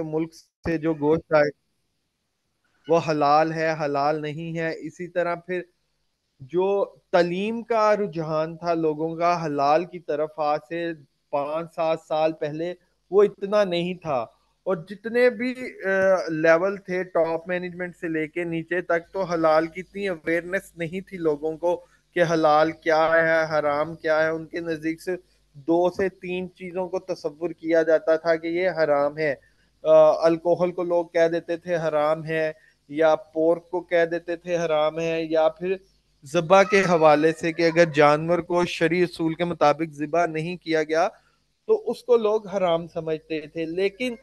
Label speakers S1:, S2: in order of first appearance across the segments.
S1: मुल्क से जो गोश्त आए वो हलाल है हलाल नहीं है। इसी तरह फिर जो तलीम का रुझान था लोगों का हलाल की तरफ आज से 5-7 साल पहले वो इतना नहीं था। और जितने भी लेवल थे टॉप मैनेजमेंट से लेके नीचे तक तो हलाल की इतनी अवेयरनेस नहीं थी लोगों को कि हलाल क्या है हराम क्या है। उनके नज़दीक से 2 से 3 चीज़ों को तस्वुर किया जाता था कि ये हराम है। अल्कोहल को लोग कह देते थे हराम है, या पोर्क को कह देते थे हराम है, या फिर ज़िबा के हवाले से कि अगर जानवर को शरई उसूल के मुताबिक ज़िबा नहीं किया गया तो उसको लोग हराम समझते थे। लेकिन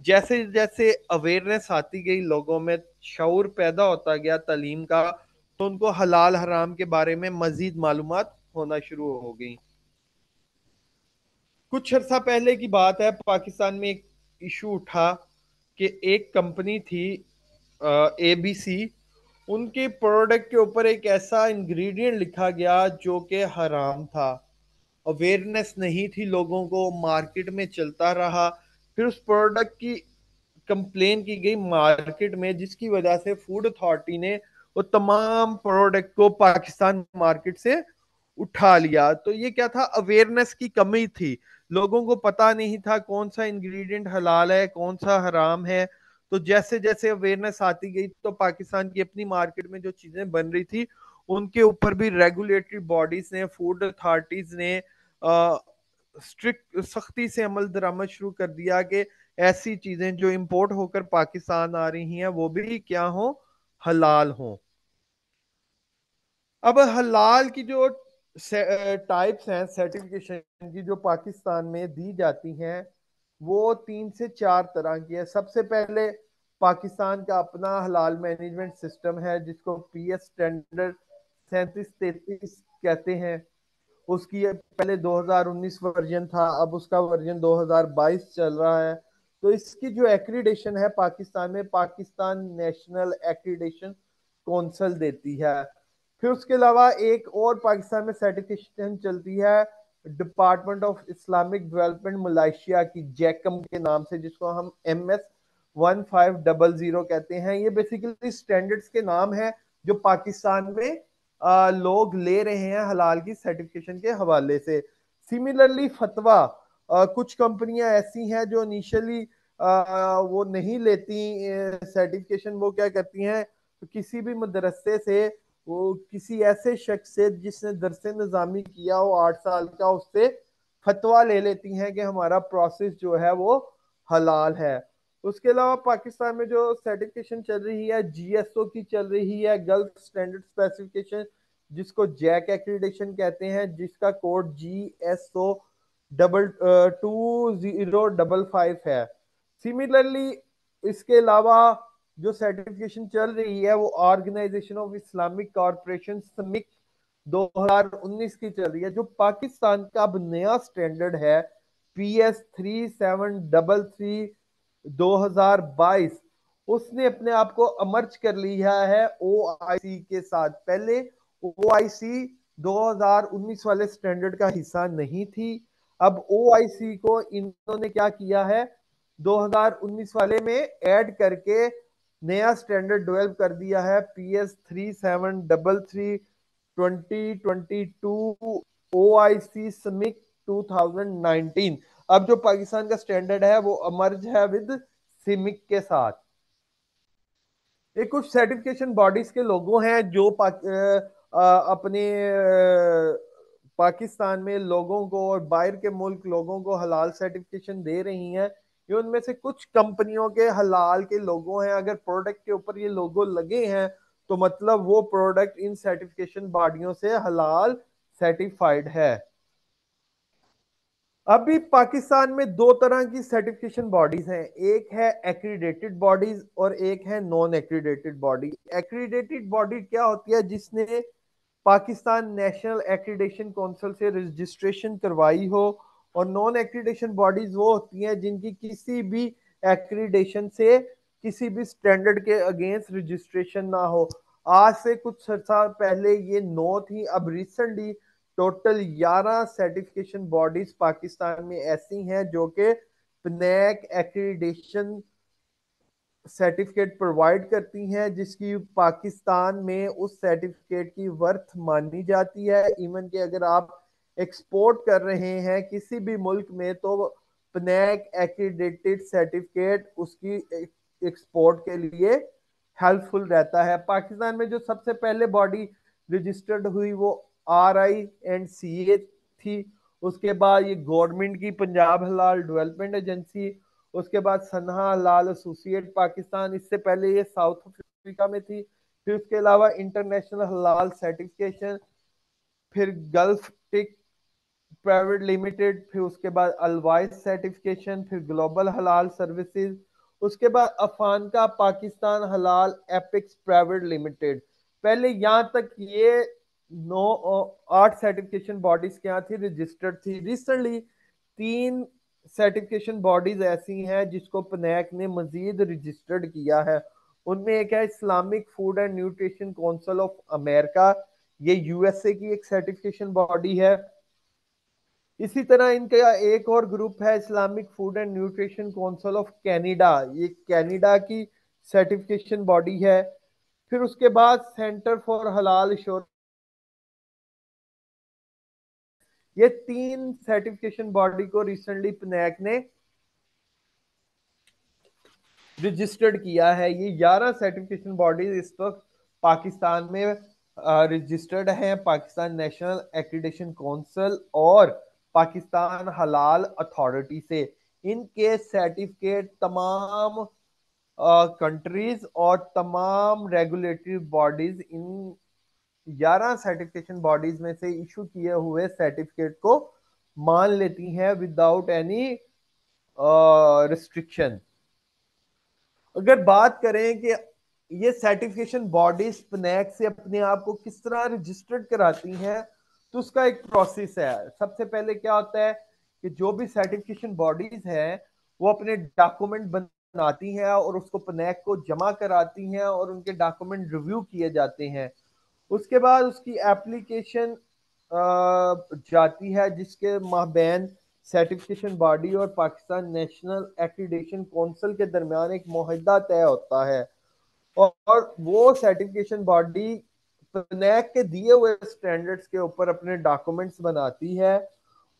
S1: जैसे जैसे अवेयरनेस आती गई लोगों में, शऊर पैदा होता गया तालीम का, तो उनको हलाल हराम के बारे में मजीद मालूमात होना शुरू हो गई। कुछ अर्सा पहले की बात है, पाकिस्तान में एक इशू उठा कि एक कंपनी थी एबीसी, उनके प्रोडक्ट के ऊपर एक ऐसा इंग्रेडिएंट लिखा गया जो कि हराम था। अवेयरनेस नहीं थी लोगों को, मार्केट में चलता रहा। फिर उस प्रोडक्ट की कंप्लेन की गई मार्केट में, जिसकी वजह से फूड अथॉरिटी ने वो तमाम प्रोडक्ट को पाकिस्तान मार्केट से उठा लिया। तो ये क्या था, अवेयरनेस की कमी थी। लोगों को पता नहीं था कौन सा इंग्रेडिएंट हलाल है कौन सा हराम है। तो जैसे जैसे अवेयरनेस आती गई तो पाकिस्तान की अपनी मार्केट में जो चीजें बन रही थी उनके ऊपर भी रेगुलेटरी बॉडीज ने, फूड अथॉरिटीज ने स्ट्रिक्ट सख्ती से अमल दरामद शुरू कर दिया कि ऐसी चीजें जो इंपोर्ट होकर पाकिस्तान आ रही हैं वो भी क्या हो, हलाल हो। अब हलाल की जो टाइप्स हैं सर्टिफिकेशन की जो पाकिस्तान में दी जाती हैं वो 3 से 4 तरह की है। सबसे पहले पाकिस्तान का अपना हलाल मैनेजमेंट सिस्टम है जिसको पीएस स्टैंडर्ड 3733 कहते हैं। उसकी पहले 2019 वर्जन था, अब उसका वर्जन 2022 चल रहा है। तो इसकी जो एक्रीडेशन है पाकिस्तान में, पाकिस्तान नेशनल एक्रीडेशन कौंसल देती है। फिर उसके अलावा एक और पाकिस्तान में सर्टिफिकेशन चलती है department of Islamic development Malaysia की, जैकम के नाम से, जिसको हम MS 1500 कहते हैं। ये बेसिकली स्टैंडर्ड्स के नाम है जो पाकिस्तान में लोग ले रहे हैं हलाल की सर्टिफिकेशन के हवाले से। सिमिलरली फतवा, कुछ कंपनियां ऐसी हैं जो इनिशियली वो नहीं लेती सर्टिफिकेशन। वो क्या करती हैं, तो किसी भी मदरसे से, वो किसी ऐसे शख्स से जिसने दरसे निज़ामी किया हो 8 साल का, उससे फतवा ले लेती हैं कि हमारा प्रोसेस जो है वो हलाल है। उसके अलावा पाकिस्तान में जो सर्टिफिकेशन चल रही है जीएसओ की चल रही है, गल्फ स्टैंडर्ड स्पेसिफिकेशन, जिसको जैक एक्रीडेशन कहते हैं, जिसका कोड GSO 2055 है। सिमिलरली इसके अलावा जो सर्टिफिकेशन चल रही है वो organisation of Islamic corporation SMIC 2019 की चल रही है। जो पाकिस्तान का अब नया स्टैंडर्ड है PS 3733 2022, उसने अपने आप को अमर्ज कर लिया है OIC के साथ। पहले OIC 2019 वाले स्टैंडर्ड का हिस्सा नहीं थी। अब OIC को इन्होंने क्या किया है, 2019 वाले में ऐड करके नया स्टैंडर्ड डेवलप कर दिया है PS 3733 2022 OIC SMIC 2019। अब जो पाकिस्तान का स्टैंडर्ड है वो अमर्ज है विद सिमिक के साथ। ये कुछ सर्टिफिकेशन बॉडीज के लोगों हैं जो अपने पाकिस्तान में लोगों को और बाहर के मुल्क लोगों को हलाल सर्टिफिकेशन दे रही हैं। ये उनमें से कुछ कंपनियों के हलाल के लोगो हैं। अगर प्रोडक्ट के ऊपर ये लोगो लगे हैं तो मतलब वो प्रोडक्ट इन सर्टिफिकेशन बॉडियों से हलाल सर्टिफाइड है। अभी पाकिस्तान में 2 तरह की सर्टिफिकेशन बॉडीज हैं, एक है एक्रीडेटेड बॉडीज और एक है non accredited body. Accredited body क्या होती है, जिसने पाकिस्तान नेशनल एक्रीडेशन काउंसिल से रजिस्ट्रेशन करवाई हो। और नॉन एक्रीडेशन बॉडीज वो होती हैं जिनकी किसी भी एक्रीडेशन से किसी भी स्टैंडर्ड के अगेंस्ट रजिस्ट्रेशन ना हो। आज से कुछ साल पहले ये 9 थी, अब recently total 11 certification bodies Pakistan में ऐसी हैं जो कि पनेक एक्रीडेशन सर्टिफिकेट प्रोवाइड करती हैं, जिसकी पाकिस्तान में उस सर्टिफिकेट की वर्थ मानी जाती है। इवन कि अगर आप एक्सपोर्ट कर रहे हैं किसी भी मुल्क में, तो पनेक एक्रीडेटेड सर्टिफिकेट उसकी एक्सपोर्ट के लिए हेल्पफुल रहता है। पाकिस्तान में जो सबसे पहले बॉडी रजिस्टर्ड हुई वो RINCA थी। उसके बाद ये गवर्नमेंट की पंजाब हलाल डेवलपमेंट एजेंसी, उसके बाद सनहा हलाल एसोसिएट पाकिस्तान, इससे पहले ये साउथ अफ्रीका में थी। फिर उसके अलावा इंटरनेशनल हलाल सर्टिफिकेशन, फिर गल्फ टिक प्राइवेट लिमिटेड, फिर उसके बाद अलवाइस सर्टिफिकेशन, फिर ग्लोबल हलाल सर्विसेज, उसके बाद अफान का पाकिस्तान हलाल एपिक्स प्राइवेट लिमिटेड। पहले यहाँ तक ये 8 सर्टिफिकेशन बॉडीज क्या थी, रजिस्टर्ड थी। रिसेंटली 3 सर्टिफिकेशन बॉडीज ऐसी हैं जिसको पनेक ने मजीद रजिस्टर्ड किया है। उनमें एक है Islamic food and nutrition council of America, ये यूएसए की एक सर्टिफिकेशन बॉडी है। इसी तरह इनका एक और ग्रुप है Islamic food and nutrition council of Canada, ये कनाडा की सर्टिफिकेशन बॉडी है। फिर उसके बाद सेंटर फॉर हलाल श्योर, ये 3 सर्टिफिकेशन बॉडी को रिसेंटली पनेक ने रजिस्टर्ड किया है। ये 11 सर्टिफिकेशन बॉडीज इस वक्त पाकिस्तान में रजिस्टर्ड हैं, पाकिस्तान नेशनल एक्रीडेशन काउंसिल और पाकिस्तान हलाल अथॉरिटी से। इनके सर्टिफिकेट तमाम कंट्रीज और तमाम regulatory bodies in 11 certification bodies में से इशू किए हुए सर्टिफिकेट को मान लेती हैं विदाउट एनी रिस्ट्रिक्शन। अगर बात करें कि ये सर्टिफिकेशन बॉडीज पनेक से अपने आप को किस तरह रजिस्टर्ड कराती हैं, तो उसका एक प्रोसेस है। सबसे पहले क्या होता है कि जो भी सर्टिफिकेशन बॉडीज हैं वो अपने डॉक्यूमेंट बनाती हैं और उसको पनेक को जमा कराती हैं और उनके डॉक्यूमेंट रिव्यू किए जाते हैं। उसके बाद उसकी एप्लीकेशन जाती है, जिसके माबैन सर्टिफिकेशन बॉडी और पाकिस्तान नेशनल एक्रीडेशन काउंसिल के दरमियान एक मुआहदा तय होता है। और वो सर्टिफिकेशन बॉडी पनेक के दिए हुए स्टैंडर्ड्स के ऊपर अपने डॉक्यूमेंट्स बनाती है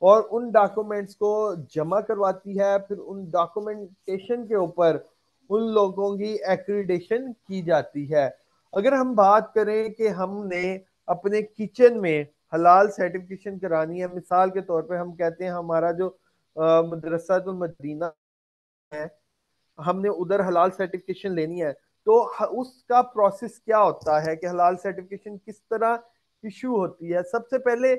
S1: और उन डॉक्यूमेंट्स को जमा करवाती है। फिर उन डॉक्यूमेंटेशन के ऊपर उन लोगों की एक्रीडेशन की जाती है। अगर हम बात करें कि हमने अपने किचन में हलाल सर्टिफिकेशन करानी है, मिसाल के तौर पे हम कहते हैं हमारा जो मदरसातुल मदीना है, हमने उधर हलाल सर्टिफिकेशन लेनी है, तो उसका प्रोसेस क्या होता है कि हलाल सर्टिफिकेशन किस तरह इशू होती है। सबसे पहले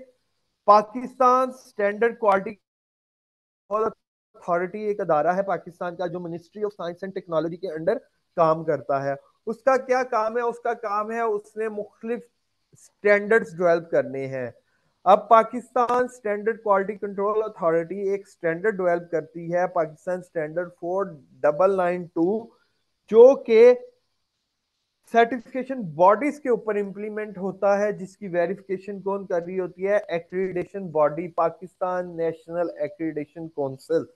S1: पाकिस्तान स्टैंडर्ड क्वालिटी अथॉरिटी एक अदारा है पाकिस्तान का जो ministry of science and technology के अंडर काम करता है। उसका क्या काम है, उसका काम है उसने मुख्तलिफ स्टैंडर्ड्स डेवलप करने हैं। अब Pakistan standard quality control authority एक स्टैंडर्ड डेवलप करती है, पाकिस्तान स्टैंडर्ड 4992, जो कि सर्टिफिकेशन बॉडीज के ऊपर इंप्लीमेंट होता है, जिसकी वेरिफिकेशन कौन कर रही होती है, accreditation body Pakistan national accreditation council.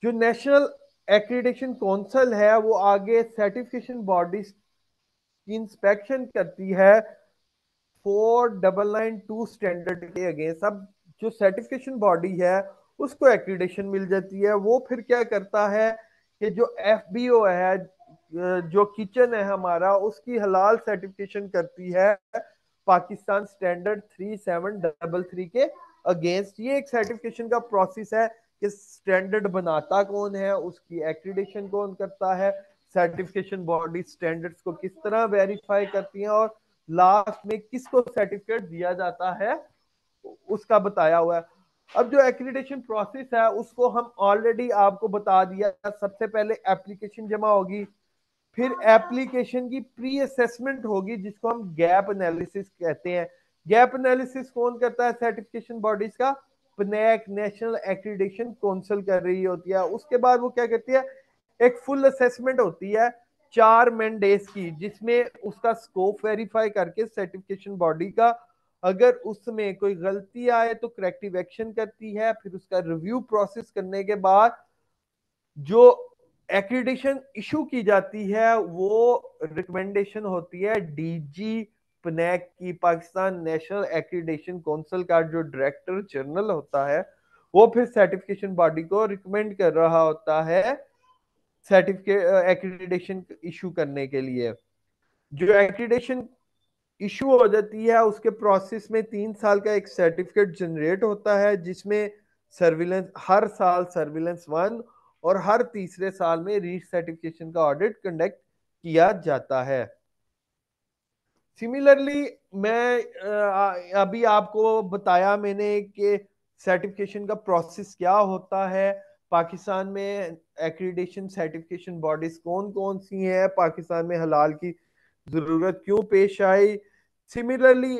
S1: जो नेशनल एक्रीडेशन काउंसिल है वो आगे सर्टिफिकेशन बॉडीज की इंस्पेक्शन करती है 4992 स्टैंडर्ड के अगेंस्ट। अब जो सर्टिफिकेशन बॉडी है उसको एक्रीडेशन मिल जाती है, वो फिर क्या करता है कि जो FBO है, जो किचन है हमारा, उसकी हलाल सर्टिफिकेशन करती है पाकिस्तान स्टैंडर्ड 3733 के अगेंस्ट। ये एक सर्टिफिकेशन का प्रोसेस है कि स्टैंडर्ड बनाता कौन है, उसकी एक्रीडेशन कौन करता है, सर्टिफिकेशन बॉडी स्टैंडर्ड्स को किस तरह वेरीफाई करती है और लास्ट में किसको सर्टिफिकेट दिया जाता है, उसका बताया हुआ है। अब जो एक्रीडेशन प्रोसेस है उसको हम ऑलरेडी आपको बता दिया। सबसे पहले एप्लीकेशन जमा होगी, फिर एप्लीकेशन की प्री असेसमेंट होगी जिसको हम गैप एनालिसिस कहते हैं। गैप एनालिसिस कौन करता है सर्टिफिकेशन बॉडीज का, पनेक नेशनल एक्रीडेशन काउंसिल कर रही होती है। उसके बाद वो क्या करती है, एक फुल असेसमेंट होती है 4 मैन डेज की, जिसमें उसका स्कोप वेरीफाई करके सर्टिफिकेशन बॉडी का अगर उसमें कोई गलती आए तो करेक्टिव एक्शन करती है। फिर उसका रिव्यू प्रोसेस करने के बाद जो एक्रीडिशन इशू की जाती है वो रिकमेंडेशन होती है डीजी पनेक की, पाकिस्तान नेशनल एक्रीडेशन काउंसिल का जो डायरेक्टर जनरल होता है, वो फिर सर्टिफिकेशन बॉडी को रिकमेंड कर रहा होता है सर्टिफिकेट एक्रीडिटेशन इशू करने के लिए। जो एक्रीडिटेशन इशू हो जाती है उसके प्रोसेस में 3 साल का एक सर्टिफिकेट जनरेट होता है, जिसमें सर्विलेंस हर साल सर्विलेंस 1 और हर तीसरे साल में रीच सर्टिफिकेशन का ऑडिट कंडक्ट किया जाता है। सिमिलरली मैं अभी आपको बताया मैंने कि सर्टिफिकेशन का प्रोसेस क्या होता है। पाकिस्तान में एक्रीडिटेशन सर्टिफिकेशन बॉडीज कौन कौन सी हैं, पाकिस्तान में हलाल की जरूरत क्यों पेश आई। सिमिलरली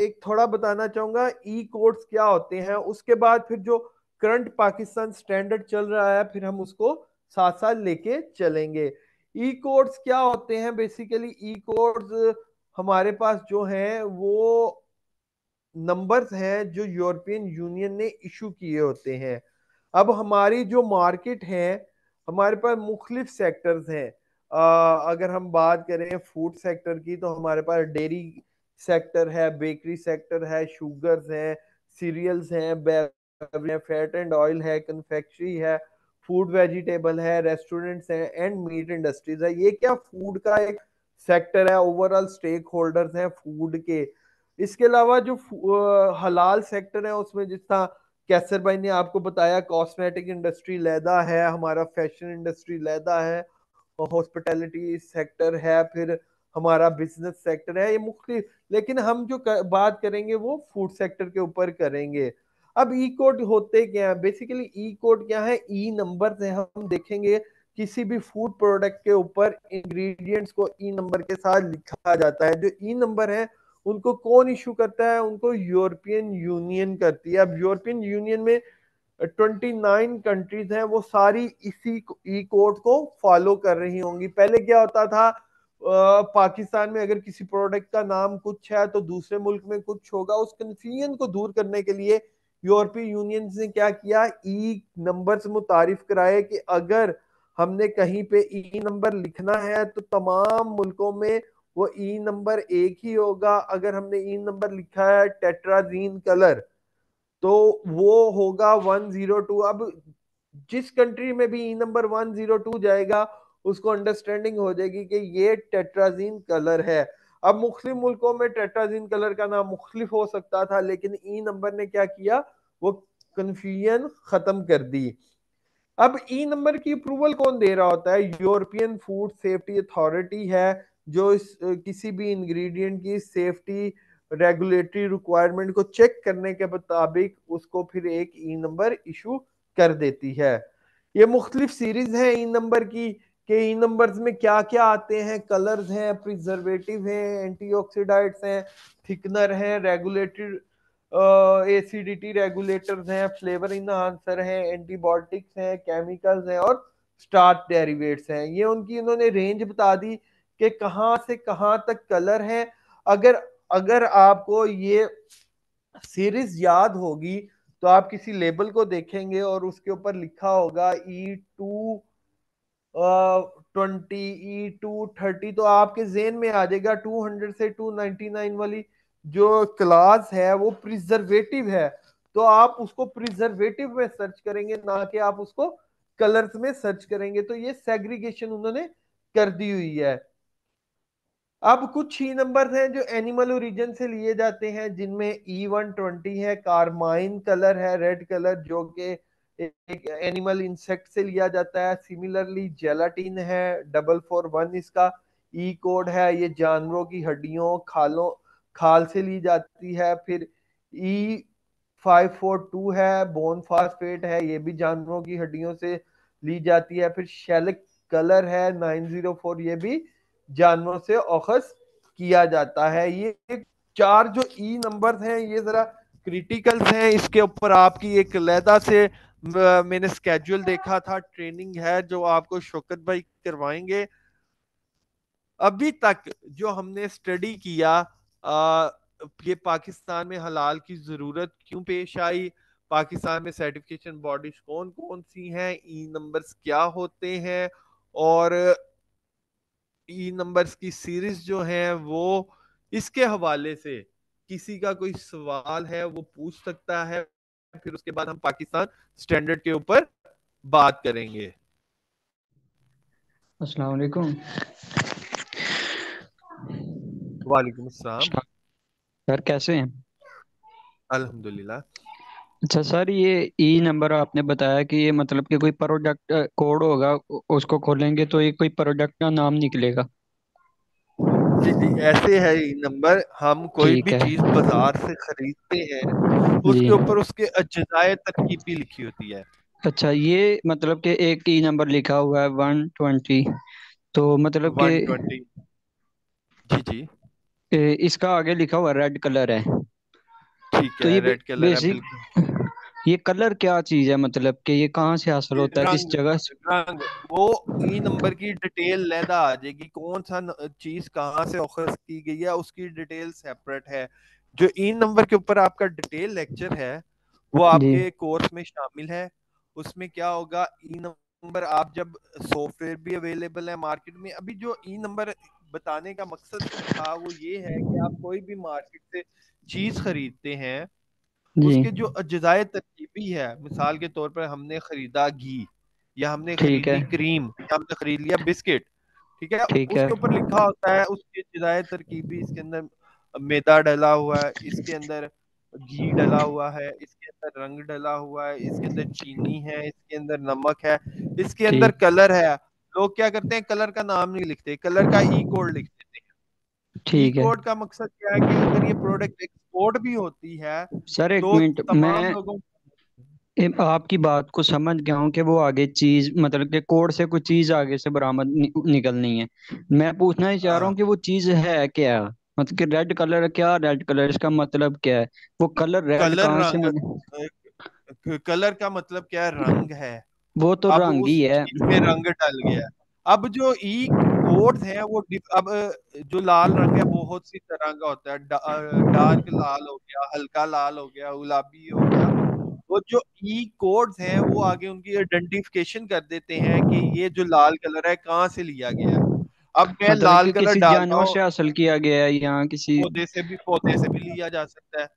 S1: एक थोड़ा बताना चाहूंगा ई कोड्स क्या होते हैं, उसके बाद फिर जो करंट पाकिस्तान स्टैंडर्ड चल रहा है फिर हम उसको साथ साथ लेके चलेंगे। ई कोड्स क्या होते हैं, बेसिकली ई कोड्स हमारे पास जो हैं वो नंबर्स हैं जो यूरोपियन यूनियन ने इशू किए होते हैं। अब हमारी जो मार्केट है, हमारे पास मुख्तलिफ सेक्टर्स हैं। अगर हम बात करें फूड सेक्टर की तो हमारे पास डेयरी सेक्टर है, बेकरी सेक्टर है, शुगर्स हैं, सीरियल्स हैं, फैट एंड ऑयल है, कन्फेक्शनरी है, फूड वेजिटेबल है, रेस्टोरेंट्स हैं एंड मीट इंडस्ट्रीज है। ये क्या फूड का एक सेक्टर है, ओवरऑल स्टेक होल्डर्स हैं फूड के। इसके अलावा जो हलाल सेक्टर है उसमें जिस तरह कैसर भाई ने आपको बताया, कॉस्मेटिक इंडस्ट्री लैदा है, हमारा फैशन इंडस्ट्री लैदा है, हॉस्पिटैलिटी सेक्टर है, फिर हमारा बिजनेस सेक्टर है, ये मुख्तलिफ। लेकिन हम जो बात करेंगे वो फूड सेक्टर के ऊपर करेंगे। अब ई कोड होते क्या है, बेसिकली ई कोड क्या है, ई नंबर से हम देखेंगे किसी भी फूड प्रोडक्ट के ऊपर इंग्रेडिएंट्स को ई नंबर के साथ लिखा जाता है। जो ई नंबर है उनको कौन इशू करता है, उनको यूरोपियन यूनियन करती है। अब यूरोपियन यूनियन में 29 कंट्रीज हैं, वो सारी इसी ई कोड को फॉलो कर रही होंगी। पहले क्या होता था, पाकिस्तान में अगर किसी प्रोडक्ट का नाम कुछ है तो दूसरे मुल्क में कुछ होगा, उस कंफ्यूजन को दूर करने के लिए यूरोपीय यूनियन ने क्या किया, ई नंबर से मुतारिफ कराए कि अगर हमने कहीं पे ई नंबर लिखना है तो तमाम मुल्कों में वो ई नंबर एक ही होगा। अगर हमने ई नंबर लिखा है टेट्राजीन कलर तो वो होगा 102। अब जिस कंट्री में भी ई नंबर 102 जाएगा उसको अंडरस्टैंडिंग हो जाएगी कि ये टेट्राजीन कलर है। अब मुख्तलिफ मुल्कों में टेट्राजीन कलर का नाम मुख्तलिफ हो सकता था, लेकिन ई नंबर ने क्या किया, वो कंफ्यूजन खत्म कर दी। अब ई नंबर की अप्रूवल कौन दे रहा होता है, यूरोपियन फूड सेफ्टी अथॉरिटी है, जो किसी भी इंग्रेडिएंट की सेफ्टी रेगुलेटरी रिक्वायरमेंट को चेक करने के मुताबिक उसको फिर एक ई नंबर इशू कर देती है। ये मुख्तलिफ सीरीज है ई नंबर की, कि ई नंबर्स में क्या क्या आते हैं, कलर्स हैं, प्रिजर्वेटिव हैं, एंटीऑक्सीडांट्स हैं, थिकनर हैं, रेगुलेटरी एसिडिटी रेगुलेटर्स हैं, फ्लेवर इनहांसर हैं, एंटीबायोटिक्स हैं, केमिकल्स हैं और स्टार्च डेरिवेट्स हैं। ये उनकी इन्होंने रेंज बता दी कि कहाँ से कहाँ तक कलर है। अगर अगर आपको ये सीरीज याद होगी तो आप किसी लेबल को देखेंगे और उसके ऊपर लिखा होगा E220 E230, तो आपके जेन में आ जाएगा 200 से 299 वाली जो क्लास है वो प्रिजर्वेटिव है। तो आप उसको प्रिजर्वेटिव में सर्च करेंगे, ना कि आप उसको कलर्स में सर्च करेंगे। तो ये सेग्रीगेशन उन्होंने कर दी हुई है। अब कुछ ही नंबर हैं जो एनिमल ओरिजिन से लिए जाते हैं, जिनमें E120 है, कारमाइन कलर है, रेड कलर, जो कि एक एनिमल इंसेक्ट से लिया जाता है। सिमिलरली जेलाटिन है, 441 इसका ई कोड है, ये जानवरों की हड्डियों खालों खाल से ली जाती है। फिर E542 है, बोन फास्फेट है, ये भी जानवरों की हड्डियों से ली जाती है। फिर शेलिक कलर है 904, ये भी जानवरों से औखज किया जाता है। ये चार जो ई नंबर हैं ये जरा क्रिटिकल्स हैं, इसके ऊपर आपकी एक लहदा से मैंने स्केड्यूल देखा था, ट्रेनिंग है जो आपको शौकत भाई करवाएंगे। अभी तक जो हमने स्टडी किया, ये पाकिस्तान में हलाल की जरूरत क्यों पेश आई, पाकिस्तान में सर्टिफिकेशन बॉडीज कौन कौन सी हैं, ई नंबर्स क्या होते हैं, और ई नंबर्स की सीरीज जो है वो, इसके हवाले से किसी का कोई सवाल है वो पूछ सकता है। फिर उसके बाद हम पाकिस्तान स्टैंडर्ड के ऊपर बात करेंगे।
S2: अस्सलाम वालेकुम।
S1: वालेकुम अस्सलाम।
S2: सर कैसे हैं?
S1: अल्हम्दुलिल्लाह।
S2: अच्छा सर, ये ई नंबर आपने बताया कि ये मतलब कि कोई प्रोडक्ट कोड होगा, उसको खोलेंगे तो ये कोई प्रोडक्ट का नाम निकलेगा।
S1: जी जी, ऐसे है ये नंबर। हम कोई
S2: ठीक
S1: भी
S2: है।
S1: चीज बाजार से खरीदते हैं,
S2: जी।
S1: उसके ऊपर उसके अज्जाए तरकीबी लिखी होती है।
S2: अच्छा, ये मतलब कि एक ई नंबर लिखा हुआ है 120, तो मतलब कि
S1: 120। जी जी।
S2: इसका आगे लिखा हुआ रेड कलर है।
S1: ठीक
S2: तो
S1: है,
S2: ये
S1: रेड कलर है
S2: बेसिक,
S1: बिल्कुल।
S2: ये कलर क्या चीज़ है, मतलब कि ये कहाँ से हासिल होता है, किस
S1: रंग,
S2: जगह से?
S1: रंग। वो ई नंबर की डिटेल लहदा आ जाएगी, कौन सा चीज कहाँ से अखज की गई है, उसकी डिटेल सेपरेट है। जो ई नंबर के ऊपर आपका डिटेल लेक्चर है वो
S2: जी।
S1: आपके कोर्स में शामिल है। उसमें क्या होगा, ई नंबर आप जब, सॉफ्टवेयर भी अवेलेबल है मार्केट में। अभी जो ई नंबर बताने का मकसद था वो ये है कि आप कोई भी मार्केट से चीज खरीदते हैं,
S2: जी।
S1: उसके जो अज्जाए तरकीबी है, मिसाल के तौर पर हमने खरीदा घी, या हमने
S2: ठीक है।
S1: खरीदी क्रीम, या हमने खरीद लिया बिस्किट, ठीक है,
S2: ठीक है।
S1: उसके ऊपर लिखा होता है उसकी अज्जाए तरकीबी। इसके अंदर मैदा डला हुआ है, इसके अंदर घी डला हुआ है, इसके अंदर रंग डला हुआ है, इसके अंदर चीनी है, इसके अंदर नमक है, इसके अंदर
S2: ठीक।
S1: कलर है। लोग क्या करते हैं, कलर का नाम नहीं लिखते, कलर का ई कोड लिख देते हैं। ई
S2: ठीक है।
S1: कोड का मकसद क्या है कि अगर ये प्रोडक्ट एक्सपोर्ट भी होती है
S2: सर एक
S1: तो
S2: मिनट,
S1: तमाम
S2: मैं
S1: लोगों।
S2: आपकी बात को समझ गया हूँ कि वो आगे चीज मतलब कि कोड से कुछ चीज आगे से बरामद निकलनी है। मैं पूछना ही चाह रहा
S1: हाँ,
S2: हूँ कि वो चीज है क्या, मतलब कि रेड कलर, क्या रेड कलर, इसका मतलब क्या है? वो कलर रेड
S1: कलर
S2: कहाँ से
S1: रंग,
S2: मतलब?
S1: कलर का मतलब क्या है, रंग है।
S2: वो तो
S1: अब
S2: रंग ही
S1: उस
S2: है।
S1: चीज में रंग डल गया है। अब जो ई कोड्स हैं वो अब जो लाल रंग है बहुत सी तरह का होता है। डार्क लाल हो गया, हल्का लाल हो गया, गुलाबी हो गया। वो जो ई कोड्स हैं वो आगे उनकी आइडेंटिफिकेशन कर देते हैं कि ये जो लाल कलर है कहाँ से लिया गया है। अब मैं
S2: मतलब
S1: लाल
S2: कि
S1: कलर
S2: किसी
S1: डालता
S2: जानवर
S1: हूँ,
S2: से हासिल किया गया है या किसी?
S1: पौधे से भी लिया जा सकता है,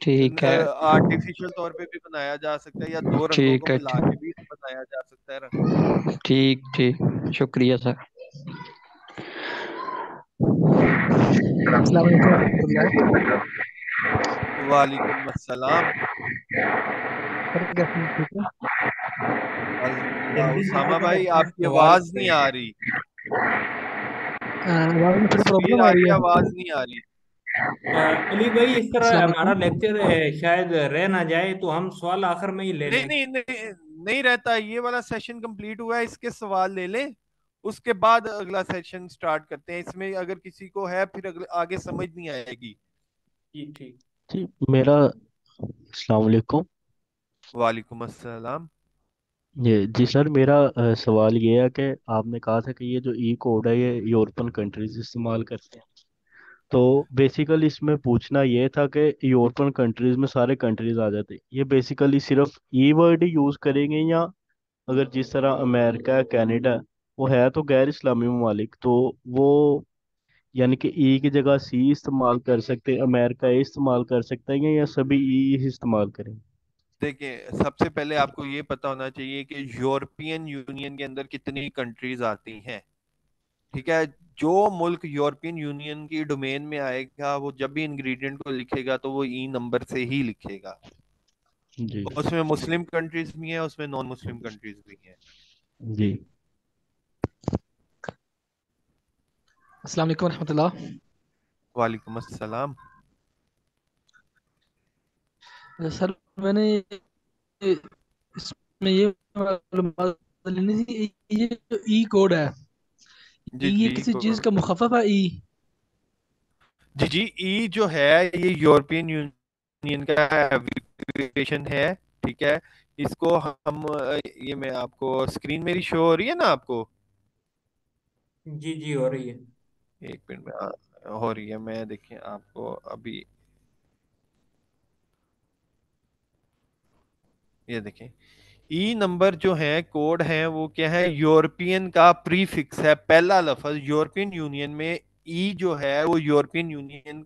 S2: ठीक है।
S1: आर्टिफिशियल तौर पे भी बनाया जा सकता है, या दो रंगों को
S2: ठीक है।
S1: मिला के भी बनाया जा सकता है रंग।
S2: ठीक ठीक। शुक्रिया सर।
S3: अस्सलाम वालेकुम रहमतुल्लाह।
S1: वालेकुम अस्सलाम।
S3: सर कैसे हैं, ठीक है?
S1: अल्हम्दुलिल्लाह।
S3: जल्दी से
S1: उसामा
S3: जो है
S1: भाई,
S3: अपना
S1: आपकी
S3: सवाल
S1: आवाज नहीं आ रही,
S3: आवाज में थोड़ी
S1: तस्वीर
S3: प्रॉब्लम
S1: आ
S3: आ
S1: रही
S3: रही
S1: है,
S3: है।
S1: आवाज नहीं आ रही।
S4: अली भाई, इस तरह
S3: अस्सलाम
S4: हमारा
S3: वालेकुम।
S4: लेक्चर शायद रह ना जाए तो हम सवाल आखिर में ही ले
S1: नहीं
S4: लें।
S1: नहीं नहीं, नहीं रहता। ये वाला सेशन कंप्लीट हुआ है, इसके सवाल ले लें, उसके बाद अगला सेशन स्टार्ट करते हैं। इसमें अगर किसी को है फिर आगे समझ नहीं आएगी।
S4: जी ठीक।
S5: जी मेरा अस्सलाम वालेकुम।
S1: वालेकुम अस्सलाम।
S5: ये जी सर, मेरा सवाल ये है कि आपने कहा था कि ये जो ई कोड है ये यूरोपियन कंट्रीज इस्तेमाल करते हैं। तो बेसिकली इसमें पूछना ये था कि यूरोपियन कंट्रीज में सारे कंट्रीज आ जाते हैं, ये बेसिकली सिर्फ ई वर्ड ही यूज़ करेंगे, या अगर जिस तरह अमेरिका है, कनाडा है, वो है तो गैर इस्लामी ममालिक, तो वो यानी कि ई की जगह सी इस्तेमाल कर सकते हैं, अमेरिका ए इस्तेमाल कर सकते हैं, या सभी ई ही इस्तेमाल करें?
S1: देखिए, सबसे पहले आपको ये पता होना चाहिए कि यूरोपियन यूनियन के अंदर कितनी कंट्रीज आती हैं, ठीक है। जो मुल्क यूरोपियन यूनियन की डोमेन में आएगा वो जब भी इंग्रेडिएंट को लिखेगा तो वो ई नंबर से ही लिखेगा।
S5: जी।
S1: उसमें मुस्लिम कंट्रीज भी हैं, उसमें नॉन मुस्लिम कंट्रीज भी हैं।
S5: जी।
S3: अस्सलाम वालेकुम रहमतुल्लाह।
S1: वालेकुम अस्सलाम।
S3: सर मैंने इसमें ये मालूमात लेनी थी, ये जो ई कोड है,
S1: जी
S3: ये
S1: जी
S3: किसी चीज का मुखफ़फ़ है ई?
S1: जी जी, ई जो है ये यूरोपियन यूनियन का एब्रिविएशन है, ठीक है। इसको हम ये मैं आपको, स्क्रीन मेरी शो हो रही है ना आपको?
S4: जी जी, हो रही है।
S1: एक मिनट में हो रही है, मैं देखिए आपको अभी ये देखें, ई नंबर जो है, कोड है, वो क्या है, यूरोपियन का प्रीफिक्स है, पहला लफ्ज यूरोपियन यूनियन में। ई जो है वो यूरोपियन यूनियन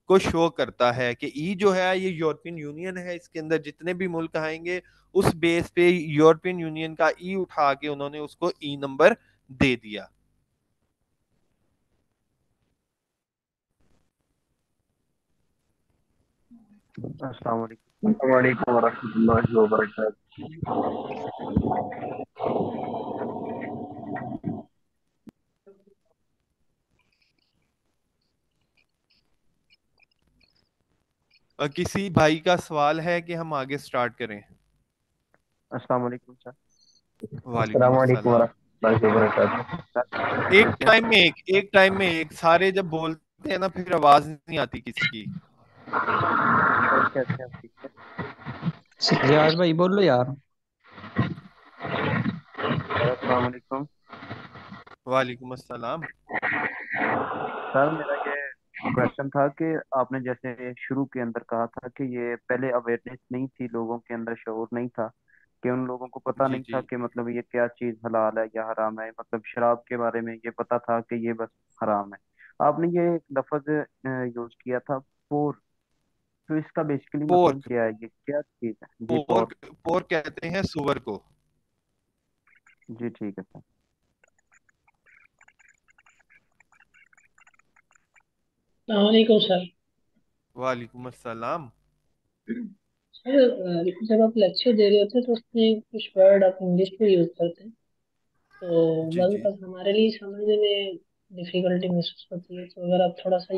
S1: को शो करता है कि ई जो है ये यूरोपियन यूनियन है, इसके अंदर जितने भी मुल्क आएंगे उस बेस पे यूरोपियन यूनियन का ई उठा के उन्होंने उसको ई नंबर दे दिया।
S6: अस्सलाम वालेकुम वरहमतुल्लाहि वबरकातुहू।
S1: किसी भाई का सवाल है कि हम आगे स्टार्ट करें?
S6: अस्सलाम वालेकुम सर।
S1: वालेकुम
S6: अस्सलाम वालेकुम
S1: अस्सलाम।
S6: वरहमतुल्लाहि वबरकातुहू सर।
S1: एक टाइम में एक, सारे जब बोलते हैं ना फिर आवाज नहीं आती किसी की।
S6: सर कैसे हैं आप? ठीक है
S2: रियाज भाई बोलो यार।
S6: सर। अस्सलाम वालेकुम
S1: वालेकुम अस्सलाम।
S6: सर। मेरा ये क्वेश्चन था कि आपने जैसे शुरू के अंदर कहा था कि ये पहले अवेयरनेस नहीं थी, लोगों के अंदर शऊर नहीं था, कि उन लोगों को पता
S1: जी
S6: नहीं था
S1: जी।
S6: कि मतलब ये क्या चीज़ हलाल है या हराम है। मतलब शराब के बारे में ये पता था कि ये बस हराम है। आपने ये एक लफ्ज यूज किया था, पोर। तो इसका बेसिकली मतलब
S1: पोर्क।
S6: क्या है, ये क्या चीज़ है जी? पोर।
S1: पोर्क पोर्क कहते हैं सुअर को।
S6: जी ठीक है सर।
S3: सलामकुम सर।
S1: वालेकुम अस्सलाम।
S3: सर जब आप लेक्चर दे रहे होते हैं तो उसमें कुछ वर्ड आप इंग्लिश में यूज करते हैं, तो
S1: जी
S3: बाद
S1: जी।
S3: तक हमारे लिए समझने में डिफिकल्टी महसूस होती है। तो अगर आप थोड़ा सा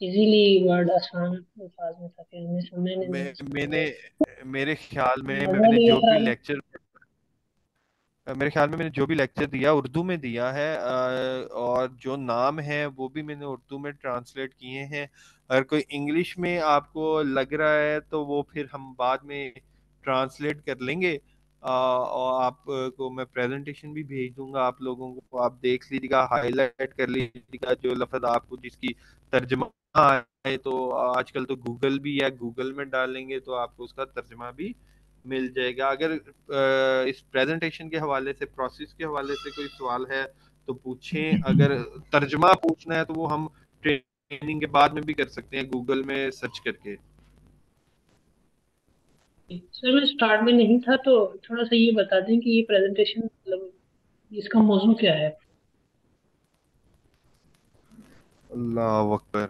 S3: इजीली वर्ड आसान अल्फाज में ताकि हमें समझने में
S1: मैं
S3: आसानी
S1: मैंने
S3: हो।
S1: मेरे ख्याल में
S3: मजा
S1: मैंने
S3: भी
S1: जो भी
S3: खराब है।
S1: लेक्चर मेरे ख्याल में मैंने जो भी लेक्चर दिया उर्दू में दिया है, और जो नाम है वो भी मैंने उर्दू में ट्रांसलेट किए हैं। अगर कोई इंग्लिश में आपको लग रहा है तो वो फिर हम बाद में ट्रांसलेट कर लेंगे। और आपको मैं प्रेजेंटेशन भी भेज दूंगा आप लोगों को, आप देख लीजिएगा, हाईलाइट कर लीजिएगा जो लफ्ज आपको जिसकी तर्जमा आए। तो आजकल तो गूगल भी है, गूगल में डालेंगे तो आपको उसका तर्जमा भी मिल जाएगा। अगर इस प्रेजेंटेशन के हवाले से, प्रोसेस के हवाले से कोई सवाल है तो पूछें। अगर तर्जमा पूछना है तो वो हम ट्रेनिंग के बाद में भी कर सकते हैं गूगल में सर्च करके।
S3: सर मैं स्टार्ट में नहीं था, तो थोड़ा सा ये बता दें कि ये प्रेजेंटेशन मतलब इसका मौजूद क्या है।
S1: अल्लाह अकबर।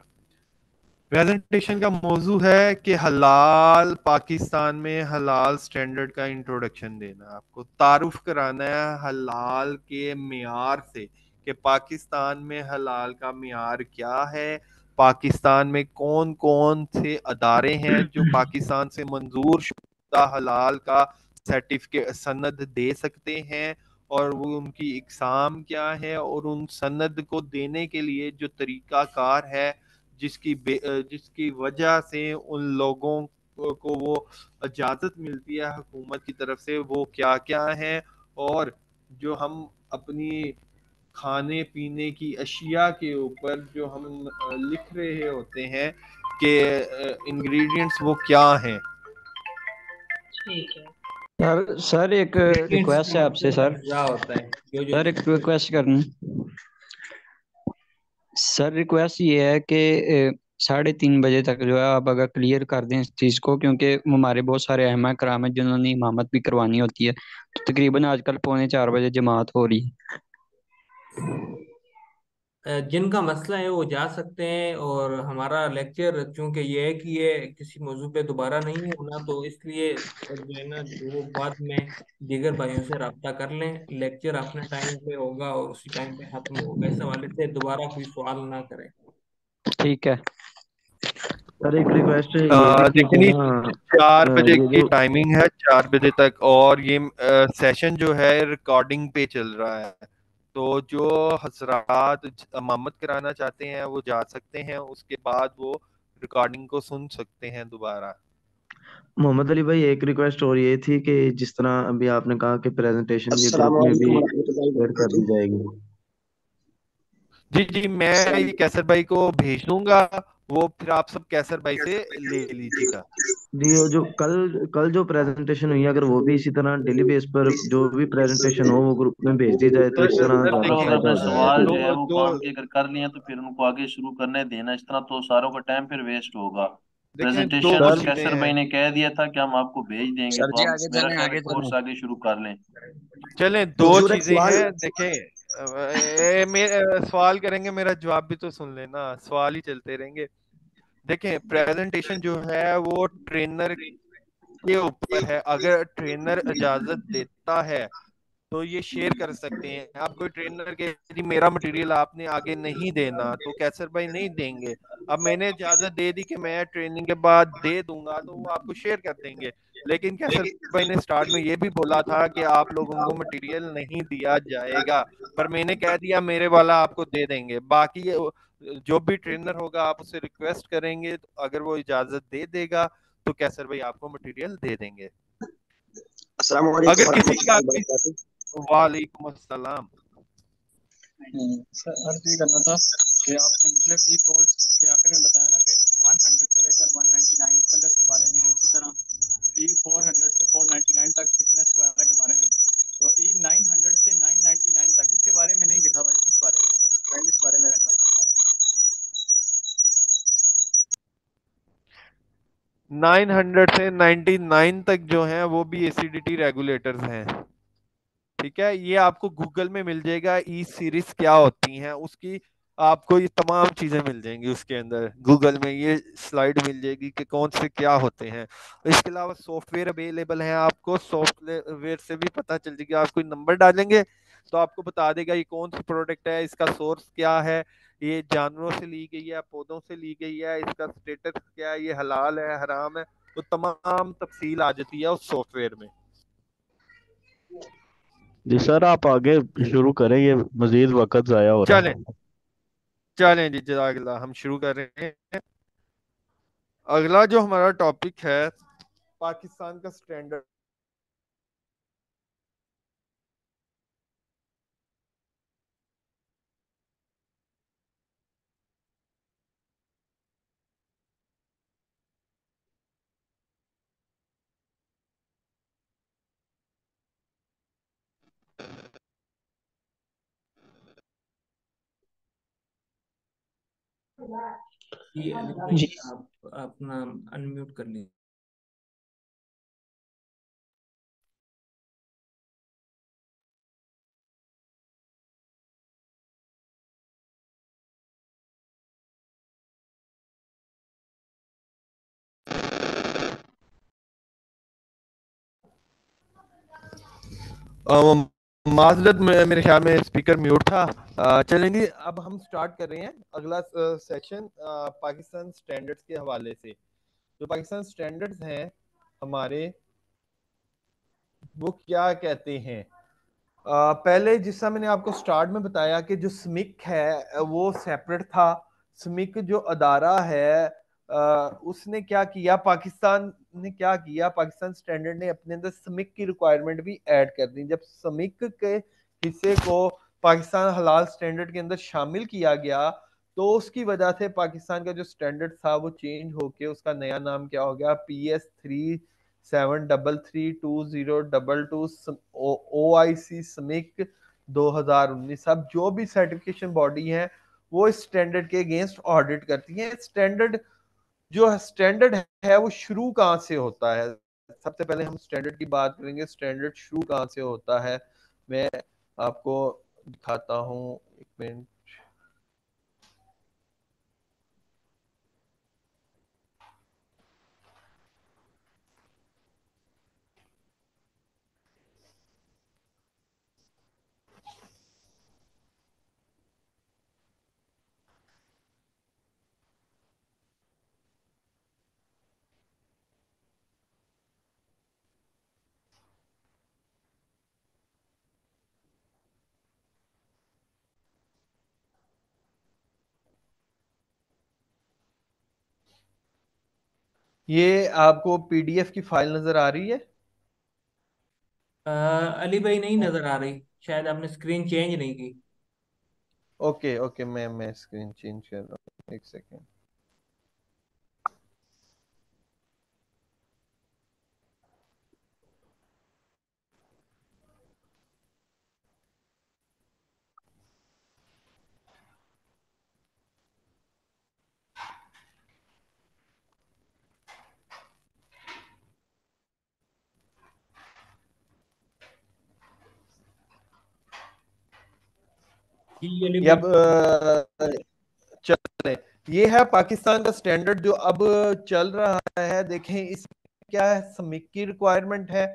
S1: प्रेजेंटेशन का मौजू है कि हलाल पाकिस्तान में हलाल स्टैंडर्ड का इंट्रोडक्शन देना, आपको तारुफ कराना है हलाल के मियार से कि पाकिस्तान में हलाल का मियार क्या है, पाकिस्तान में कौन कौन से अदारे हैं जो पाकिस्तान से मंजूर शुदा हलाल का सर्टिफिकेट सनद दे सकते हैं, और वो उनकी इकसाम क्या है, और उन सनद को देने के लिए जो तरीका कार है जिसकी वजह से उन लोगों को वो इजाजत मिलती है हुकूमत की तरफ से, वो क्या क्या है। और जो हम अपनी खाने पीने की अशिया के ऊपर जो हम लिख रहे होते हैं कि इंग्रेडिएंट्स वो क्या हैं।
S3: ठीक है।
S2: सर एक
S4: इंग्रेडिएंट्स
S2: रिक्वेस्ट
S4: का
S2: है आपसे
S4: मतलब
S2: सर।
S4: क्या होता है? जो जो
S2: सर एक
S4: चीजें
S2: रिक्वेस्ट करनी। सर रिक्वेस्ट ये है कि 3:30 बजे तक जो है आप अगर क्लियर कर दें इस चीज़ को, क्योंकि हमारे बहुत सारे अहमा कराम है जिन्होंने इमामत भी करवानी होती है, तो तकरीबन आजकल 3:45 बजे जमात हो रही है।
S4: जिनका मसला है वो जा सकते हैं। और हमारा लेक्चर चूंकि ये है कि ये किसी मौजू पे दोबारा नहीं होना, तो इसलिए जो है ना वो बाद में दीगर भाइयों से रब्ता कर लें। लेक्चर अपने टाइम पे होगा और उसी टाइम पे खत्म होगा। इस हवाले से दोबारा कोई सवाल ना करें।
S2: ठीक है।
S5: सर एक रिक्वेस्ट ये भी थी कि
S1: देखनी,
S5: ना
S1: 4 बजे
S5: ये
S1: की
S5: जो
S1: टाइमिंग है, 4 बजे तक। और ये सेशन जो है रिकॉर्डिंग पे चल रहा है, तो जो हजरात इमामत कराना चाहते हैं वो जा सकते हैं, उसके बाद वो रिकॉर्डिंग को सुन सकते हैं दोबारा।
S5: मोहम्मद अली भाई, एक रिक्वेस्ट और ये थी कि जिस तरह अभी आपने कहा कि प्रेजेंटेशन ये
S7: अस्सलाम
S5: ग्रुप में
S7: वालेकुम
S5: भी
S7: वरहमतुल्लाहि
S5: शेयर कर दी
S7: वबरकातुहू।
S5: जाएगी।
S1: जी जी, मैं
S7: अस्सलाम
S1: ये कैसर भाई को भेज दूंगा। वो फिर आप सब कैसर भाई से ले लीजिएगा।
S7: जी, वो जो कल कल जो प्रेजेंटेशन हुई, अगर वो भी इसी तरह डेली बेस पर जो भी प्रेजेंटेशन हो वो ग्रुप में भेज दी जाए तो
S1: सर
S7: इस तरह
S1: सर
S7: ज्यादा
S8: मतलब
S1: देखिए,
S8: अगर
S7: फायदा
S8: अपने
S7: हो जाएगा
S8: सवाल
S7: फिर।
S8: जो है
S1: दो
S8: वो
S1: दो
S8: काम के अगर कर लिए तो फिर उनको आगे शुरू करने देना, इस तरह तो सारों का टाइम फिर वेस्ट होगा।
S1: देखें, दो
S8: प्रेजेंटेशन
S5: सर
S1: चीजें
S8: कैसर भाई
S1: हैं।
S8: ने कह दिया था कि हम आपको भेज देंगे,
S2: सर
S8: तो
S2: जी
S8: हम
S2: आगे
S8: मेरा
S2: चलें,
S8: ख्याल है
S2: आगे चलें।
S8: कोर्स आगे शुरू कर लें।
S1: चलें, दो
S7: हुजूर, एक
S1: चीजें
S7: सवाल।
S1: हैं। देखें, सवाल करेंगे, मेरा जवाब भी तो सुन लेना, सवाल ही चलते रहेंगे। देखें, प्रेजेंटेशन जो है वो ट्रेनर के ऊपर है। अगर ट्रेनर इजाजत देता है तो ये शेयर कर सकते हैं। आप कोई ट्रेनर के जी मेरा मटेरियल आपने आगे नहीं देना, तो कैसर भाई नहीं देंगे। अब मैंने इजाजत दे दी कि मैं ट्रेनिंग के बाद दे दूंगा, तो वो आपको शेयर कर देंगे। लेकिन कैसर भाई ने स्टार्ट में ये भी बोला था कि आप लोगों को मटेरियल नहीं दिया जाएगा, पर मैंने कह दिया मेरे वाला आपको दे देंगे। बाकी जो भी ट्रेनर होगा आप उससे रिक्वेस्ट करेंगे, तो अगर वो इजाजत दे देगा तो कैसर भाई आपको मटेरियल दे देंगे।
S7: अस्सलाम
S1: अगर
S7: वालेकुम
S1: किसी का
S7: वरहमतुल्लाहि वबरकातुहू।
S1: वालेकुम अस्सलाम।
S9: सर अर्ज ये करना था कि आपने मुख्तलिफ ई कोड के आखिर में बताया ना कि 100 से लेकर 199 प्लस के बारे में है, इसी तरह ई 400 से 499 तक थिकनेस वगैरह के बारे में। तो ई 900 से 999 तक इसके बारे में नहीं लिखा हुआ है, किस बारे में है? इस बारे में रहना है।
S1: 900 से 99 तक जो है वो भी एसिडिटी रेगुलेटर्स हैं। ठीक है, ये आपको गूगल में मिल जाएगा, ई सीरीज क्या होती हैं उसकी, आपको ये तमाम चीजें मिल जाएंगी उसके अंदर। गूगल में ये स्लाइड मिल जाएगी कि कौन से क्या होते हैं। इसके अलावा सॉफ्टवेयर अवेलेबल है, आपको सॉफ्टवेयर से भी पता चल जाएगा। आप कोई नंबर डालेंगे तो आपको बता देगा ये कौन सी प्रोडक्ट है, इसका सोर्स क्या है, ये जानवरों से ली गई है, पौधों से ली गई है, इसका स्टेटस क्या है, ये हलाल है हराम है, तो तमाम तफसील आ जाती है उस सॉफ्टवेयर में।
S5: जी सर, आप आगे शुरू करें, ये मजीद वक्त जाया हो रहा
S1: चलें,
S5: है।
S1: चलें जी, जज़ाकल्लाह। हम शुरू कर रहे हैं। अगला जो हमारा टॉपिक है, पाकिस्तान का स्टैंडर्ड।
S4: जी अली भाई,
S2: जी
S4: आप अपना अनम्यूट कर लीजिए।
S1: माजरत, मेरे ख्याल में स्पीकर म्यूट था। चलेंगे, अब हम स्टार्ट कर रहे हैं अगला सेक्शन पाकिस्तान स्टैंडर्ड्स के हवाले से। जो पाकिस्तान स्टैंडर्ड्स हैं हमारे, वो क्या कहते हैं। पहले जिसका मैंने आपको स्टार्ट में बताया कि जो स्मिक है वो सेपरेट था। स्मिक जो अदारा है, उसने क्या किया, पाकिस्तान ने क्या किया, पाकिस्तान स्टैंडर्ड ने अपने अंदर स्मिक की रिक्वायरमेंट भी ऐड कर दी। जब स्मिक के हिस्से को पाकिस्तान हलाल स्टैंडर्ड के अंदर शामिल किया गया, तो उसकी वजह से पाकिस्तान का जो स्टैंडर्ड था वो चेंज होके उसका नया नाम क्या हो गया, PS37332022 OIC SMIC 2019। अब जो भी सर्टिफिकेशन बॉडी है वो इस स्टैंडर्ड के अगेंस्ट ऑडिट करती है। स्टैंडर्ड जो स्टैंडर्ड है वो शुरू कहाँ से होता है, सबसे पहले हम स्टैंडर्ड की बात करेंगे। स्टैंडर्ड शुरू कहाँ से होता है, मैं आपको दिखाता हूँ, एक मिनट। ये आपको पीडीएफ की फाइल नजर आ रही है?
S4: अली भाई नहीं नजर आ रही, शायद आपने स्क्रीन चेंज नहीं की।
S1: ओके ओके, मैं स्क्रीन चेंज कर रहा हूँ, एक सेकेंड।
S4: जी ये वाली
S1: ये अब
S4: बिल्कुल।
S1: चल रहे हैं। ये है पाकिस्तान का स्टैंडर्ड जो अब चल रहा है। देखें इस क्या है, समिक की रिक्वायरमेंट है,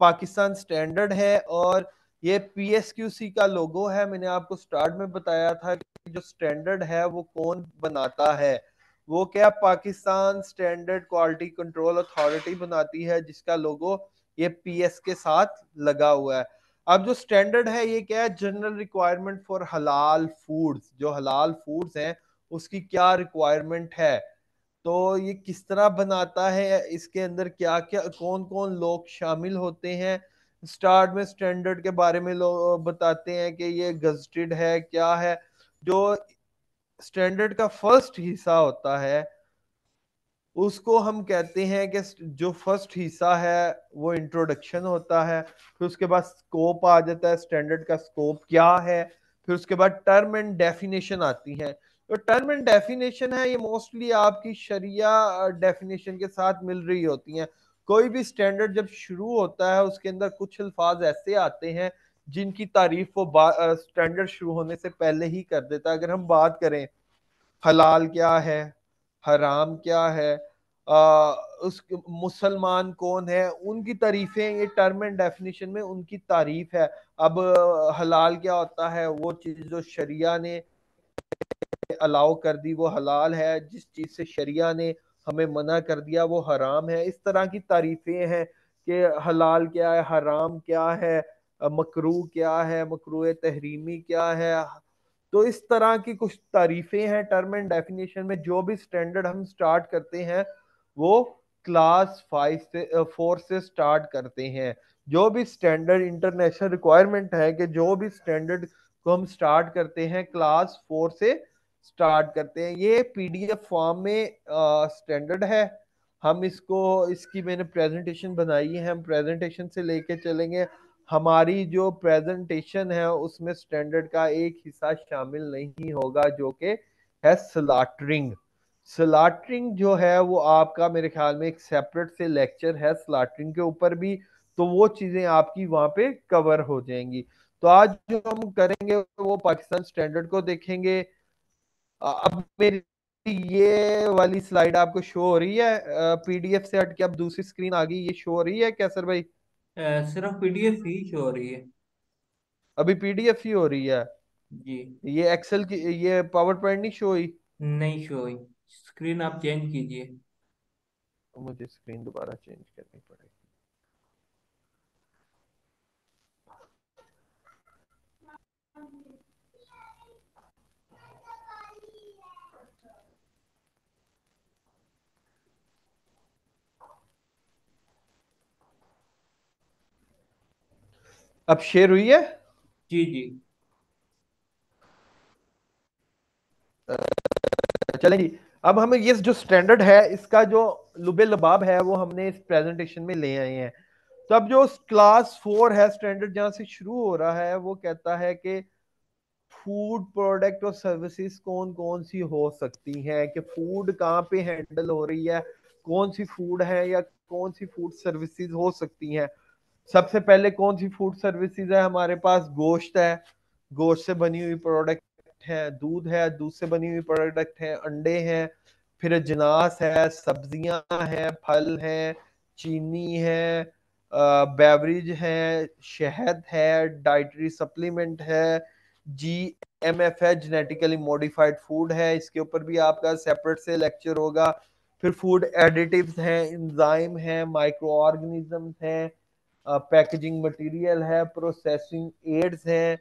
S1: पाकिस्तान स्टैंडर्ड है, और ये पीएसक्यूसी का लोगो है। मैंने आपको स्टार्ट में बताया था कि जो स्टैंडर्ड है वो कौन बनाता है, वो क्या Pakistan standard quality control authority बनाती है, जिसका लोगो ये पीएस के साथ लगा हुआ है। अब जो स्टैंडर्ड है ये क्या है, जनरल रिक्वायरमेंट फॉर हलाल फूड्स। जो हलाल फूड्स हैं उसकी क्या रिक्वायरमेंट है, तो ये किस तरह बनाता है, इसके अंदर क्या क्या कौन कौन लोग शामिल होते हैं। स्टार्ट में स्टैंडर्ड के बारे में लोग बताते हैं कि ये गजटेड है क्या है। जो स्टैंडर्ड का फर्स्ट हिस्सा होता है उसको हम कहते हैं कि जो फर्स्ट हिस्सा है वो इंट्रोडक्शन होता है। फिर उसके बाद स्कोप आ जाता है, स्टैंडर्ड का स्कोप क्या है। फिर उसके बाद टर्म एंड डेफिनेशन आती है। तो टर्म एंड डेफिनेशन है ये मोस्टली आपकी शरिया डेफिनेशन के साथ मिल रही होती हैं। कोई भी स्टैंडर्ड जब शुरू होता है उसके अंदर कुछ अल्फाज ऐसे आते हैं जिनकी तारीफ वो स्टैंडर्ड शुरू होने से पहले ही कर देता है। अगर हम बात करें हलाल क्या है, हराम क्या है, उस मुसलमान कौन है, उनकी तारीफें ये टर्म एंड डेफिनेशन में उनकी तारीफ है। अब हलाल क्या होता है, वो चीज जो शरिया ने अलाउ कर दी वो हलाल है, जिस चीज से शरिया ने हमें मना कर दिया वो हराम है। इस तरह की तारीफें हैं कि हलाल क्या है, हराम क्या है, मकरू क्या है, मकरू तहरीमी क्या है। तो इस तरह की कुछ तारीफें हैं टर्म एंड डेफिनेशन में। जो भी स्टैंडर्ड हम स्टार्ट करते हैं वो क्लास 4 से स्टार्ट करते हैं। जो भी स्टैंडर्ड इंटरनेशनल रिक्वायरमेंट है कि जो भी स्टैंडर्ड को हम स्टार्ट करते हैं क्लास 4 से स्टार्ट करते हैं। ये पीडीएफ फॉर्म में स्टैंडर्ड है। हम इसको इसकी मैंने प्रेजेंटेशन बनाई है, हम प्रेजेंटेशन से लेके चलेंगे। हमारी जो प्रेजेंटेशन है उसमें स्टैंडर्ड का एक हिस्सा शामिल नहीं होगा जो कि है स्लॉटरिंग। स्लॉटरिंग जो है वो आपका मेरे ख्याल में एक सेपरेट से लेक्चर है स्लॉटरिंग के ऊपर भी, तो वो चीजें आपकी वहां पे कवर हो जाएंगी। तो आज जो हम करेंगे वो पाकिस्तान स्टैंडर्ड को देखेंगे। अब मेरी ये वाली स्लाइड आपको शो हो रही है, पीडीएफ से हट के अब दूसरी स्क्रीन आ गई, ये शो हो रही है कैसर भाई?
S4: सिर्फ पीडीएफ ही शो हो रही है।
S1: अभी पीडीएफ ही हो रही है,
S4: जी
S1: ये एक्सेल की, ये पावर पॉइंट नहीं शो हुई?
S4: नहीं शो हुई। स्क्रीन आप चेंज कीजिए।
S1: तो मुझे स्क्रीन दोबारा चेंज करनी पड़ेगी। अब शेयर हुई है?
S4: जी जी।
S1: चलें जी। अब हमें ये जो स्टैंडर्ड है इसका जो लुबे लबाब है वो हमने इस प्रेजेंटेशन में ले आए हैं। तो अब जो क्लास 4 है स्टैंडर्ड जहां से शुरू हो रहा है वो कहता है कि फूड प्रोडक्ट और सर्विसेज कौन कौन सी हो सकती हैं, कि फूड कहाँ पे हैंडल हो रही है, कौन सी फूड है या कौन सी फूड सर्विसेज हो सकती हैं। सबसे पहले कौन सी फूड सर्विसेज है हमारे पास? गोश्त है, गोश्त से बनी हुई प्रोडक्ट है। दूध है, दूध से बनी हुई प्रोडक्ट है। अंडे हैं, फिर अजनास है, सब्जियां हैं, फल हैं, चीनी है, बेवरेज है, शहद है, डाइटरी सप्लीमेंट है, जीएमएफ है, जेनेटिकली मॉडिफाइड फूड है, इसके ऊपर भी आपका सेपरेट से लेक्चर होगा। फिर फूड एडिटिव्स हैं, एंजाइम है, माइक्रो ऑर्गेनिजम्स हैं, पैकेजिंग मटेरियल है, प्रोसेसिंग एड्स हैं,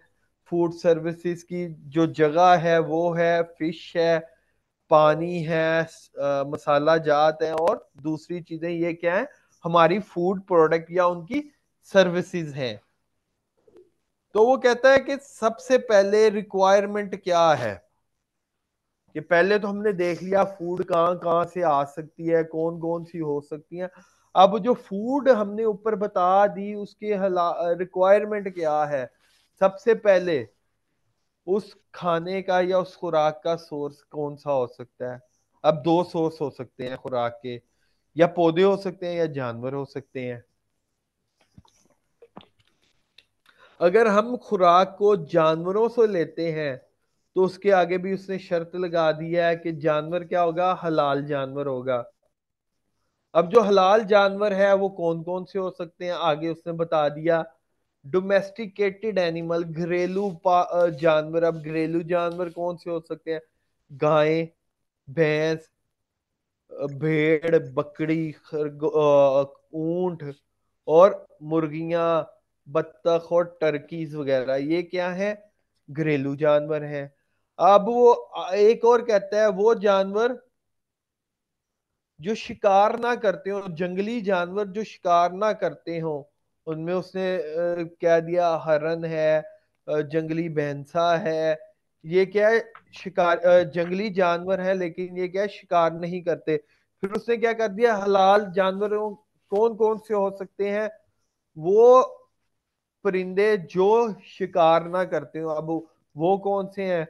S1: फूड सर्विसेज की जो जगह है वो है, फिश है, पानी है, मसाला जात है, और दूसरी चीजें ये क्या है, हमारी फूड प्रोडक्ट या उनकी सर्विसेज हैं। तो वो कहता है कि सबसे पहले रिक्वायरमेंट क्या है, कि पहले तो हमने देख लिया फूड कहाँ कहाँ से आ सकती है, कौन कौन सी हो सकती है। अब जो फूड हमने ऊपर बता दी उसके रिक्वायरमेंट क्या है। सबसे पहले उस खाने का या उस खुराक का सोर्स कौन सा हो सकता है। अब दो सोर्स हो सकते हैं खुराक के, या पौधे हो सकते हैं या जानवर हो सकते हैं। अगर हम खुराक को जानवरों से लेते हैं तो उसके आगे भी उसने शर्त लगा दिया है कि जानवर क्या होगा, हलाल जानवर होगा। अब जो हलाल जानवर है वो कौन कौन से हो सकते हैं, आगे उसने बता दिया। डोमेस्टिकेटेड एनिमल, घरेलू जानवर। अब घरेलू जानवर कौन से हो सकते हैं, गाय, भैंस, भेड़, बकरी, ऊंट और मुर्गियां, बत्तख और टर्कीज वगैरह, ये क्या है, घरेलू जानवर हैं। अब वो एक और कहता है, वो जानवर जो शिकार ना करते हो, जंगली जानवर जो शिकार ना करते हो, उनमें उसने कह दिया हरन है, जंगली भैंसा है। ये क्या है, शिकार, जंगली जानवर है लेकिन ये क्या है, शिकार नहीं करते। फिर उसने क्या कर दिया, हलाल जानवरों कौन कौन से हो सकते हैं, वो परिंदे जो शिकार ना करते हो। अब वो कौन से हैं,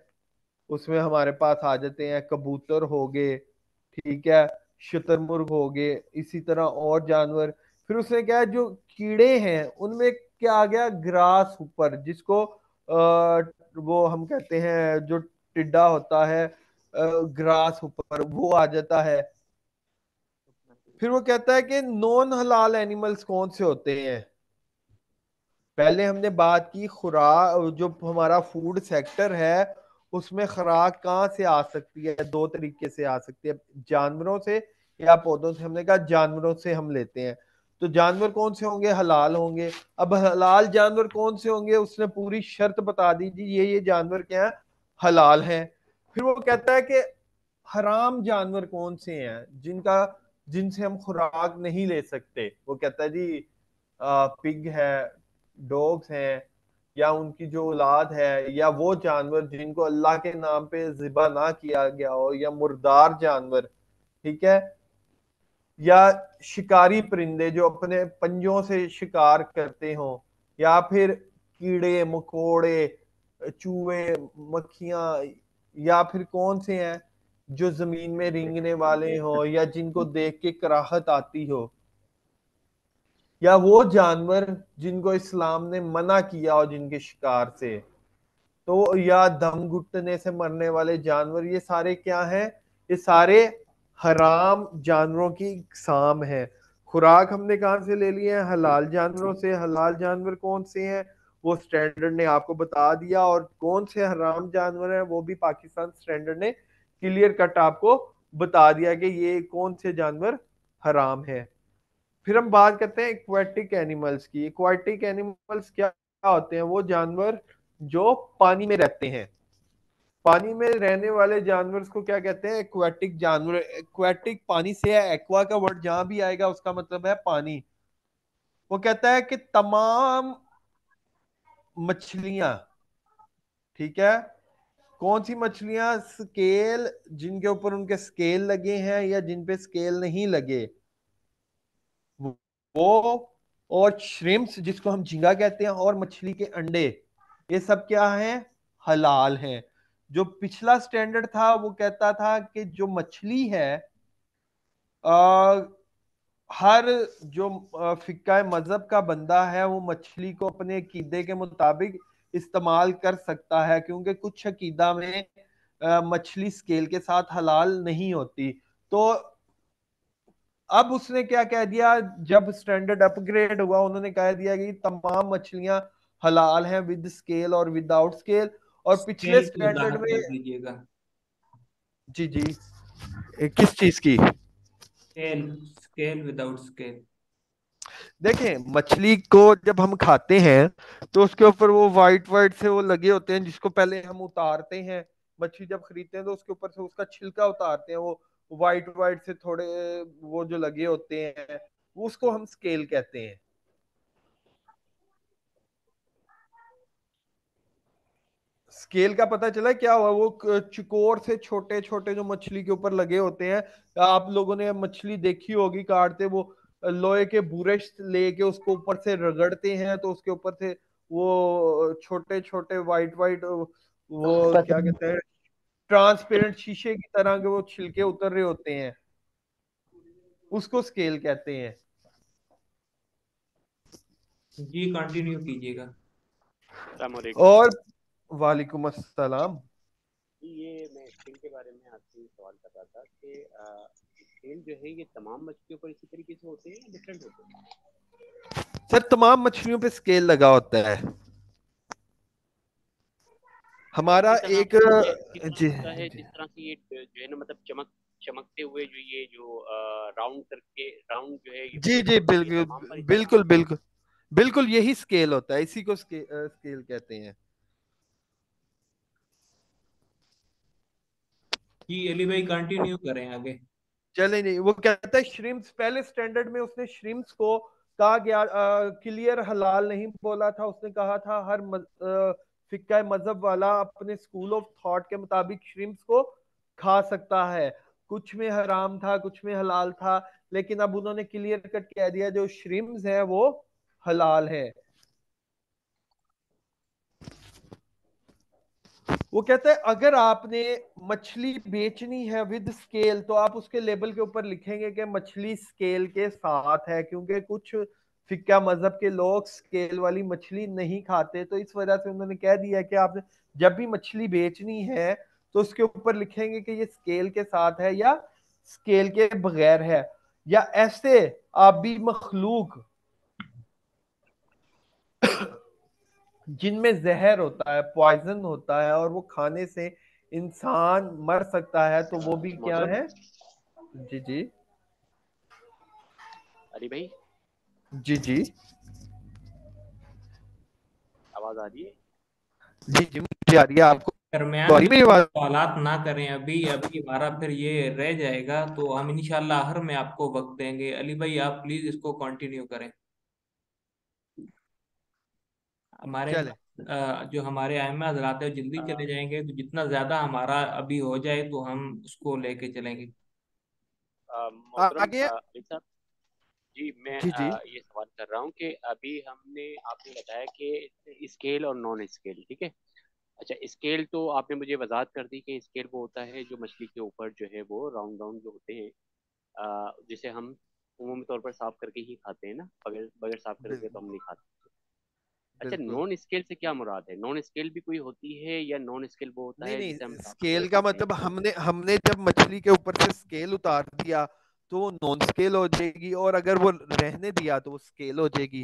S1: उसमें हमारे पास आ जाते हैं, कबूतर हो गए, ठीक है, शुतुरमुर्ग हो गए, इसी तरह और जानवर। फिर उसने क्या है, जो कीड़े हैं उनमें क्या आ गया, ग्रास ऊपर, जिसको वो हम कहते हैं जो टिड्डा होता है, ग्रास ऊपर वो आ जाता है। फिर वो कहता है कि नॉन हलाल एनिमल्स कौन से होते हैं। पहले हमने बात की खुराक, जो हमारा फूड सेक्टर है उसमें खुराक कहाँ से आ सकती है, दो तरीके से आ सकती है, जानवरों से या पौधों से। हमने कहा जानवरों से हम लेते हैं, तो जानवर कौन से होंगे, हलाल होंगे। अब हलाल जानवर कौन से होंगे, उसने पूरी शर्त बता दी जी, ये जानवर क्या है, हलाल हैं। फिर वो कहता है कि हराम जानवर कौन से हैं, जिनसे हम खुराक नहीं ले सकते। वो कहता है जी, पिग है, डॉग्स हैं, या उनकी जो औलाद है, या वो जानवर जिनको अल्लाह के नाम पे ज़िबा ना किया गया हो, या मुर्दार जानवर, ठीक है, या शिकारी परिंदे जो अपने पंजों से शिकार करते हो, या फिर कीड़े मकोड़े, चूहे, मक्खियां, या फिर कौन से हैं जो जमीन में रेंगने वाले हो, या जिनको देख के कराहत आती हो, या वो जानवर जिनको इस्लाम ने मना किया हो जिनके शिकार से, तो या दम घुटने से मरने वाले जानवर, ये सारे क्या हैं, ये सारे हराम जानवरों की इकसाम है। खुराक हमने कहां से ले ली है, हलाल जानवरों से। हलाल जानवर कौन से हैं, वो स्टैंडर्ड ने आपको बता दिया, और कौन से हराम जानवर हैं वो भी पाकिस्तान स्टैंडर्ड ने क्लियर कट आपको बता दिया कि ये कौन से जानवर हराम है। फिर हम बात करते हैं एक्वाटिक एनिमल्स की। एक्वाटिक एनिमल्स क्या होते हैं, वो जानवर जो पानी में रहते हैं। पानी में रहने वाले जानवर को क्या कहते हैं, एक्वाटिक जानवर। एक्वाटिक पानी से है, एक्वा का वर्ड जहां भी आएगा उसका मतलब है पानी। वो कहता है कि तमाम मछलियां, ठीक है, कौन सी मछलियां, स्केल, जिनके ऊपर उनके स्केल लगे हैं या जिन पे स्केल नहीं लगे, वो, और श्रिम्प्स जिसको हम झींगा कहते हैं, और मछली के अंडे, ये सब क्या हैं, हलाल हैं। जो पिछला स्टैंडर्ड था वो कहता था कि जो मछली है, आ, हर जो फिक्का मजहब का बंदा है वो मछली को अपने अकीदे के मुताबिक इस्तेमाल कर सकता है, क्योंकि कुछ अकीदा में मछली स्केल के साथ हलाल नहीं होती। तो अब उसने क्या कह दिया, जब स्टैंडर्ड अपग्रेड हुआ उन्होंने कह दिया कि तमाम मछलियां हलाल हैं, विद स्केल और विदाउट स्केल। और पिछले
S4: स्केल की
S1: स्टैंडर्ड
S4: वजाहत
S1: में,
S4: कर दीजिएगा।
S1: जी जी, किस चीज की,
S4: स्केल, स्केल विदाउट स्केल।
S1: देखें मछली को जब हम खाते हैं तो उसके ऊपर वो वाइट वाइट से वो लगे होते हैं, जिसको पहले हम उतारते हैं। मछली जब खरीदते हैं तो उसके ऊपर से उसका छिलका उतारते हैं, वो वाइट वाइट से थोड़े वो जो लगे होते हैं, वो उसको हम स्केल कहते हैं। स्केल का पता चला क्या हुआ, वो चुकोर से छोटे छोटे जो मछली के ऊपर लगे होते हैं। आप लोगों ने मछली देखी होगी काटते, वो लोहे के बुरश लेके उसको ऊपर से रगड़ते हैं तो उसके ऊपर से वो छोटे छोटे वाइट वाइट, वो क्या
S3: पतली।
S1: कहते हैं, ट्रांसपेरेंट शीशे की तरह के वो छिलके उतर रहे होते हैं, उसको स्केल कहते हैं।
S4: जी कंटिन्यू कीजिएगा।
S10: अस्सलाम वालेकुम।
S1: और वालेकुम अस्सलाम।
S10: ये मैं स्केल के बारे में आपसे सवाल कर रहा था कि स्केल जो है ये तमाम मछलियों पर इसी तरीके से होते हैं या डिफरेंट होते हैं?
S1: सर तमाम मछलियों पे स्केल लगा होता है हमारा
S10: इसी तरह
S1: एक।
S10: इसी तरह
S1: जी
S10: होता है
S1: जी
S10: जिस तरह से ये जो है ना मतलब चमकते हुए जो ये जो राउंड करके राउंड जो है ये
S1: जी
S10: प्लेट्स
S1: जी
S10: होती है ये तमाम
S1: बिल्कुल
S10: पर इसी तरह
S1: बिल्कुल
S10: होते हैं।
S1: बिल्कुल बिल्कुल यही स्केल होता है, इसी को स्केल कहते हैं।
S4: जी अली भाई कंटिन्यू करें आगे।
S1: चले नहीं, वो कहता है श्रिम्प्स, पहले स्टैंडर्ड में उसने श्रिम्प्स को कहा गया क्लियर हलाल नहीं बोला था, उसने कहा था हर फिक्का मजहब वाला अपने स्कूल ऑफ थॉट के मुताबिक श्रिम्प्स को खा सकता है, कुछ में हराम था कुछ में हलाल था, लेकिन अब उन्होंने क्लियर कट कह दिया जो श्रिम्प्स है वो हलाल है। वो कहता है अगर आपने मछली बेचनी है विद स्केल तो आप उसके लेबल के ऊपर लिखेंगे कि मछली स्केल के साथ है, क्योंकि कुछ फिक्का मजहब के लोग स्केल वाली मछली नहीं खाते, तो इस वजह से उन्होंने कह दिया कि आपने जब भी मछली बेचनी है तो उसके ऊपर लिखेंगे कि ये स्केल के साथ है या स्केल के बगैर है। या ऐसे आप भी मखलूक जिनमें जहर होता है, पॉइजन होता है और वो खाने से इंसान मर सकता है, तो वो भी क्या
S10: मोहतरम
S1: है। जी जी
S10: अली भाई
S1: जी जी
S10: आवाज आ रही है?
S1: जी जी मुझे आ रही है, आपको
S4: दरमियान
S1: आ
S4: में
S1: रही है मेरी आवाज?
S4: सवालात ना करें, अभी अभी हमारा फिर ये रह जाएगा, तो हम इंशाल्लाह आखिर में आपको वक्त देंगे। अली भाई आप प्लीज इसको कंटिन्यू करें। हमारे
S10: चले
S4: जो हमारे आइम्मा हज़रात है वो जल्दी चले जाएंगे, तो जितना ज्यादा हमारा अभी हो जाए तो हम उसको लेके चलेंगे।
S10: मोहतरम
S1: आगे।
S10: अली साहब जी मैं
S1: जी जी
S10: ये सवाल कर रहा हूँ कि अभी हमने आपने बताया कि स्केल और नॉन स्केल ठीक है। अच्छा स्केल तो आपने मुझे वजाहत कर दी कि स्केल वो होता है जो मछली के ऊपर जो है वो राउंड राउंड जो होते हैं जिसे हम उमूमी तौर पर साफ करके ही खाते हैं ना, बगैर बगैर साफ करके तो
S1: बिल्कुल
S10: हम नहीं खाते। अच्छा
S1: बिल्कुल।
S10: नॉन स्केल से क्या मुराद है? नॉन स्केल भी कोई होती है या नॉन स्केल वो होता
S1: नहीं
S10: है जिसे हम
S1: नहीं,
S10: साफ करके
S1: स्केल का
S10: खाते हैं?
S1: मतलब हमने हमने जब मछली के ऊपर से स्केल उतार दिया तो वो नॉन स्केल हो जाएगी, और अगर वो रहने दिया तो वो स्केल हो जाएगी।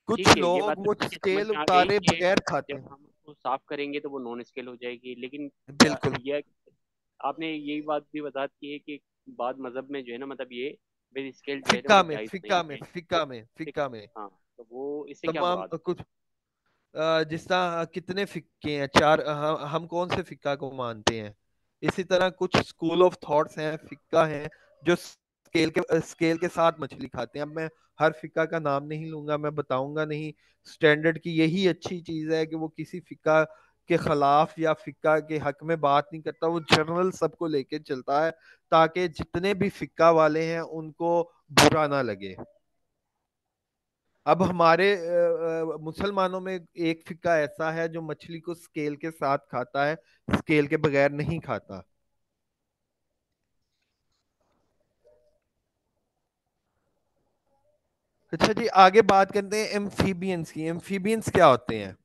S1: कुछ
S10: ठीक है ये बात
S1: लोग
S10: तो
S1: वो
S10: मुझे समझ
S1: स्केल
S10: में आ गई
S1: उतारे
S10: कि
S1: बगैर खाते
S10: जब
S1: हैं।
S10: हम उसको साफ करेंगे तो वो नॉन स्केल हो जाएगी, लेकिन
S1: बिल्कुल।
S10: ये आपने यही बात भी वजाहत की है कि बाद मजहब में जो है ना मतलब ये विद स्केल जो है ना
S1: फिक्का
S10: वो
S1: में
S10: जायज
S1: फिक्का
S10: नहीं
S1: में
S10: है।
S1: फिक्का में
S10: ठीक
S1: फिक्का में
S10: हाँ तो वो इससे क्या
S1: तमाम
S10: मुराद है?
S1: कुछ जिस तरह कितने फिक्के हैं, चार, हम कौन से फिक्का को मानते हैं, इसी तरह कुछ स्कूल ऑफ थॉट्स हैं, फिक्का हैं जो स्केल के साथ मछली खाते हैं। अब मैं हर फिक्का का नाम नहीं लूंगा, मैं बताऊंगा नहीं। स्टैंडर्ड की यही अच्छी चीज है कि वो किसी फिक्का के खिलाफ या फिक्का के हक में बात नहीं करता, वो जनरल सबको लेके चलता है ताकि जितने भी फिक्का वाले हैं उनको बुरा ना लगे। अब हमारे मुसलमानों में एक फिक्का ऐसा है जो मछली को स्केल के साथ खाता है, स्केल के बगैर नहीं खाता। अच्छा जी, आगे बात करते हैं एम्फीबियंस की। एम्फीबियंस क्या होते हैं?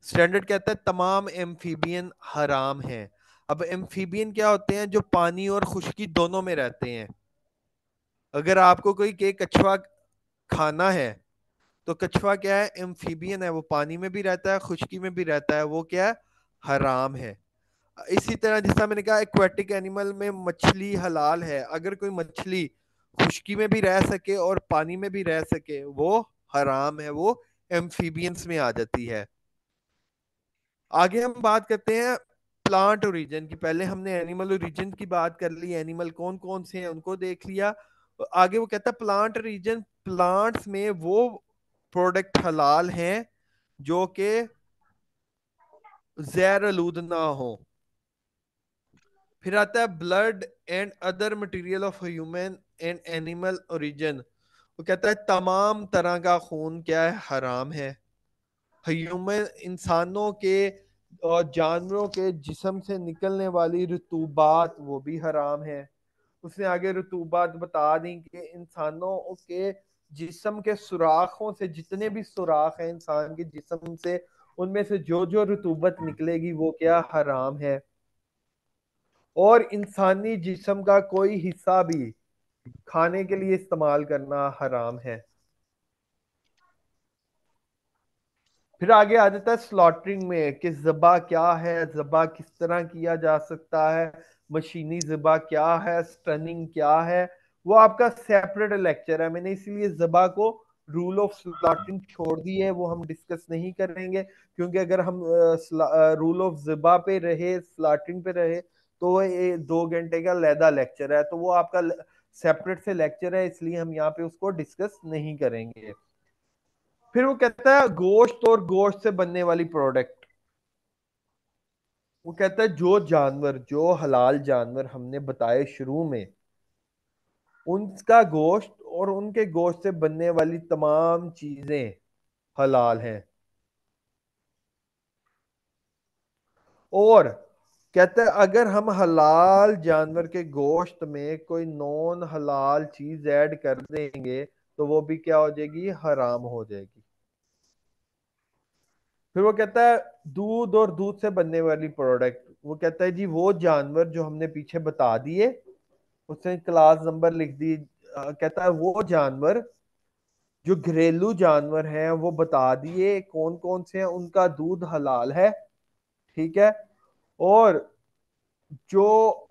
S1: स्टैंडर्ड कहता है तमाम एम्फीबियन हराम हैं। अब एम्फीबियन क्या होते हैं? जो पानी और खुश्की दोनों में रहते हैं। अगर आपको कोई के कछुआ खाना है तो कछुआ क्या है? एम्फीबियन है, वो पानी में भी रहता है खुश्की में भी रहता है, वो क्या है? हराम है। इसी तरह जिस तरह मैंने कहा एक्वेटिक एनिमल में मछली हलाल है, अगर कोई मछली खुश्की में भी रह सके और पानी में भी रह सके वो हराम है, वो एम्फीबियंस में आ जाती है। आगे हम बात करते हैं प्लांट ओरिजिन की। पहले हमने एनिमल ओरिजिन की बात कर ली, एनिमल कौन कौन से हैं उनको देख लिया। आगे वो कहता है प्लांट ओरिजिन, प्लांट्स में वो प्रोडक्ट हलाल हैं जो कि जहर आलूद ना हो। फिर आता है blood and other material of human and animal origin. वो कहता है तमाम तरह का खून क्या है? हराम है। ह्यूमन इंसानों के और जानवरों के जिस्म से निकलने वाली रतूबात वो भी हराम है। उसने आगे रतूबात बता दी कि इंसानों के जिस्म के सुराखों से, जितने भी सुराख हैं इंसान के जिस्म से, उनमें से जो जो रुतूबत निकलेगी वो क्या हराम है। और इंसानी जिस्म का कोई हिस्सा भी खाने के लिए इस्तेमाल करना हराम है। फिर आगे आ जाता है स्लॉटरिंग में कि ज़बा क्या है, ज़बा किस तरह किया जा सकता है, मशीनी ज़बा क्या है, स्टनिंग क्या है। वो आपका सेपरेट लेक्चर है, मैंने इसीलिए ज़बा को रूल ऑफ स्लॉटरिंग छोड़ दी है, वो हम डिस्कस नहीं करेंगे। क्योंकि अगर हम रूल ऑफ ज़बा पे रहे, स्लॉटरिंग पे रहे, तो वो 2 घंटे का लैदा लेक्चर है, तो वो आपका सेपरेट से लेक्चर है, इसलिए हम यहाँ पे उसको डिस्कस नहीं करेंगे। फिर वो कहता है गोश्त और गोश्त से बनने वाली प्रोडक्ट। वो कहता है जो जानवर, जो हलाल जानवर हमने बताए शुरू में, उनका गोश्त और उनके गोश्त से बनने वाली तमाम चीजें हलाल हैं। और कहता है अगर हम हलाल जानवर के गोश्त में कोई नॉन हलाल चीज ऐड कर देंगे तो वो भी क्या हो जाएगी, हराम हो जाएगी। फिर वो कहता है दूध और दूध से बनने वाली प्रोडक्ट। वो कहता है जी वो जानवर जो हमने पीछे बता दिए, उसने क्लास नंबर लिख दी। कहता है वो जानवर जो घरेलू जानवर हैं वो बता दिए कौन कौन से हैं, उनका दूध हलाल है, ठीक है। और जो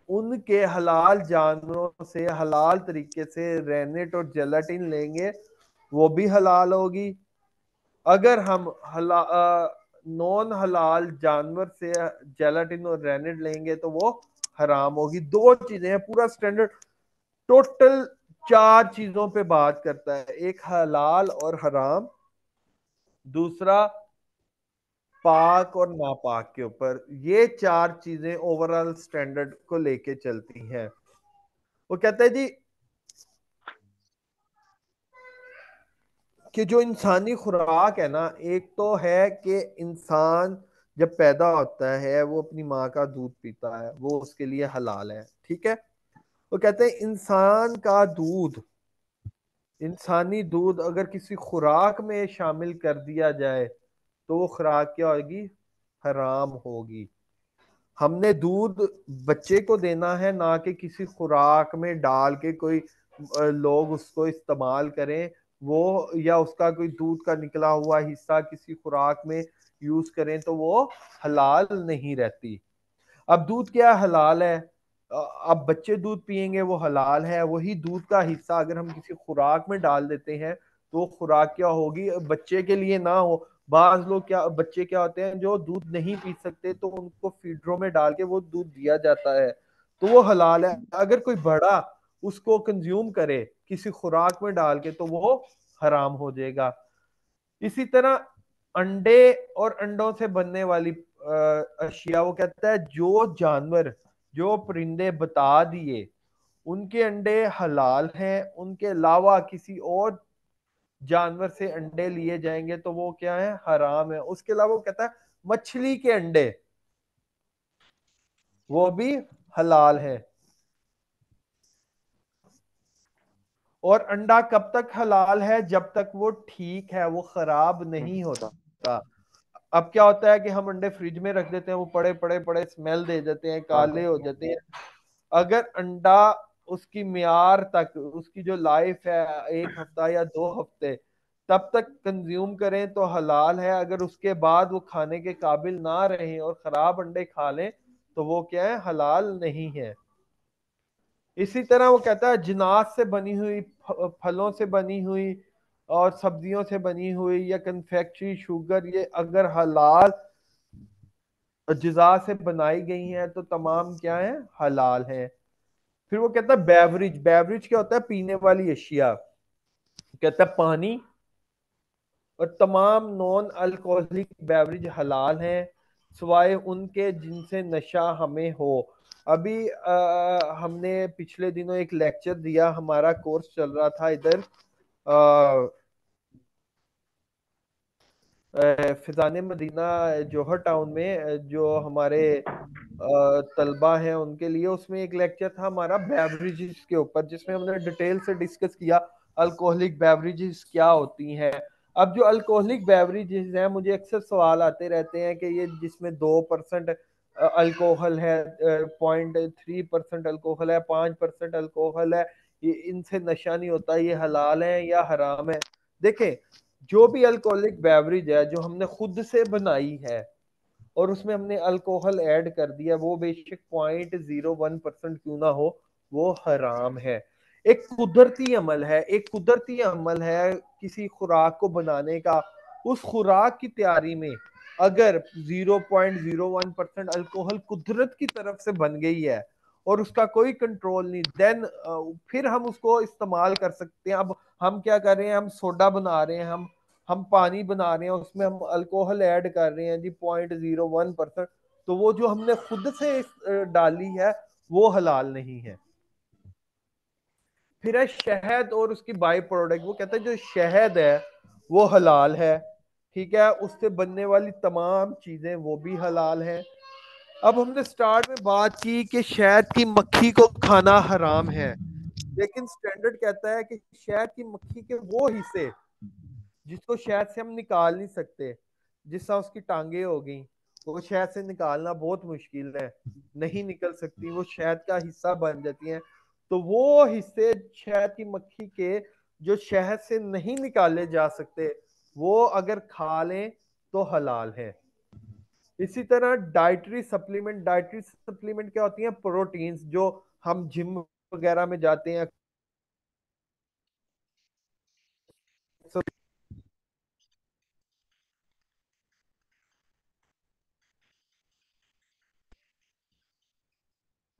S1: उनके हलाल जानवरों से हलाल तरीके से रेनेट और जेलाटिन लेंगे वो भी हलाल होगी। अगर हम नॉन हलाल जानवर से जेलाटिन और रेनेट लेंगे तो वो हराम होगी। 2 चीजें हैं, पूरा स्टैंडर्ड टोटल 4 चीजों पे बात करता है, एक हलाल और हराम, दूसरा पाक और नापाक के ऊपर। ये 4 चीजें ओवरऑल स्टैंडर्ड को लेके चलती हैं। वो कहता है जी कि जो इंसानी खुराक है ना, एक तो है कि इंसान जब पैदा होता है वो अपनी माँ का दूध पीता है, वो उसके लिए हलाल है, ठीक है। वो कहते हैं इंसान का दूध, इंसानी दूध अगर किसी खुराक में शामिल कर दिया जाए तो वो खुराक क्या होगी, हराम होगी। हमने दूध बच्चे को देना है, ना कि किसी खुराक में डाल के कोई लोग उसको इस्तेमाल करें वो, या उसका कोई दूध का निकला हुआ हिस्सा किसी खुराक में यूज करें तो वो हलाल नहीं रहती। अब दूध क्या हलाल है, अब बच्चे दूध पिएंगे वो हलाल है। वही दूध का हिस्सा अगर हम किसी खुराक में डाल देते हैं तो खुराक क्या होगी, बच्चे के लिए ना हो। बाज लोग क्या, बच्चे क्या होते हैं जो दूध नहीं पी सकते तो उनको फीडरों में डाल के वो दूध दिया जाता है, तो वो हलाल है। अगर कोई बड़ा उसको कंज्यूम करे किसी खुराक में डाल के तो वो हराम हो जाएगा। इसी तरह अंडे और अंडों से बनने वाली अशिया। वो कहता है जो जानवर, जो परिंदे बता दिए उनके अंडे हलाल हैं, उनके अलावा किसी और जानवर से अंडे लिए जाएंगे तो वो क्या है, हराम है। उसके अलावा वो कहता है मछली के अंडे वो भी हलाल है। और अंडा कब तक हलाल है, जब तक वो ठीक है, वो खराब नहीं होता। अब क्या होता है कि हम अंडे फ्रिज में रख देते हैं, वो पड़े पड़े पड़े स्मेल दे देते हैं, काले हो जाते हैं। अगर अंडा उसकी मियार तक, उसकी जो लाइफ है 1 हफ्ता या 2 हफ्ते, तब तक कंज्यूम करें तो हलाल है। अगर उसके बाद वो खाने के काबिल ना रहे और खराब अंडे खा लें तो वो क्या है, हलाल नहीं है। इसी तरह वो कहता है जिनात से बनी हुई, फलों से बनी हुई और सब्जियों से बनी हुई या कन्फेक्शनरी शुगर, ये अगर हलाल अज्जा से बनाई गई हैं तो तमाम क्या है, हलाल है। फिर वो कहता है बेवरेज, बेवरेज क्या होता है, पीने वाली अशिया। कहता है पानी और तमाम नॉन अल्कोहलिक बेवरेज हलाल हैं सिवाय उनके जिनसे नशा हमें हो। अभी हमने पिछले दिनों एक लेक्चर दिया, हमारा कोर्स चल रहा था इधर फिजान मदीना जौहर टाउन में, जो हमारे तलबा हैं उनके लिए। उसमें एक लेक्चर था हमारा बेवरेजेस के ऊपर, जिसमें हमने डिटेल से डिस्कस किया अल्कोहलिक बेवरेजेस क्या होती हैं। अब जो अल्कोहलिक बेवरेजेस हैं, मुझे अक्सर सवाल आते रहते हैं कि ये जिसमें 2% अल्कोहल है, 0.3% अल्कोहल है, 5% अल्कोहल है, ये इनसे नशा नहीं होता, ये हलाल है या हराम है? देखें, जो भी अल्कोहलिक बेवरेज है जो हमने खुद से बनाई है और उसमें हमने अल्कोहल ऐड कर दिया, वो बेशक 0.01% क्यों ना हो, वो हराम है। एक कुदरती अमल है, एक कुदरती अमल है किसी खुराक को बनाने का। उस खुराक की तैयारी में अगर 0.01% अल्कोहल कुदरत की तरफ से बन गई है और उसका कोई कंट्रोल नहीं, देन फिर हम उसको इस्तेमाल कर सकते हैं। अब हम क्या कर रहे हैं, हम सोडा बना रहे हैं, हम पानी बना रहे हैं, उसमें हम अल्कोहल ऐड कर रहे हैं जी 0.01%, तो वो जो हमने खुद से डाली है वो हलाल नहीं है। फिर है शहद और उसकी बाई प्रोडक्ट, वो कहता है जो शहद है वो हलाल है, ठीक है, उससे बनने वाली तमाम चीजें वो भी हलाल हैं। अब हमने स्टार्ट में बात की कि शहद की मक्खी को खाना हराम है, लेकिन स्टैंडर्ड कहता है कि शहद की मक्खी के वो हिस्से जिसको शहद से हम निकाल नहीं सकते, जिस तरह उसकी टांगे हो गई, वो शहद से निकालना बहुत मुश्किल है, नहीं निकल सकती, वो शहद का हिस्सा बन जाती हैं, तो वो हिस्से शहद की मक्खी के जो शहद से नहीं निकाले जा सकते, वो अगर खा लें तो हलाल है। इसी तरह डाइटरी सप्लीमेंट क्या होती हैं? प्रोटीन्स, जो हम जिम वगैरह में जाते हैं,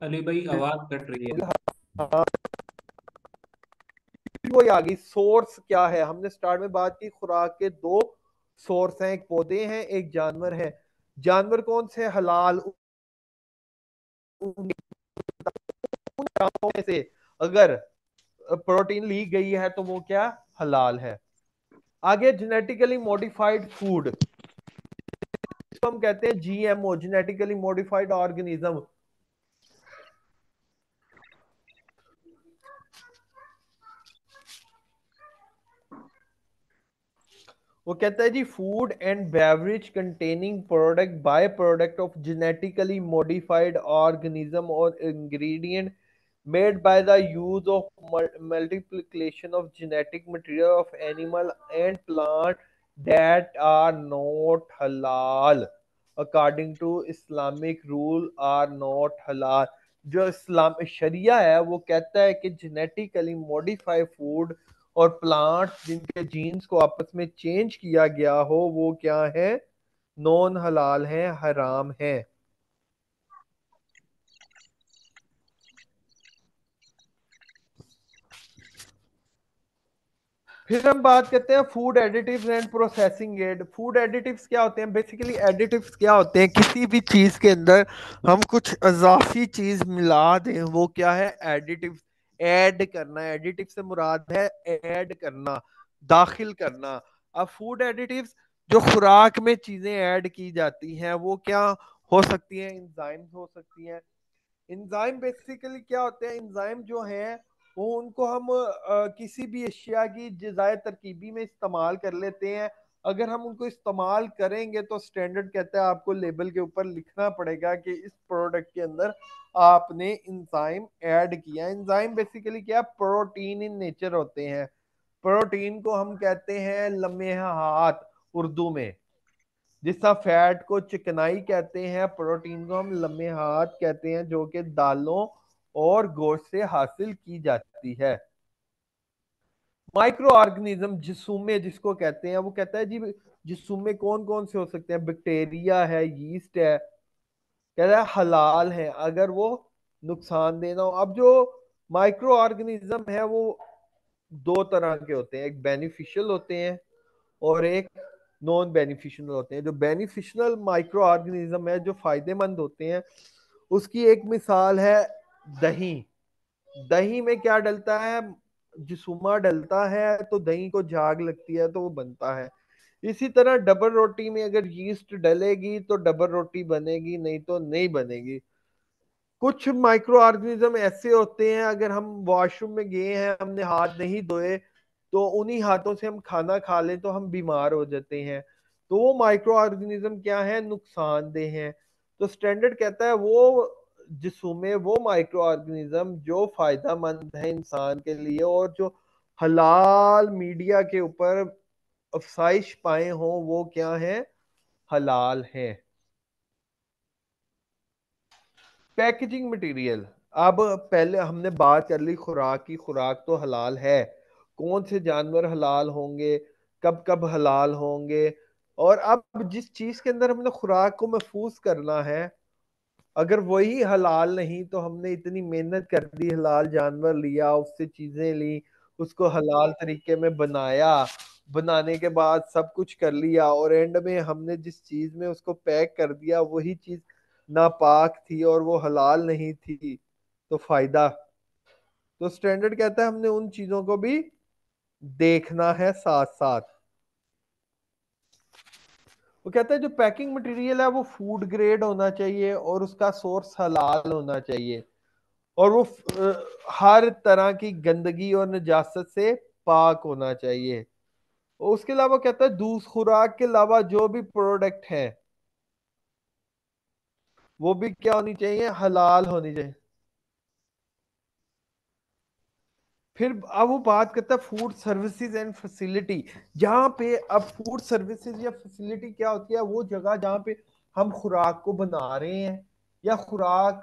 S4: अली भाई आवाज कट रही है।
S1: वही आ गई। सोर्स क्या है? हमने स्टार्ट में बात की खुराक के दो सोर्स हैं, एक पौधे हैं, एक जानवर है। जानवर कौन से हलाल? उन जानवरों में से अगर प्रोटीन ली गई है तो वो क्या हलाल है। आगे जेनेटिकली मॉडिफाइड फूड, तो हम कहते हैं जीएमओ, जेनेटिकली मॉडिफाइड ऑर्गेनिज्म। वो कहता है जी food and beverage containing product by product of genetically modified organism और ingredient made by the use of multiplication of genetic material of animal and plant that are not halal according to Islamic rule are not halal। जो इस्लाम शरिया है वो कहता है कि genetically modify food और plants जिनके jeans को आपस में चेंज किया गया हो वो क्या है? नॉन हलाल है, हराम है। फिर हम बात करते हैं food additives and processing aid. Food additives क्या होते हैं? बेसिकली एडिटिव्स क्या होते हैं? किसी भी चीज के अंदर हम कुछ इजाफी चीज मिला दें, वो क्या है? एडिटिव्स। ऐड करना, एडिटिव से मुराद है ऐड करना, दाखिल करना। अब फूड एडिटिव्स जो खुराक में चीजें ऐड की जाती हैं वो क्या हो सकती हैं? एंजाइम्स हो सकती हैं। इंजाइम बेसिकली क्या होते हैं? इंजाइम जो हैं वो उनको हम किसी भी अशिया की जजाय तरकीबी में इस्तेमाल कर लेते हैं। अगर हम उनको इस्तेमाल करेंगे तो स्टैंडर्ड कहता है आपको लेबल के ऊपर लिखना पड़ेगा कि इस प्रोडक्ट के अंदर आपने इंजाइम ऐड किया। इंजाइम बेसिकली क्या? प्रोटीन इन नेचर होते हैं। प्रोटीन को हम कहते हैं लम्हेहात उर्दू में, जिस तरह फैट को चिकनाई कहते हैं, प्रोटीन को हम लम्हेहात कहते हैं, जो कि दालों और गोश्त से हासिल की जाती है। माइक्रो ऑर्गेनिज्म जिसूमे जिसको कहते हैं, वो कहता है जी जिसूमे कौन कौन से हो सकते हैं? बैक्टीरिया है, यीस्ट है, कहता है हलाल है अगर वो नुकसान देना हो। अब जो माइक्रो ऑर्गेनिज्म है वो दो तरह के होते हैं, एक बेनिफिशियल होते हैं और एक नॉन बेनिफिशियल होते हैं। जो बेनिफिशियल माइक्रो ऑर्गेनिज्म है, जो फायदेमंद होते हैं, उसकी एक मिसाल है दही। दही में क्या डलता है? जिसुमा डलता है, तो दही को झाग लगती है तो वो बनता है। इसी तरह डबल रोटी में अगर यीस्ट डलेगी तो डबल रोटी बनेगी, नहीं तो नहीं बनेगी। कुछ माइक्रो ऑर्गेनिज्म ऐसे होते हैं, अगर हम वॉशरूम में गए हैं, हमने हाथ नहीं धोए, तो उन्हीं हाथों से हम खाना खा लें तो हम बीमार हो जाते हैं। तो वो माइक्रो ऑर्गेनिज्म क्या है, नुकसानदेह हैं। तो स्टैंडर्ड कहता है वो जिसमें वो माइक्रो ऑर्गेनिज्म जो फायदेमंद है इंसान के लिए और जो हलाल मीडिया के ऊपर अफसाइश पाए हों वो क्या है, हलाल है। पैकेजिंग मटेरियल, अब पहले हमने बात कर ली खुराक की, खुराक तो हलाल है, कौन से जानवर हलाल होंगे, कब कब हलाल होंगे। और अब जिस चीज के अंदर हमने खुराक को महफूज करना है, अगर वही हलाल नहीं तो हमने इतनी मेहनत कर दी, हलाल जानवर लिया, उससे चीजें ली, उसको हलाल तरीके में बनाया, बनाने के बाद सब कुछ कर लिया और एंड में हमने जिस चीज में उसको पैक कर दिया वही चीज नापाक थी और वो हलाल नहीं थी, तो फायदा। तो स्टैंडर्ड कहता है हमने उन चीजों को भी देखना है साथ साथ। वो कहता है जो पैकिंग मटेरियल है वो फूड ग्रेड होना चाहिए और उसका सोर्स हलाल होना चाहिए और वो हर तरह की गंदगी और नजासत से पाक होना चाहिए। और उसके अलावा कहता है दूध खुराक के अलावा जो भी प्रोडक्ट है वो भी क्या होनी चाहिए, हलाल होनी चाहिए। फिर अब वो बात करता है फूड सर्विसेज एंड फैसिलिटी, जहाँ पे अब फूड सर्विसेज या फैसिलिटी क्या होती है, वो जगह जहाँ पे हम खुराक को बना रहे हैं या खुराक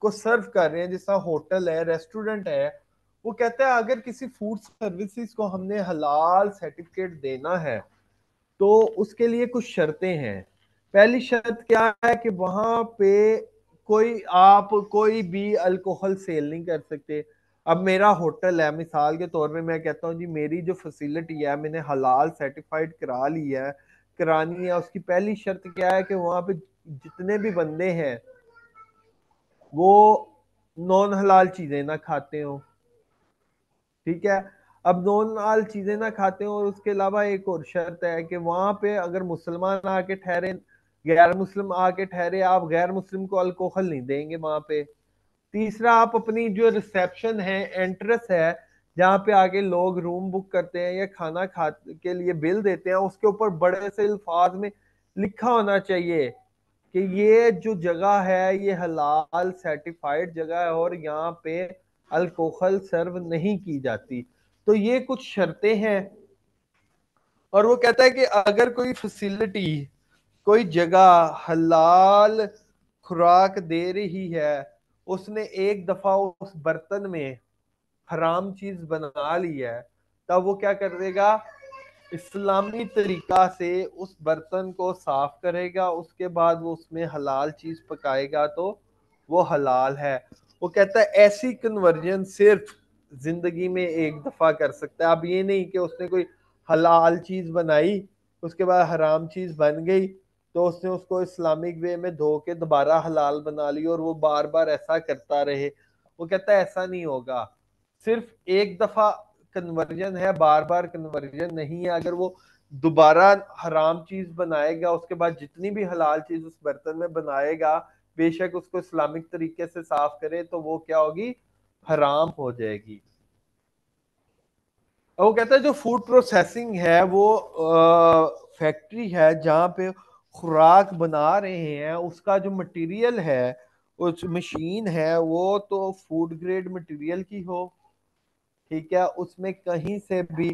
S1: को सर्व कर रहे हैं, जैसा होटल है, रेस्टोरेंट है। वो कहता है अगर किसी फूड सर्विसेज को हमने हलाल सर्टिफिकेट देना है तो उसके लिए कुछ शर्तें हैं। पहली शर्त क्या है कि वहां पे आप कोई भी अल्कोहल सेल नहीं कर सकते। अब मेरा होटल है, मिसाल के तौर पे मैं कहता हूँ जी मेरी जो फैसिलिटी है मैंने हलाल सर्टिफाइड करा ली है, करानी है, उसकी पहली शर्त क्या है कि वहां पे जितने भी बंदे हैं वो नॉन हलाल चीजें ना खाते हो। ठीक है, अब नॉन हलाल चीजें ना खाते हो और उसके अलावा एक और शर्त है कि वहां पे अगर मुसलमान आके ठहरे, गैर मुस्लिम आके ठहरे, आप गैर मुस्लिम को अल्कोहल नहीं देंगे वहां पे। तीसरा, आप अपनी जो रिसेप्शन है, एंट्रेंस है, जहाँ पे आगे लोग रूम बुक करते हैं या खाना खा के लिए बिल देते हैं, उसके ऊपर बड़े से अल्फाज में लिखा होना चाहिए कि ये जो जगह है ये हलाल सर्टिफाइड जगह है और यहाँ पे अल्कोहल सर्व नहीं की जाती। तो ये कुछ शर्तें हैं। और वो कहता है कि अगर कोई फैसिलिटी, कोई जगह हलाल खुराक दे रही है, उसने एक दफा उस बर्तन में हराम चीज बना ली है, तब वो क्या कर देगा, इस्लामी तरीका से उस बर्तन को साफ करेगा, उसके बाद वो उसमें हलाल चीज पकाएगा तो वो हलाल है। वो कहता है ऐसी कन्वर्जन सिर्फ जिंदगी में एक दफा कर सकता है। अब ये नहीं कि उसने कोई हलाल चीज बनाई, उसके बाद हराम चीज बन गई तो उसने उसको इस्लामिक वे में धो के दोबारा हलाल बना ली और वो बार बार ऐसा करता रहे। वो कहता है ऐसा नहीं होगा, सिर्फ एक दफा कन्वर्जन है, बार बार कन्वर्जन नहीं है। अगर वो दोबारा हराम चीज बनाएगा, उसके बाद जितनी भी हलाल चीज उस बर्तन में बनाएगा, बेशक उसको इस्लामिक तरीके से साफ करे, तो वो क्या होगी, हराम हो जाएगी। और वो कहता है जो फूड प्रोसेसिंग है वो फैक्ट्री है जहाँ पे खुराक बना रहे हैं, उसका जो मटेरियल है, उस मशीन है, वो तो फूड ग्रेड मटेरियल की हो। ठीक है, उसमें कहीं से भी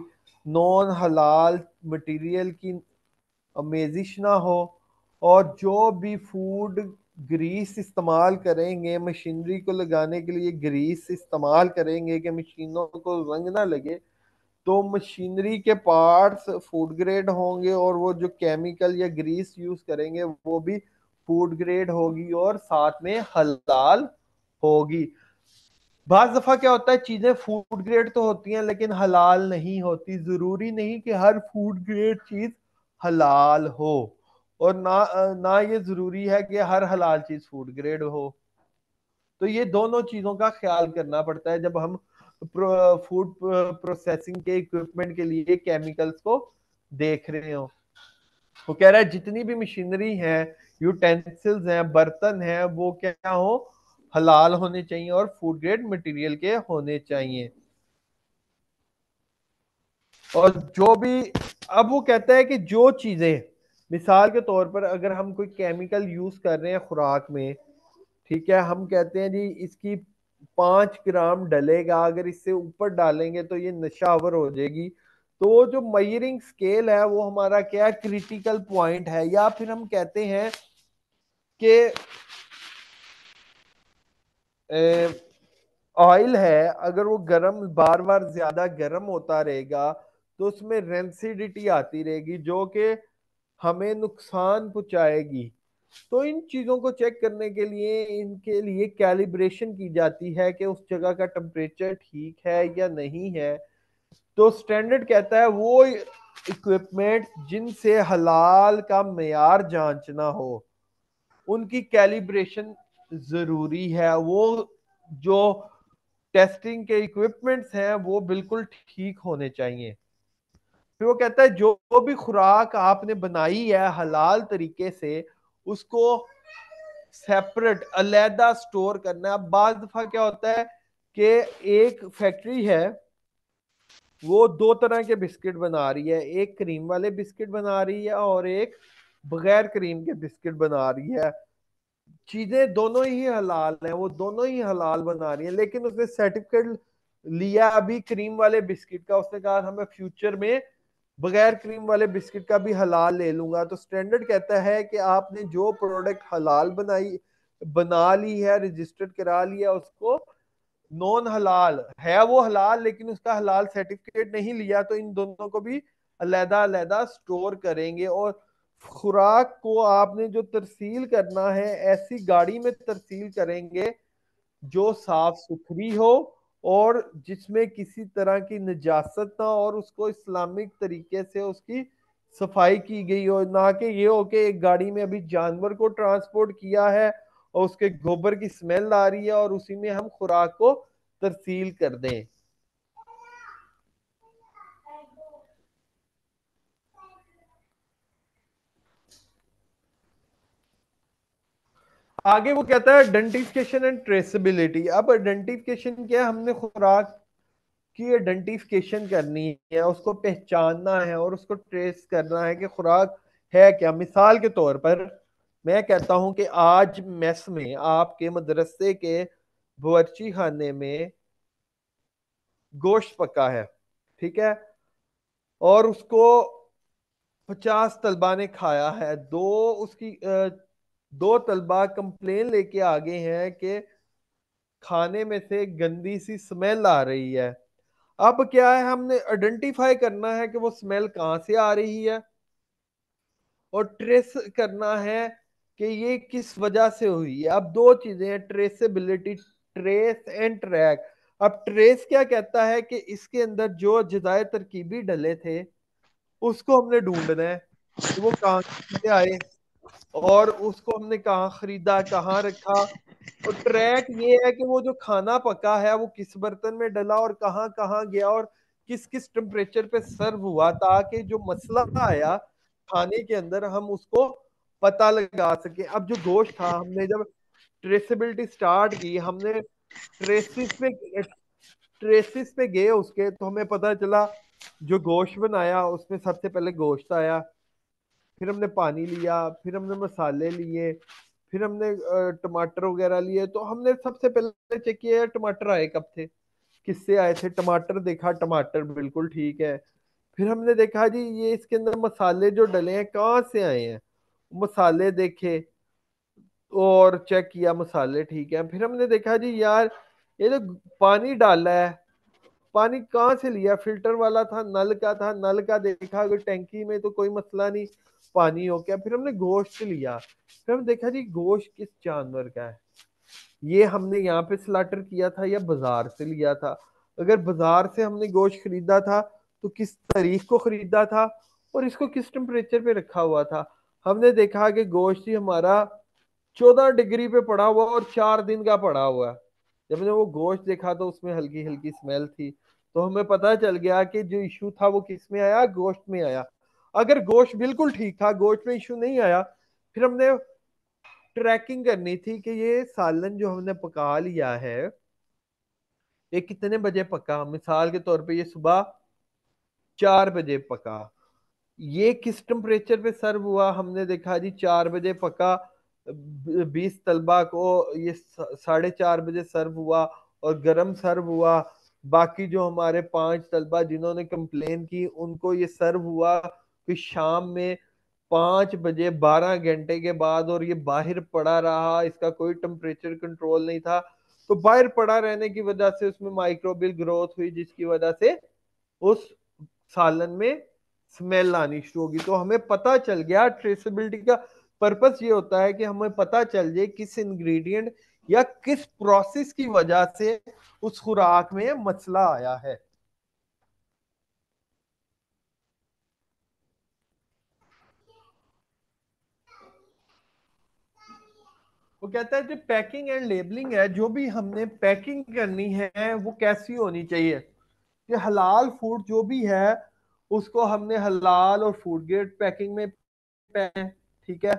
S1: नॉन हलाल मटेरियल की अमेजिश ना हो। और जो भी फूड ग्रीस इस्तेमाल करेंगे, मशीनरी को लगाने के लिए ग्रीस इस्तेमाल करेंगे कि मशीनों को रंग ना लगे, तो मशीनरी के पार्ट्स फूड ग्रेड होंगे और वो जो केमिकल या ग्रीस यूज करेंगे वो भी फूड ग्रेड होगी और साथ में हलाल होगी। बाज दफा क्या होता है, चीजें फूड ग्रेड तो होती हैं लेकिन हलाल नहीं होती। जरूरी नहीं कि हर फूड ग्रेड चीज हलाल हो और ना ये जरूरी है कि हर हलाल चीज फूड ग्रेड हो। तो ये दोनों चीजों का ख्याल करना पड़ता है जब हम फूड प्रोसेसिंग के इक्विपमेंट के लिए केमिकल्स को देख रहे हो। वो कह रहा है जितनी भी मशीनरी है, यूटेंसिल्स हैं, बर्तन हैं, वो क्या हो, हलाल होने चाहिए और फूड ग्रेड मटेरियल के होने चाहिए। और जो भी, अब वो कहता है कि जो चीजें, मिसाल के तौर पर अगर हम कोई केमिकल यूज कर रहे हैं खुराक में, ठीक है, हम कहते हैं जी इसकी 5 ग्राम डलेगा, अगर इससे ऊपर डालेंगे तो ये नशावर हो जाएगी। तो वो जो मेजरिंग स्केल है वो हमारा क्या है, क्रिटिकल पॉइंट है। या फिर हम कहते हैं कि ऑयल है, अगर वो गर्म बार बार ज्यादा गर्म होता रहेगा तो उसमें रेंसिडिटी आती रहेगी जो कि हमें नुकसान पहुंचाएगी। तो इन चीजों को चेक करने के लिए इनके लिए कैलिब्रेशन की जाती है कि उस जगह का टेम्परेचर ठीक है या नहीं है। तो स्टैंडर्ड कहता है वो इक्विपमेंट जिनसे हलाल का मेयार जांचना हो उनकी कैलिब्रेशन जरूरी है। वो जो टेस्टिंग के इक्विपमेंट्स हैं वो बिल्कुल ठीक होने चाहिए। फिर वो कहता है जो भी खुराक आपने बनाई है हलाल तरीके से उसको सेपरेट अलहदा स्टोर करना है। अब बाज दफा क्या होता है कि एक फैक्ट्री है वो दो तरह के बिस्किट बना रही है, एक क्रीम वाले बिस्किट बना रही है और एक बगैर क्रीम के बिस्किट बना रही है। चीजें दोनों ही हलाल हैं, वो दोनों ही हलाल बना रही है, लेकिन उसने सर्टिफिकेट लिया अभी क्रीम वाले बिस्किट का, उसने कहा हमें फ्यूचर में बगैर क्रीम वाले बिस्किट का भी हलाल ले लूंगा। तो स्टैंडर्ड कहता है कि आपने जो प्रोडक्ट हलाल बना ली है, रजिस्टर्ड करा लिया, उसको नॉन हलाल है, वो हलाल लेकिन उसका हलाल सर्टिफिकेट नहीं लिया, तो इन दोनों को भी अलहदा अलहदा स्टोर करेंगे। और खुराक को आपने जो तरसील करना है ऐसी गाड़ी में तरसील करेंगे जो साफ सुथरी हो और जिसमें किसी तरह की नजासत ना हो, और उसको इस्लामिक तरीके से उसकी सफाई की गई हो, ना कि ये हो कि एक गाड़ी में अभी जानवर को ट्रांसपोर्ट किया है और उसके गोबर की स्मेल आ रही है और उसी में हम खुराक को तरसील कर दें। आगे वो कहता है आइडेंटिफिकेशन एंड ट्रेसेबिलिटी। अब आइडेंटिफिकेशन क्या है, हमने खुराक की आइडेंटिफिकेशन करनी है, उसको पहचानना है और उसको ट्रेस करना है कि खुराक है क्या। मिसाल के तौर पर मैं कहता हूं कि आज मेस में आपके मदरसे के बावर्ची खाने में गोश्त पका है, ठीक है, और उसको 50 तलबा ने खाया है। दो तलबा कंप्लेन लेके आ गए हैं कि खाने में से गंदी सी स्मेल आ रही है। अब क्या है, हमने आइडेंटिफाई करना है कि वो स्मेल कहाँ से आ रही है और ट्रेस करना है कि ये किस वजह से हुई है। अब दो चीजें हैं, ट्रेसेबिलिटी, ट्रेस एंड ट्रैक। अब ट्रेस क्या कहता है कि इसके अंदर जो अज्जाए तरकीबी डले थे उसको हमने ढूंढना है कि वो कहाँ से आए और उसको हमने कहाँ खरीदा, कहाँ रखा। और ट्रैक ये है कि वो जो खाना पका है वो किस बर्तन में डला और कहाँ कहाँ गया और किस किस टेम्परेचर पे सर्व हुआ, ताकि जो मसला आया खाने के अंदर हम उसको पता लगा सके। अब जो गोश्त था, हमने जब ट्रेसेबिलिटी स्टार्ट की, हमने ट्रेसिस पे ट्रेसिस पे गए उसके, तो हमें पता चला जो गोश्त बनाया उसमें सबसे पहले गोश्त आया, फिर हमने पानी लिया, फिर हमने मसाले लिए, फिर हमने टमाटर वगैरह लिए। तो हमने सबसे पहले चेक किया टमाटर आए कब थे, किससे आए थे। टमाटर देखा, टमाटर बिल्कुल ठीक है। फिर हमने देखा जी ये इसके अंदर मसाले जो डले हैं कहाँ से आए हैं, मसाले देखे और चेक किया, मसाले ठीक है। फिर हमने देखा जी यार ये जो पानी डाला है, पानी कहाँ से लिया, फिल्टर वाला था, नल का था, नल का देखा, अगर टैंकी में तो कोई मसला नहीं, पानी हो गया। फिर हमने गोश्त लिया, फिर हमने देखा जी गोश्त किस जानवर का है, ये हमने यहाँ पे स्लाटर किया था या बाजार से लिया था। अगर बाजार से हमने गोश्त खरीदा था तो किस तारीख को खरीदा था और इसको किस टेम्परेचर पे रखा हुआ था। हमने देखा कि गोश्त ही हमारा 14 डिग्री पे पड़ा हुआ और 4 दिन का पड़ा हुआ है। जब हमने वो गोश्त देखा तो उसमें हल्की हल्की स्मेल थी, तो हमें पता चल गया कि जो इशू था वो किस में आया, गोश्त में आया। अगर गोश्त बिल्कुल ठीक था, गोश्त में इशू नहीं आया, फिर हमने ट्रैकिंग करनी थी कि ये सालन जो हमने पका लिया है ये कितने बजे पका। मिसाल के तौर पे ये सुबह 4 बजे पका। ये किस टेम्परेचर पे सर्व हुआ? हमने देखा जी 4 बजे पका, 20 तलबा को ये 4:30 बजे सर्व हुआ और गर्म सर्व हुआ। बाकी जो हमारे 5 तलबा जिन्होंने कंप्लेन की उनको ये सर्व हुआ कि शाम में 5 बजे 12 घंटे के बाद, और ये बाहर पड़ा रहा, इसका कोई टेम्परेचर कंट्रोल नहीं था। तो बाहर पड़ा रहने की वजह से उसमें माइक्रोबियल ग्रोथ हुई, जिसकी वजह से उस सालन में स्मेल आनी शुरू होगी। तो हमें पता चल गया, ट्रेसेबिलिटी का पर्पस ये होता है कि हमें पता चल जाए किस इंग्रेडिएंट या किस प्रोसेस की वजह से उस खुराक में मसला आया है। वो कहता है जो पैकिंग एंड लेबलिंग है, जो भी हमने पैकिंग करनी है वो कैसी होनी चाहिए कि हलाल फूड जो भी है उसको हमने हलाल और फूड ग्रेड पैकिंग में ठीक है।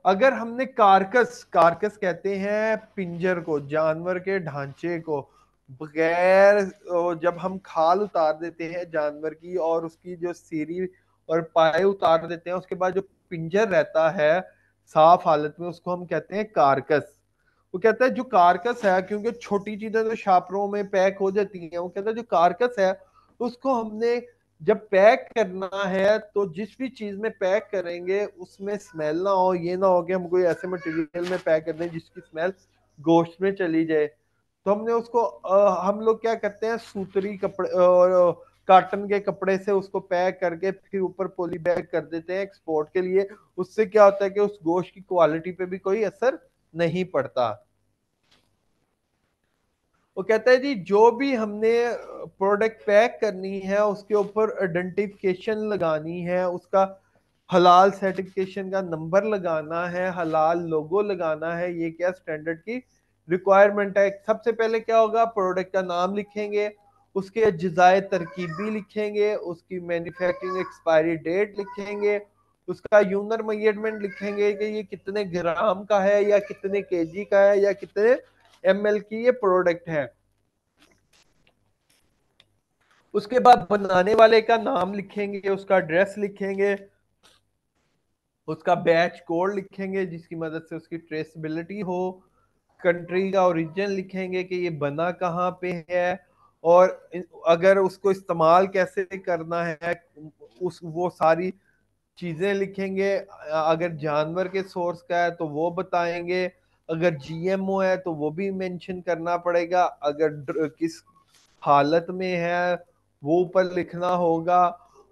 S1: अगर हमने कारकस कारकस कहते हैं पिंजर को, जानवर के ढांचे को, बगैर जब हम खाल उतार देते हैं जानवर की और उसकी जो सीरी और पाए उतार देते हैं, उसके बाद जो पिंजर रहता है साफ हालत में, उसको हम कहते हैं कारकस। वो कहता है जो कारकस है, क्योंकि छोटी चीजें तो शापरों में पैक हो जाती हैं, वो कहता है जो कारकस है उसको हमने जब पैक करना है तो जिस भी चीज में पैक करेंगे उसमें स्मेल ना हो। ये ना हो कि हम कोई ऐसे मटेरियल में पैक कर दें जिसकी स्मेल गोश्त में चली जाए। तो हमने उसको हम लोग क्या करते हैं, सूतरी कपड़े और काटन के कपड़े से उसको पैक करके फिर ऊपर पॉली बैग कर देते हैं एक्सपोर्ट के लिए। उससे क्या होता है कि उस गोश्त की क्वालिटी पे भी कोई असर नहीं पड़ता। वो कहता है जी जो भी हमने प्रोडक्ट पैक करनी है उसके ऊपर आइडेंटिफिकेशन लगानी है, उसका हलाल सर्टिफिकेशन का नंबर लगाना है, हलाल लोगो लगाना है। ये क्या स्टैंडर्ड की रिक्वायरमेंट है। सबसे पहले क्या होगा, प्रोडक्ट का नाम लिखेंगे, उसके अज्जाए तरकीबी लिखेंगे, उसकी मैन्युफैक्चरिंग एक्सपायरी डेट लिखेंगे, उसका यूनर मेजरमेंट लिखेंगे कि ये कितने ग्राम का है या कितने केजी का है या कितने ml की ये प्रोडक्ट है। उसके बाद बनाने वाले का नाम लिखेंगे, उसका एड्रेस लिखेंगे, उसका बैच कोड लिखेंगे जिसकी मदद से उसकी ट्रेसेबिलिटी हो, कंट्री का ओरिजिन लिखेंगे कि ये बना कहाँ पे है, और अगर उसको इस्तेमाल कैसे करना है उस वो सारी चीजें लिखेंगे। अगर जानवर के सोर्स का है तो वो बताएंगे, अगर जीएमओ है तो वो भी मेंशन करना पड़ेगा, अगर किस हालत में है वो ऊपर लिखना होगा,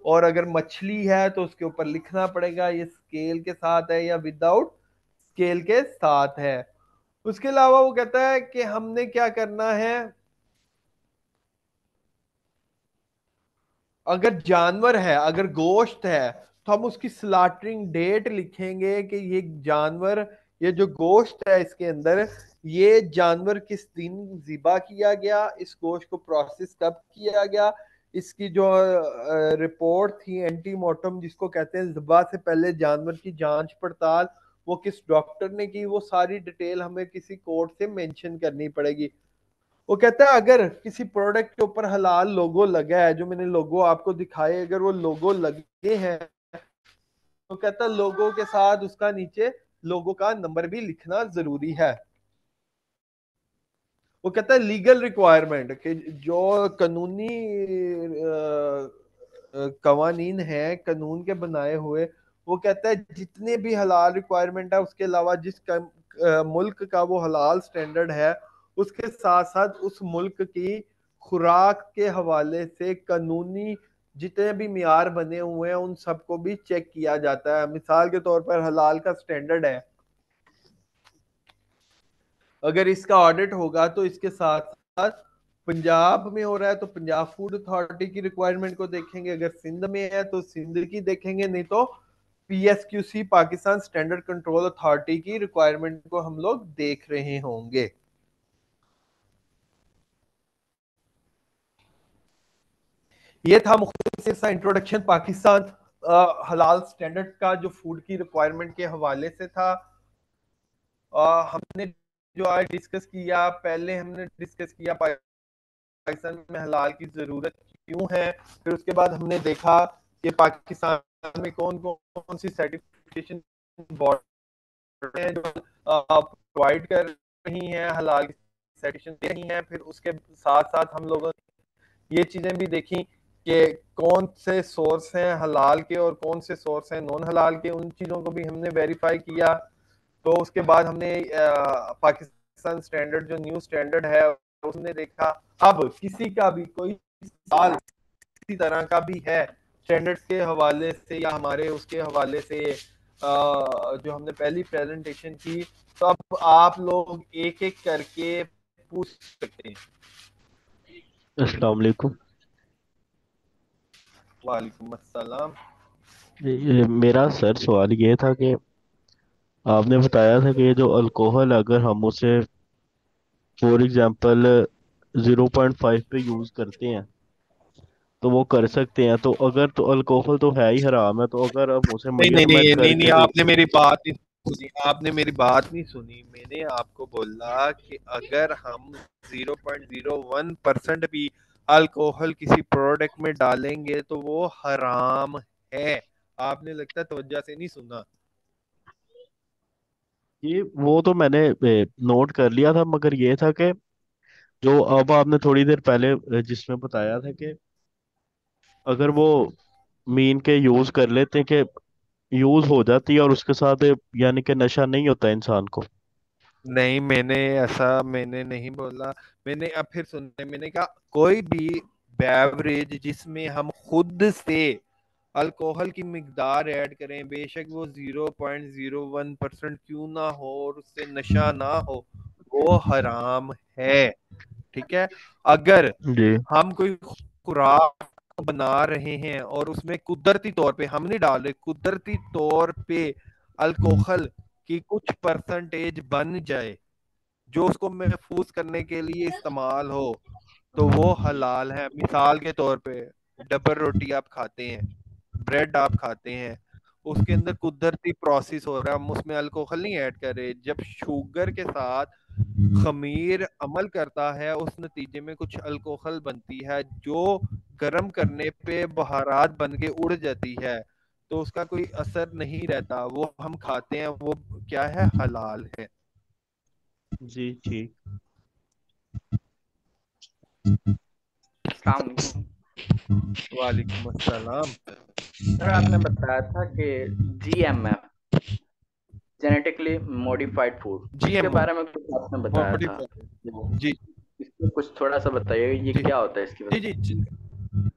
S1: और अगर मछली है तो उसके ऊपर लिखना पड़ेगा ये स्केल के साथ है या विदाउट स्केल के साथ है। उसके अलावा वो कहता है कि हमने क्या करना है, अगर जानवर है, अगर गोश्त है तो हम उसकी स्लाटरिंग डेट लिखेंगे कि ये जानवर, ये जो गोश्त है इसके अंदर, ये जानवर किस दिन ज़िबा किया गया, इस गोश्त को प्रोसेस कब किया गया, इसकी जो रिपोर्ट थी एंटीमोर्टम जिसको कहते हैं ज़िबा से पहले जानवर की जांच पड़ताल, वो किस डॉक्टर ने की, वो सारी डिटेल हमें किसी कोड से मेंशन करनी पड़ेगी। वो कहता है अगर किसी प्रोडक्ट के ऊपर हलाल लोगो लगा है, जो मैंने लोगो आपको दिखाए, अगर वो लोगो लगे हैं तो कहता है लोगो के साथ उसका नीचे लोगो का नंबर भी लिखना जरूरी है। वो कहता है लीगल रिक्वायरमेंट कि जो कानूनी कवानीन है कानून के बनाए हुए, वो कहता है जितने भी हलाल रिक्वायरमेंट है उसके अलावा जिस मुल्क का वो हलाल स्टैंडर्ड है उसके साथ साथ उस मुल्क की खुराक के हवाले से कानूनी जितने भी मियार बने हुए हैं उन सबको भी चेक किया जाता है। मिसाल के तौर पर हलाल का स्टैंडर्ड है, अगर इसका ऑडिट होगा तो इसके साथ साथ पंजाब में हो रहा है तो पंजाब फूड अथॉरिटी की रिक्वायरमेंट को देखेंगे, अगर सिंध में है तो सिंध की देखेंगे, नहीं तो पीएसक्यूसी पाकिस्तान स्टैंडर्ड कंट्रोल अथॉरिटी की रिक्वायरमेंट को हम लोग देख रहे होंगे। ये था मुख्तसर सा इंट्रोडक्शन पाकिस्तान हलाल स्टैंडर्ड का जो फूड की रिक्वायरमेंट के हवाले से था। हमने जो आज डिस्कस किया, पहले हमने डिस्कस किया पाकिस्तान में हलाल की जरूरत क्यों है। फिर उसके बाद हमने देखा कि पाकिस्तान में कौन कौन सी सर्टिफिकेशन बॉडी है जो प्रोवाइड कर रही हैं, हलाल सर्टिफिकेशन दे रही हैं। फिर उसके साथ साथ हम लोगों ने ये चीजें भी देखी कि कौन से सोर्स हैं हलाल के और कौन से सोर्स हैं नॉन हलाल के, उन चीजों को भी हमने वेरीफाई किया। तो उसके बाद हमने पाकिस्तान स्टैंडर्ड जो न्यू स्टैंडर्ड है उसने देखा। अब किसी का भी कोई साल किसी तरह का भी है स्टैंडर्ड्स के हवाले से या हमारे उसके हवाले से जो हमने पहली प्रेजेंटेशन की, तो अब आप लोग एक एक करके पूछ सकते हैं।
S5: अस्सलाम वालेकुम।
S1: वालेकुम अस्सलाम।
S5: मेरा सर सवाल ये था कि आपने बताया था कि ये जो अल्कोहल अगर हम उसे फॉर एग्जांपल 0.5 पे यूज करते हैं तो वो कर सकते हैं। तो अगर तो अल्कोहल तो है ही हराम है, तो अगर हम उसे
S1: नहीं नहीं
S5: मेजरमेंट
S1: नहीं नहीं नहीं,
S5: करके
S1: आपने मेरी बात नहीं सुनी, आपने मेरी बात नहीं सुनी। मैंने आपको बोला कि अगर हम 0.01% भी अल्कोहल किसी प्रोडक्ट में डालेंगे तो वो हराम है। आपने लगता है तवज्जो से नहीं सुना।
S5: ये वो तो मैंने नोट कर लिया था, मगर ये था कि जो अब आपने थोड़ी देर पहले जिसमें बताया था कि अगर वो मीन के यूज कर लेते हैं कि यूज हो जाती है और उसके साथ यानी कि नशा नहीं होता इंसान को।
S1: नहीं, मैंने नहीं बोला। मैंने अब फिर सुनने, मैंने कहा कोई भी बेवरेज जिसमें हम खुद से अल्कोहल की मिकदार ऐड करें, बेशक वो 0.01% क्यों ना हो और उससे नशा ना हो, वो हराम है। ठीक है। अगर
S5: जी
S1: हम कोई खुराक बना रहे हैं और उसमें कुदरती तौर पे हम नहीं डाल रहे, कुदरती तौर पे अल्कोहल की कुछ परसेंटेज बन जाए जो उसको महफूज करने के लिए इस्तेमाल हो, तो वो हलाल है। मिसाल के तौर पे डबर रोटी आप खाते हैं, ब्रेड आप खाते हैं, उसके अंदर कुदरती प्रोसेस हो रहा है, हम उसमें अल्कोहल नहीं ऐड कर रहे। जब शुगर के साथ खमीर अमल करता है उस नतीजे में कुछ अल्कोहल बनती है जो गर्म करने पे बहारात बन के उड़ जाती है, तो उसका कोई असर नहीं रहता, वो हम खाते हैं, वो क्या है, हलाल है।
S5: जी ठीक।
S11: अस्सलाम वालेकुम।
S1: वालेकुम अस्सलाम।
S11: सर आपने बताया था कि जीएमएफ जेनेटिकली मॉडिफाइड फूड, इसके
S1: जीएमओ
S11: बारे में कुछ आपने बताया था, तो
S1: जी
S11: इसको कुछ थोड़ा सा बताइए, ये
S1: जी
S11: क्या होता है इसकी
S1: जी
S11: वजह
S1: जी
S11: से।
S1: जी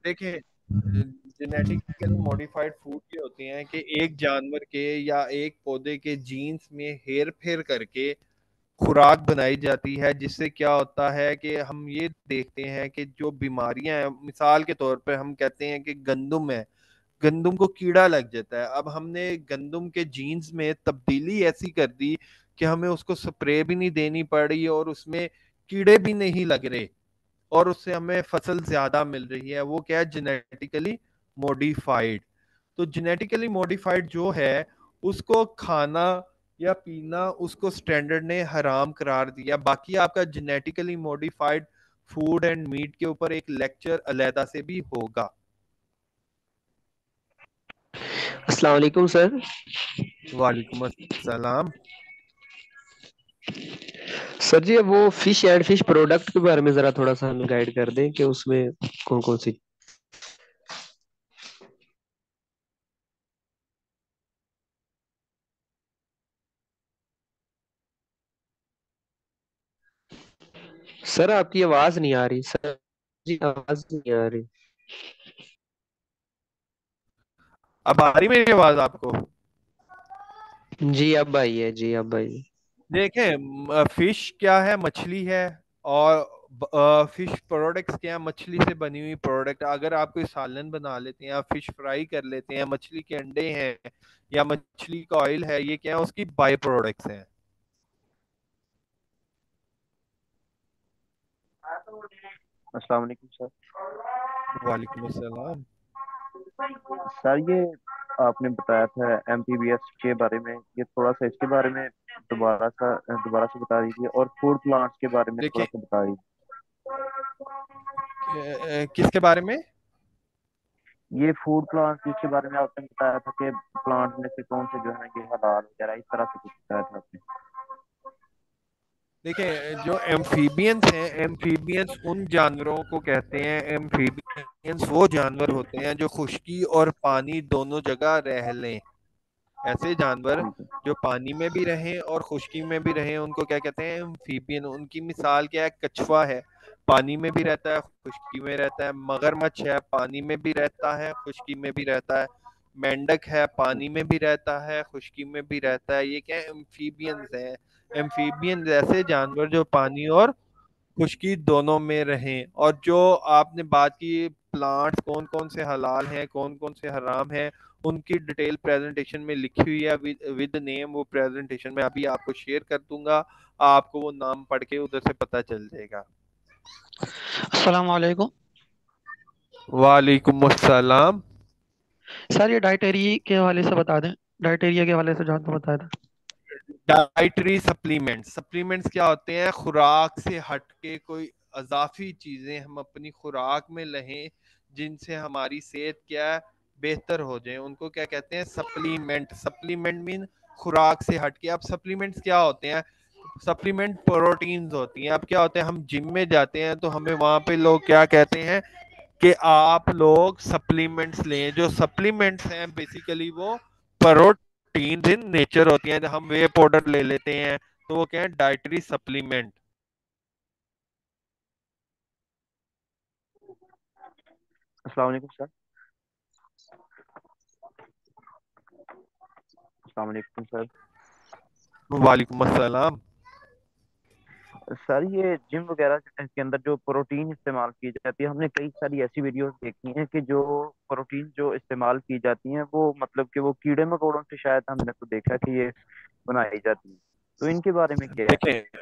S1: देखिए, जेनेटिकली मॉडिफाइड फूड ये होते हैं कि एक जानवर के या एक पौधे के जीन्स में हेर फेर करके खुराक बनाई जाती है, जिससे क्या होता है कि हम ये देखते हैं कि जो बीमारियां हैं, मिसाल के तौर पे हम कहते हैं कि गंदुम है, गंदुम को कीड़ा लग जाता है। अब हमने गंदुम के जीन्स में तब्दीली ऐसी कर दी कि हमें उसको स्प्रे भी नहीं देनी पड़ी और उसमें कीड़े भी नहीं लग रहे और उससे हमें फसल ज्यादा मिल रही है। वो क्या है, जेनेटिकली मॉडिफाइड। तो जेनेटिकली मॉडिफाइड जो है उसको खाना या पीना उसको स्टैंडर्ड ने हराम करार दिया। बाकी आपका genetically modified food and meat के ऊपर एक लेक्चर अलहदा से भी होगा।
S12: अस्सलाम वालेकुम सर।
S1: वालेकुम अस्सलाम।
S12: सर जी, अब वो फिश एंड फिश प्रोडक्ट के बारे में जरा थोड़ा सा हमें गाइड कर दें कि उसमें कौन कौन सी। सर आपकी आवाज नहीं आ रही सर जी, आवाज नहीं आ रही।
S1: अब आ रही मेरी आवाज आपको?
S12: जी अब आई है, जी अब आई है।
S1: देखें, फिश क्या है, मछली है। और फिश प्रोडक्ट्स क्या है, मछली से बनी हुई प्रोडक्ट। अगर आप कोई सालन बना लेते हैं, आप फिश फ्राई कर लेते हैं, मछली के अंडे हैं या मछली का ऑयल है, ये क्या है, उसकी बाय प्रोडक्ट्स हैं।
S6: अस्सलाम वालेकुम सर।
S1: वालेकुम अस्सलाम।
S6: सर ये आपने बताया था एमपीबीएस के बारे में, ये थोड़ा सा इसके बारे में दोबारा से बता दीजिए, और फूड प्लांट्स के बारे में थोड़ा
S1: देखिए,
S6: सा बता दीजिए।
S1: किसके बारे में?
S6: ये फूड प्लांट जिसके बारे में आपने बताया था कि प्लांट में से कौन से जो है ये हलाल वगैरह इस तरह से कुछ बताया था आपने।
S1: देखिए, जो एम्फीबियंस हैं, एम्फीबियंस उन जानवरों को कहते हैं। एम्फीबियंस वो जानवर होते हैं जो खुश्की और पानी दोनों जगह रह लें। ऐसे जानवर
S6: ठीक है।
S1: जो पानी में भी रहें और खुश्की में भी रहें, उनको क्या कहते हैं? एम्फीबियन। उनकी मिसाल क्या है? कछुआ है, पानी में भी रहता है, खुश्की में रहता है। मगरमच्छ है, पानी में भी रहता है, खुश्की में भी रहता है। मेंढक है, पानी में भी रहता है, खुश्की में भी रहता है। ये क्या है? एम्फीबियंस है। एम्फीबियन ऐसे जानवर जो पानी और खुश्की दोनों में रहें। और जो आपने बात की प्लांट्स कौन कौन से हलाल हैं, कौन कौन से हराम हैं, उनकी डिटेल प्रेजेंटेशन में लिखी हुई है विद नेम। वो प्रेजेंटेशन में अभी आपको शेयर कर दूंगा, आपको वो नाम पढ़ के उधर से पता चल जाएगा।
S13: अस्सलाम वालेकुम
S1: वालेकुम अस्सलाम।
S13: सर, ये डाइटरी के हवाले से बता दें, डाइटेरिया के हवाले से जहाँ तो बताया था।
S1: डाइटरी सप्लीमेंट्स, सप्लीमेंट्स क्या होते हैं? खुराक से हट के कोई अजाफी चीजें हम अपनी खुराक में लें जिनसे हमारी सेहत क्या है? बेहतर हो जाए, उनको क्या कहते हैं? सप्लीमेंट। सप्लीमेंट मीन खुराक से हट के। अब सप्लीमेंट्स क्या होते हैं? सप्लीमेंट प्रोटीन्स होती हैं। अब क्या होते हैं, हम जिम में जाते हैं तो हमें वहां पे लोग क्या कहते हैं कि आप लोग सप्लीमेंट्स लें। जो सप्लीमेंट्स हैं बेसिकली वो प्रोटीन इन नेचर होती हैं। हम वे पाउडर ले लेते हैं तो वो क्या है? Dietary supplement.
S6: अस्सलाम वालेकुम सर। अस्सलाम वालेकुम सर।
S1: वालेकुम अस्सलाम।
S6: सर ये जिम वगैरह के अंदर जो प्रोटीन इस्तेमाल की जाती है, हमने कई सारी ऐसी वीडियोस देखी हैं कि जो प्रोटीन जो इस्तेमाल की जाती हैं वो मतलब कि वो कीड़े मकोड़ों से शायद हमने तो देखा है कि ये बनाई जाती है, तो इनके बारे में क्या है?
S1: देखें,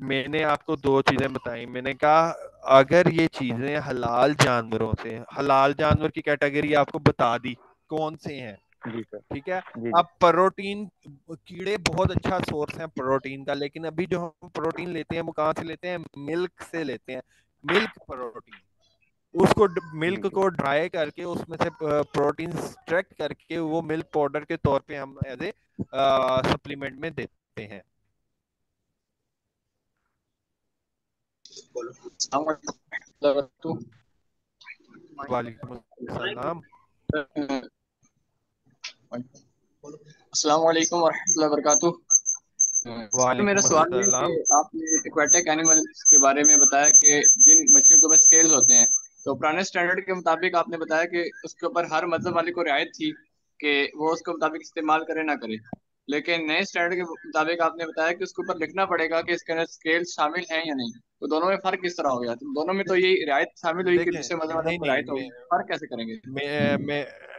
S1: मैंने आपको दो चीजें बताई। मैंने कहा अगर ये चीजें हलाल जानवरों से, हलाल जानवर की कैटेगरी आपको बता दी कौन से हैं,
S6: जी सर।
S1: ठीक है।
S6: जी जी।
S1: अब प्रोटीन, कीड़े बहुत अच्छा सोर्स है प्रोटीन का, लेकिन अभी जो हम प्रोटीन लेते हैं वो कहाँ से लेते हैं? मिल्क से लेते हैं। मिल्क प्रोटीन, उसको मिल्क
S6: ठीक है।
S1: को ड्राई करके उसमें से प्रोटीन एक्सट्रैक्ट करके वो मिल्क पाउडर के तौर पे हम एज ए सप्लीमेंट में देते हैं। वालेकुम अस्सलाम।
S9: अस्सलाम वालेकुम वरहमतुल्लाहि वबरकातुह। सर मेरा
S1: वालेकुम
S9: सवाल ये है
S1: अस्सलाम।
S9: कि आपने एक्वाटिक एनिमल्स के बारे में बताया कि जिन मछलियों के पास स्केल्स होते हैं, तो पुराने स्टैंडर्ड के मुताबिक आपने बताया कि उसके ऊपर हर मजहब वाले को रियायत थी कि वो उसके मुताबिक इस्तेमाल करे ना करे, लेकिन नए स्टैंडर्ड के मुताबिक आपने बताया कि उसके ऊपर लिखना पड़ेगा कि इसके अंदर स्केल्स शामिल हैं या नहीं। तो दोनों में फर्क किस तरह हो गया? तो दोनों में तो ये रियायत शामिल हुई कि
S1: देखें,
S9: दूसरे मजहब वालों
S1: नहीं
S9: को
S1: नहीं,
S9: रियायत होगी, फर्क कैसे करेंगे?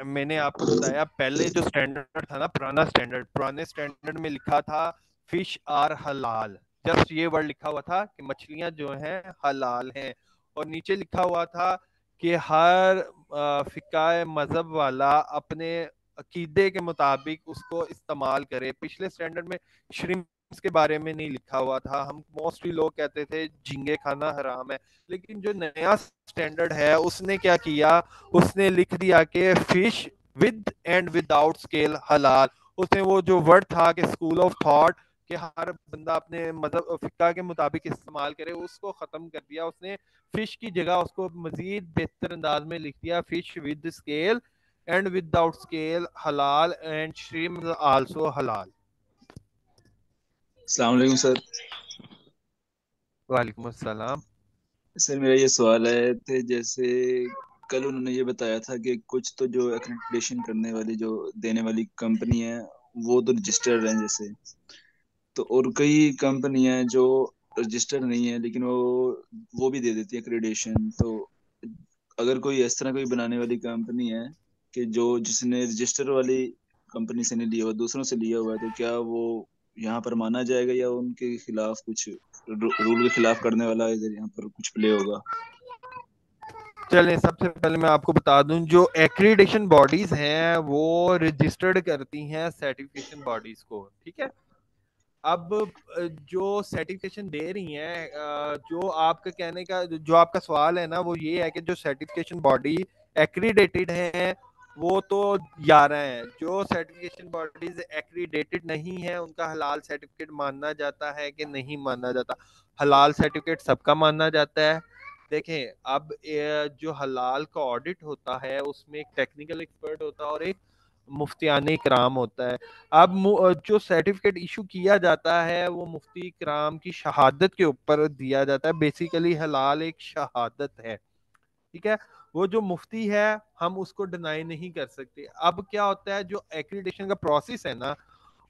S1: मैंने आपको बताया पहले जो स्टैंडर्ड था ना, पुराना स्टैंडर्ड, पुराने स्टैंडर्ड में लिखा था फिश आर हलाल। जस्ट ये वर्ड लिखा हुआ था कि मछलियां जो हैं हलाल हैं, और नीचे लिखा हुआ था कि हर फिकाए मजहब वाला अपने अकीदे के मुताबिक उसको इस्तेमाल करे। पिछले स्टैंडर्ड में श्रिम्प्स के बारे में नहीं लिखा हुआ था। हम मोस्टली लोग कहते थे झींगे खाना हराम है, लेकिन जो नया स्टैंडर्ड है उसने क्या किया, उसने लिख दिया कि fish with and without scale हलाल। उसने वो जो वर्ड था कि स्कूल ऑफ थॉट कि हर बंदा अपने मतलब फिक्का के मुताबिक इस्तेमाल करे, उसको खत्म कर दिया उसने। फिश की जगह उसको मजीद बेहतर अंदाज में लिख दिया fish with scale and without scale हलाल एंड श्रिम्प आल्सो हलाल।
S14: अस्सलाम वालेकुम सर।
S1: वालेकुम अस्सलाम।
S14: सर मेरा ये सवाल है थे जैसे कल उन्होंने ये बताया था कि कुछ तो जो एक्रेडिटेशन करने वाली जो देने वाली कंपनी है वो तो रजिस्टर्ड हैं जैसे, तो और कई कंपनियां हैं जो रजिस्टर्ड नहीं है लेकिन वो भी दे देती है एक्रेडिटेशन। तो अगर कोई इस तरह कोई बनाने वाली कंपनी है कि जो जिसने रजिस्टर वाली कंपनी से नहीं लिया हुआ दूसरों से लिया हुआ है, तो क्या वो यहाँ पर माना जाएगा या उनके खिलाफ कुछ रूल के खिलाफ करने वाला इधर यहाँ पर कुछ प्ले होगा?
S1: चलें, सबसे पहले मैं आपको बता दूं जो एक्रीडेशन बॉडीज हैं वो रजिस्टर्ड करती हैं सर्टिफिकेशन बॉडीज को, ठीक है। अब जो सर्टिफिकेशन दे रही हैं, जो आपका कहने का जो आपका सवाल है ना वो ये है कि जो सर्टिफिकेशन बॉडी एक्रीडेटेड हैं वो तो 11 हैं। जो सर्टिफिकेशन बॉडीज एक्रीडेटेड नहीं है उनका हलाल सर्टिफिकेट माना जाता है कि नहीं माना जाता? हलाल सर्टिफिकेट सबका माना जाता है। देखें, अब जो हलाल का ऑडिट होता है उसमें एक टेक्निकल एक्सपर्ट होता है और एक मुफ्तियाने इकराम होता है। अब जो सर्टिफिकेट इशू किया जाता है वो मुफ्ती इकराम की शहादत के ऊपर दिया जाता है। बेसिकली हलाल एक शहादत है, ठीक है। वो जो मुफ्ती है हम उसको डिनाई नहीं कर सकते। अब क्या होता है, जो एक्रीडेशन का प्रोसेस है ना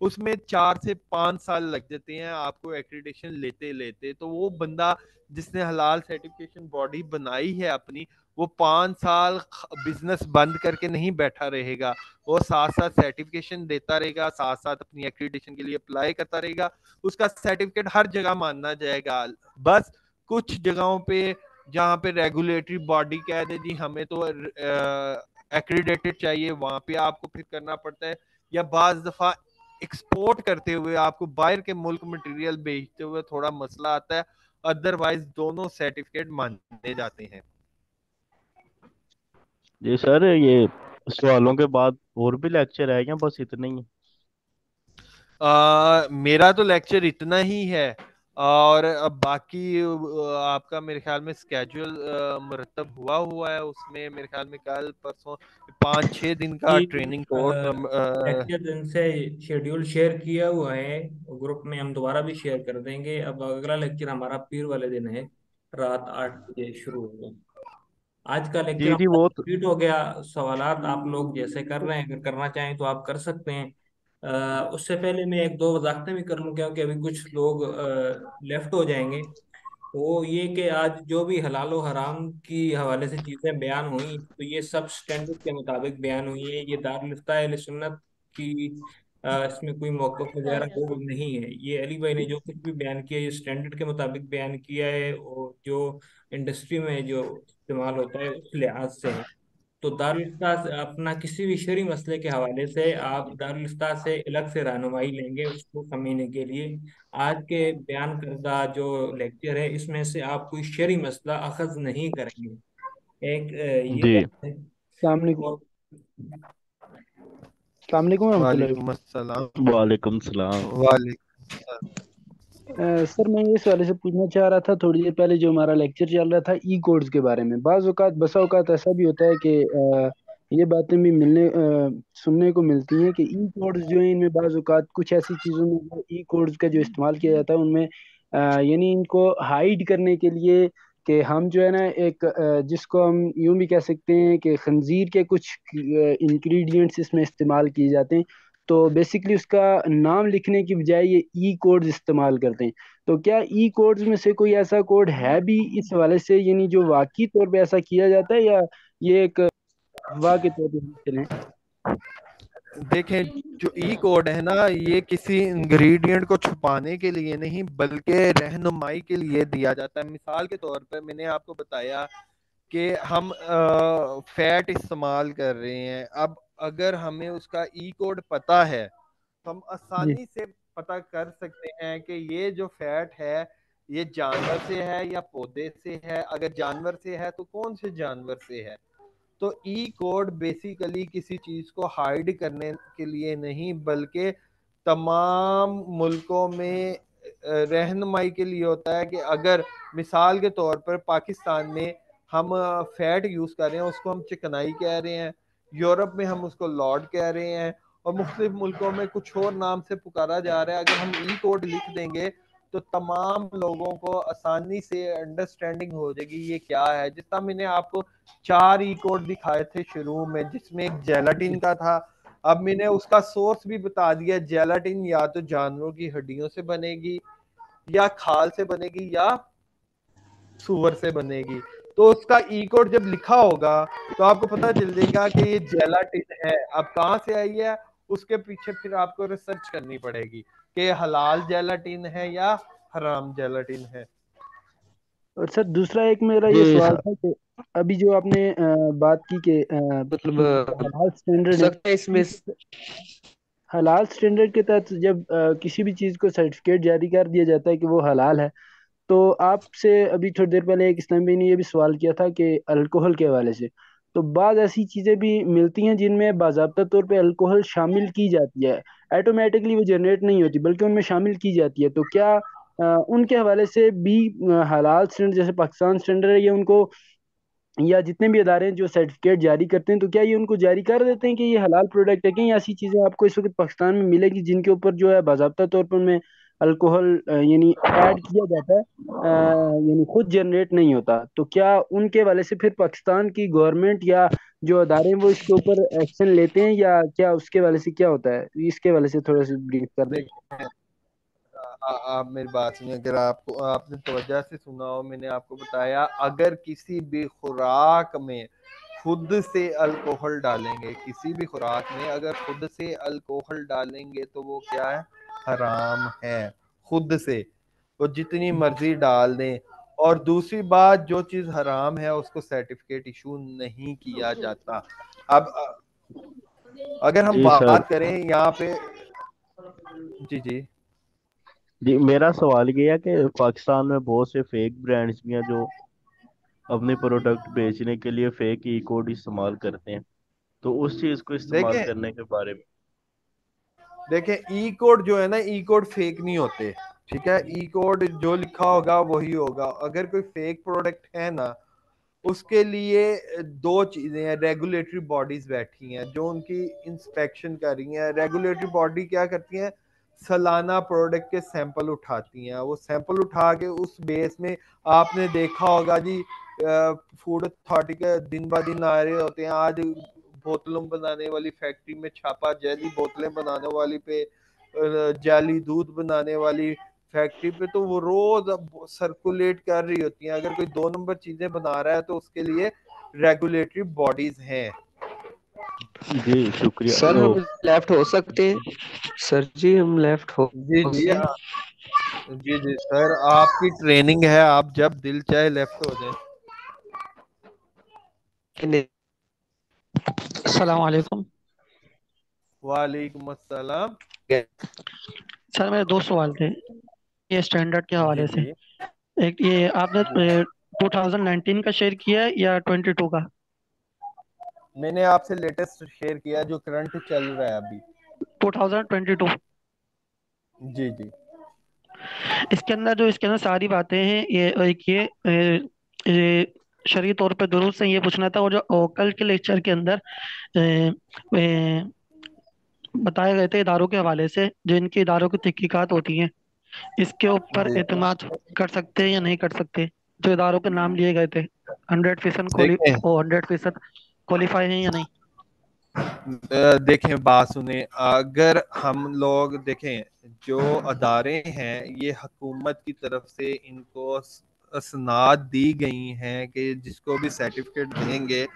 S1: उसमें 4 से 5 साल लग जाते हैं आपको एक्रीडेशन लेते लेते। तो वो बंदा जिसने हलाल सर्टिफिकेशन बॉडी बनाई है अपनी, वो 5 साल बिजनेस बंद करके नहीं बैठा रहेगा। वो साथ साथ सर्टिफिकेशन देता रहेगा, साथ साथ अपनी एक्रीडेशन के लिए अप्लाई करता रहेगा। उसका सर्टिफिकेट हर जगह माना जाएगा। बस कुछ जगहों पे जहाँ पे रेगुलेटरी बॉडी कह दे जी हमें तो एक्रीडेटेड चाहिए, वहां पे आपको फिर करना पड़ता है। या बाज दफा एक्सपोर्ट करते हुए आपको बाहर के मुल्क मटेरियल बेचते हुए थोड़ा मसला आता है, अदरवाइज दोनों सर्टिफिकेट माने जाते हैं।
S5: जी सर, ये सवालों के बाद और भी लेक्चर है क्या, बस इतना ही है?
S1: मेरा तो लेक्चर इतना ही है और अब बाकी आपका मेरे ख्याल में स्केड्यूल मुरतब हुआ हुआ है। उसमें मेरे ख्याल में कल परसों 5-6 दिन का
S4: जी,
S1: ट्रेनिंग कोर्स
S4: लेक्चर दिन से शेड्यूल शेयर किया हुआ है ग्रुप में, हम दोबारा भी शेयर कर देंगे। अब अगला लेक्चर हमारा पीर वाले दिन है, रात 8 बजे शुरू होगा। आज का लेक्चर
S5: जी जी,
S4: हमारा
S5: वो तो
S4: कंप्लीट हो गया। सवालात आप लोग जैसे कर रहे हैं, अगर करना चाहें तो आप कर सकते हैं। उससे पहले मैं एक दो वजाहतें भी कर लूँ क्योंकि अभी कुछ लोग लेफ्ट हो जाएंगे। वो ये कि आज जो भी हलाल और हराम की हवाले से चीज़ें बयान हुई तो ये सब स्टैंडर्ड के मुताबिक बयान हुई है। ये दारुल इफ्ता अहले सुन्नत की इसमें कोई मौक़िफ़ वगैरह वो नहीं है। ये अली भाई ने जो कुछ भी बयान किया ये स्टैंडर्ड के मुताबिक बयान किया है और जो इंडस्ट्री में जो इस्तेमाल होता है उस लिहाज से है। तो दारुल इफ्ता से अपना किसी भी शरई मसले के हवाले से आप दारुल इफ्ता से अलग से रहनुमाई लेंगे उसको समझने के लिए। आज के बयान करदा जो लेक्चर है इसमें से आप कोई शरई मसला अखज नहीं करेंगे। एक ये
S5: जी।
S4: बात है।
S13: अस्सलाम वालेकुम।
S4: और
S13: अस्सलाम वालेकुम रहमतुल्लाहि।
S1: वालेकुम अस्सलाम।
S5: वालेकुम सलाम।
S1: वालेकुम अस्सलाम।
S13: सर मैं इस वाले से पूछना चाह रहा था, थोड़ी देर पहले जो हमारा लेक्चर चल रहा था ई कोड्स के बारे में, बाज़ औक़ात बसा औक़ात ऐसा भी होता है कि ये बातें भी सुनने को मिलती हैं कि ई कोड्स जो हैं इनमें बाज़ औक़ात कुछ ऐसी चीज़ों में जो ई कोड्स का जो इस्तेमाल किया जाता है उनमें यानी इनको हाइड करने के लिए कि हम जो है ना एक जिसको हम यूं भी कह सकते हैं कि खंजीर के कुछ इंग्रेडिएंट्स इसमें इस्तेमाल किए जाते हैं। तो बेसिकली उसका नाम लिखने की बजाय ये ई कोड्स इस्तेमाल करते हैं। तो क्या ई कोड्स में से कोई ऐसा कोड है भी इस हवाले से, यानी जो वाकई तौर पे ऐसा किया जाता है, या ये एक अफवाह के तौर पे हम चलें?
S1: देखें, जो ई कोड है ना ये किसी इंग्रेडिएंट को छुपाने के लिए नहीं बल्कि रहनुमाई के लिए दिया जाता है। मिसाल के तौर पर मैंने आपको बताया कि हम फैट इस्तेमाल कर रहे हैं। अब अगर हमें उसका ई कोड पता है तो हम
S13: जी
S1: आसानी से पता कर सकते हैं कि ये जो फैट है ये जानवर से है या पौधे से है। अगर जानवर से है तो कौन से जानवर से है। तो ई कोड बेसिकली किसी चीज को हाइड करने के लिए नहीं बल्कि तमाम मुल्कों में रहनुमाई के लिए होता है कि अगर मिसाल के तौर पर पाकिस्तान में हम फैट यूज कर रहे हैं उसको हम चिकनाई कह रहे हैं, यूरोप में हम उसको लॉर्ड कह रहे हैं और मुख्तलिफ मुल्कों में कुछ और नाम से पुकारा जा रहा है। अगर हम ई कोड लिख देंगे तो तमाम लोगों को आसानी से अंडरस्टैंडिंग हो जाएगी ये क्या है। जितना मैंने आपको 4 ई कोड दिखाए थे शुरू में जिसमें एक जेलाटिन का था, अब मैंने उसका सोर्स भी बता दिया। जेलाटिन या तो जानवरों की हड्डियों से बनेगी या खाल से बनेगी या सुअर से बनेगी। तो उसका ई कोड जब लिखा होगा तो आपको पता चल जाएगा कि ये जेलाटिन है। अब कहाँ से आई है उसके पीछे फिर आपको रिसर्च करनी पड़ेगी कि हलाल जेलाटिन है या हराम जेलाटिन है।
S13: और सर दूसरा एक मेरा ये
S12: जी
S13: सवाल
S12: सर,
S13: था कि अभी जो आपने बात की कि
S12: मतलब
S13: हलाल
S12: हो
S13: स्टैंडर्ड है,
S12: सकता है इसमें।
S13: हलाल स्टैंडर्ड के तहत जब किसी भी चीज़ को सर्टिफिकेट जारी कर दिया जाता है कि वो हलाल है, तो आपसे अभी थोड़ी देर पहले एक इस्लामी भाई ने ये भी सवाल किया था कि अल्कोहल के हवाले से, तो बाद ऐसी चीज़ें भी मिलती हैं जिनमें बाज़ाब्ता तौर पे अल्कोहल शामिल की जाती है, ऑटोमेटिकली वो जनरेट नहीं होती बल्कि उनमें शामिल की जाती है। तो क्या उनके हवाले से भी हलाल स्टैंडर्ड जैसे पाकिस्तान स्टैंडर्ड है, ये उनको या जितने भी अदारे हैं जो सर्टिफिकेट जारी करते हैं, तो क्या ये उनको जारी कर देते हैं कि ये हलाल प्रोडक्ट है? कहीं ऐसी चीज़ें आपको इस वक्त पाकिस्तान में मिलेगी जिनके ऊपर जो है बाज़ाब्ता तौर पर में अल्कोहल यानी ऐड किया जाता है, यानी खुद जनरेट नहीं होता? तो क्या उनके वाले से फिर पाकिस्तान की गवर्नमेंट या जो अदारे हैं वो इसके ऊपर एक्शन लेते हैं, या क्या उसके वाले से क्या होता है? इसके वाले से थोड़ा सा ब्रीफ कर दें।
S1: देखिए, आप मेरी बात सुनिए, अगर आपको आपने तवज्जो से सुना हो, मैंने आपको बताया अगर किसी भी खुराक में खुद से अल्कोहल डालेंगे, किसी भी खुराक में अगर खुद से अल्कोहल डालेंगे तो वो क्या है, हराम है। खुद से वो जितनी मर्जी डाल दें। और दूसरी बात, जो चीज हराम है उसको सर्टिफिकेट इशू नहीं किया जाता। अब अगर हम
S5: जी सर।
S1: बात करें यहाँ पे, जी जी
S5: जी मेरा सवाल ये है कि पाकिस्तान में बहुत से फेक ब्रांड्स भी हैं जो अपने प्रोडक्ट बेचने के लिए फेक ई कोड इस्तेमाल करते हैं, तो उस चीज को इस्तेमाल
S1: देखें
S5: करने के बारे में।
S1: देखें ई कोड जो है ना, ई कोड फेक नहीं होते, ठीक है। ई कोड जो लिखा होगा वही होगा। अगर कोई फेक प्रोडक्ट है ना, उसके लिए दो चीजें हैं, रेगुलेटरी बॉडीज बैठी हैं जो उनकी इंस्पेक्शन कर रही हैं। रेगुलेटरी बॉडी क्या करती हैं, सालाना प्रोडक्ट के सैंपल उठाती हैं। वो सैंपल उठा के उस बेस में, आपने देखा होगा जी, फूड अथॉरिटी के दिन ब दिन आ रहे होते हैं। आज बोतलों बनाने वाली फैक्ट्री में छापा, जैली बोतलें बनाने वाली पे, जाली दूध बनाने वाली फैक्ट्री पे, तो वो रोज सर्कुलेट कर रही होती हैं। अगर कोई 2 नंबर चीजें बना रहा है तो उसके लिए रेगुलेटरी बॉडीज हैं।
S5: जी शुक्रिया।
S12: सर हम लेफ्ट हो सकते हैं? सर जी हम लेफ्ट हो
S1: जी जी
S12: सकते हैं?
S1: जी जी सर, आपकी ट्रेनिंग है, आप जब दिल चाहे लेफ्ट हो जाए।
S15: अस्सलाम वालेकुम।
S1: वालेकुम अस्सलाम।
S15: सर मेरे 2 सवाल थे ये स्टैंडर्ड के
S1: जी
S15: हवाले से।
S1: जी
S15: एक, ये आपने
S1: जी
S15: 2019 का शेयर किया है या 22 का?
S1: मैंने आपसे लेटेस्ट शेयर किया जो करंट चल रहा है अभी।
S15: 2022।
S1: जी जी
S15: इसके अंदर सारी बातें हैं, ये एक ये शरई तौर पे दुरुस्त है, ये पूछना था। और जो कल के लेक्चर के अंदर ए, ए, बताए गए थे इदारों के हवाले से, जो इनके इदारों की तहकीकात होती हैं, इसके ऊपर
S1: जी
S15: एतमाद कर सकते हैं या नहीं कर सकते? जो इदारों के नाम लिए गए थे, 100%
S1: देखें
S15: 100% क्वालिफाई हैं या नहीं?
S1: देखें, बात सुने, अगर हम लोग देखें, जो अदारे हैं ये हुकूमत की तरफ से इनको असनाद दी गई हैं कि जिसको भी सर्टिफिकेट देंगे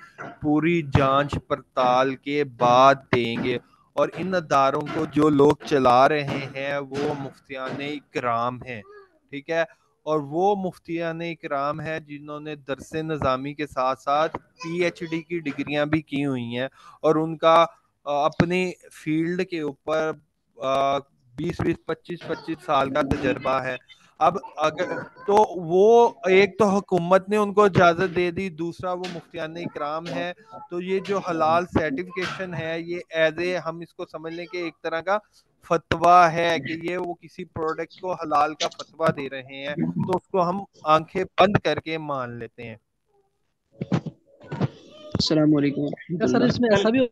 S1: पूरी जांच पड़ताल के बाद देंगे। और इन अदारों को जो लोग चला रहे हैं वो मुफ्तियान इकराम हैं, ठीक है। और वो मुफ्तियान इकराम हैं जिन्होंने दरस निज़ामी के साथ साथ PhD की डिग्रियां भी की हुई हैं, और उनका अपनी फील्ड के ऊपर 20-20 25-25 साल का तजर्बा है। अब अगर तो वो, एक तो हुकूमत ने उनको इजाजत दे दी, दूसरा वो मुफ्तियान इकराम है। तो ये जो हलाल सर्टिफिकेशन है, ये एज ए हम इसको समझ लें कि एक तरह का फतवा है कि ये वो किसी प्रोडक्ट को हलाल का फतवा दे रहे हैं, तो उसको हम आंखें बंद करके मान लेते हैं।
S16: अस्सलाम वालेकुम
S4: क्या सर
S16: रहमतुल्लाह।
S4: इसमें ऐसा भी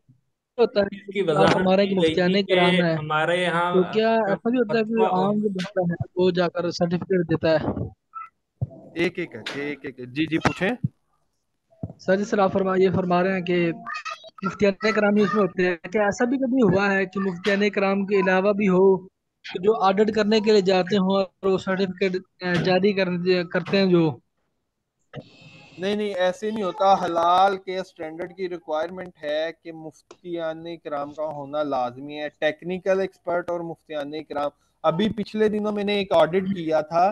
S16: होता है
S4: इसकी
S16: कि आप
S4: वजाहत
S16: फरमा रहे
S4: की
S16: हैं कि
S4: गई थी
S16: मुफ्तियाने
S4: कि
S16: कराम है,
S4: हमारे
S16: तो
S4: यहाँ
S16: क्या ऐसा भी होता है कि
S4: फतवा
S16: आम जो बंदा है वो जाकर सर्टिफिकेट देता है?
S1: एक एक करके, एक एक, जी जी पूछें।
S16: सर जिस तरह आप ये फरमा रहे हैं कि मुफ्तियाने कराम ही उसमें होते हैं, क्या ऐसा भी कभी हुआ है कि मुफ्तियाने कराम के अलावा भी हो कि जो ऑडिट करने के लिए जाते हो और वो सर्टिफिकेट जारी करते हैं जो?
S1: नहीं नहीं, ऐसे नहीं होता। हलाल के स्टैंडर्ड की रिक्वायरमेंट है कि मुफ्तियान इकराम का होना लाजमी है, टेक्निकल एक्सपर्ट और मुफ्तियान इकराम। अभी पिछले दिनों मैंने एक ऑडिट किया था,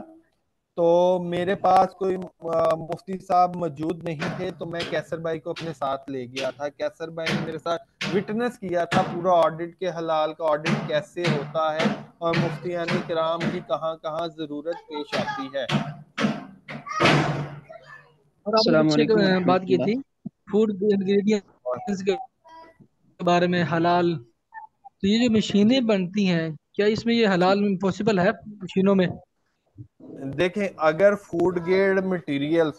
S1: तो मेरे पास कोई मुफ्ती साहब मौजूद नहीं थे, तो मैं कैसर भाई को अपने साथ ले गया था। कैसर भाई ने मेरे साथ विटनेस किया था पूरा ऑडिट के, हलाल का ऑडिट कैसे होता है और मुफ्तियान इकराम की कहाँ कहाँ जरूरत पेश आती है।
S16: और आपने अस्सलाम पीछे वालेकुम बात की रहमतुल्लाह। थी फूड इंग्रेडिएंट्स के बारे में, हलाल। तो ये जो मशीनें बनती हैं, क्या इसमें ये हलाल पॉसिबल है मशीनों में?
S1: देखें, अगर फूड ग्रेड मटेरियल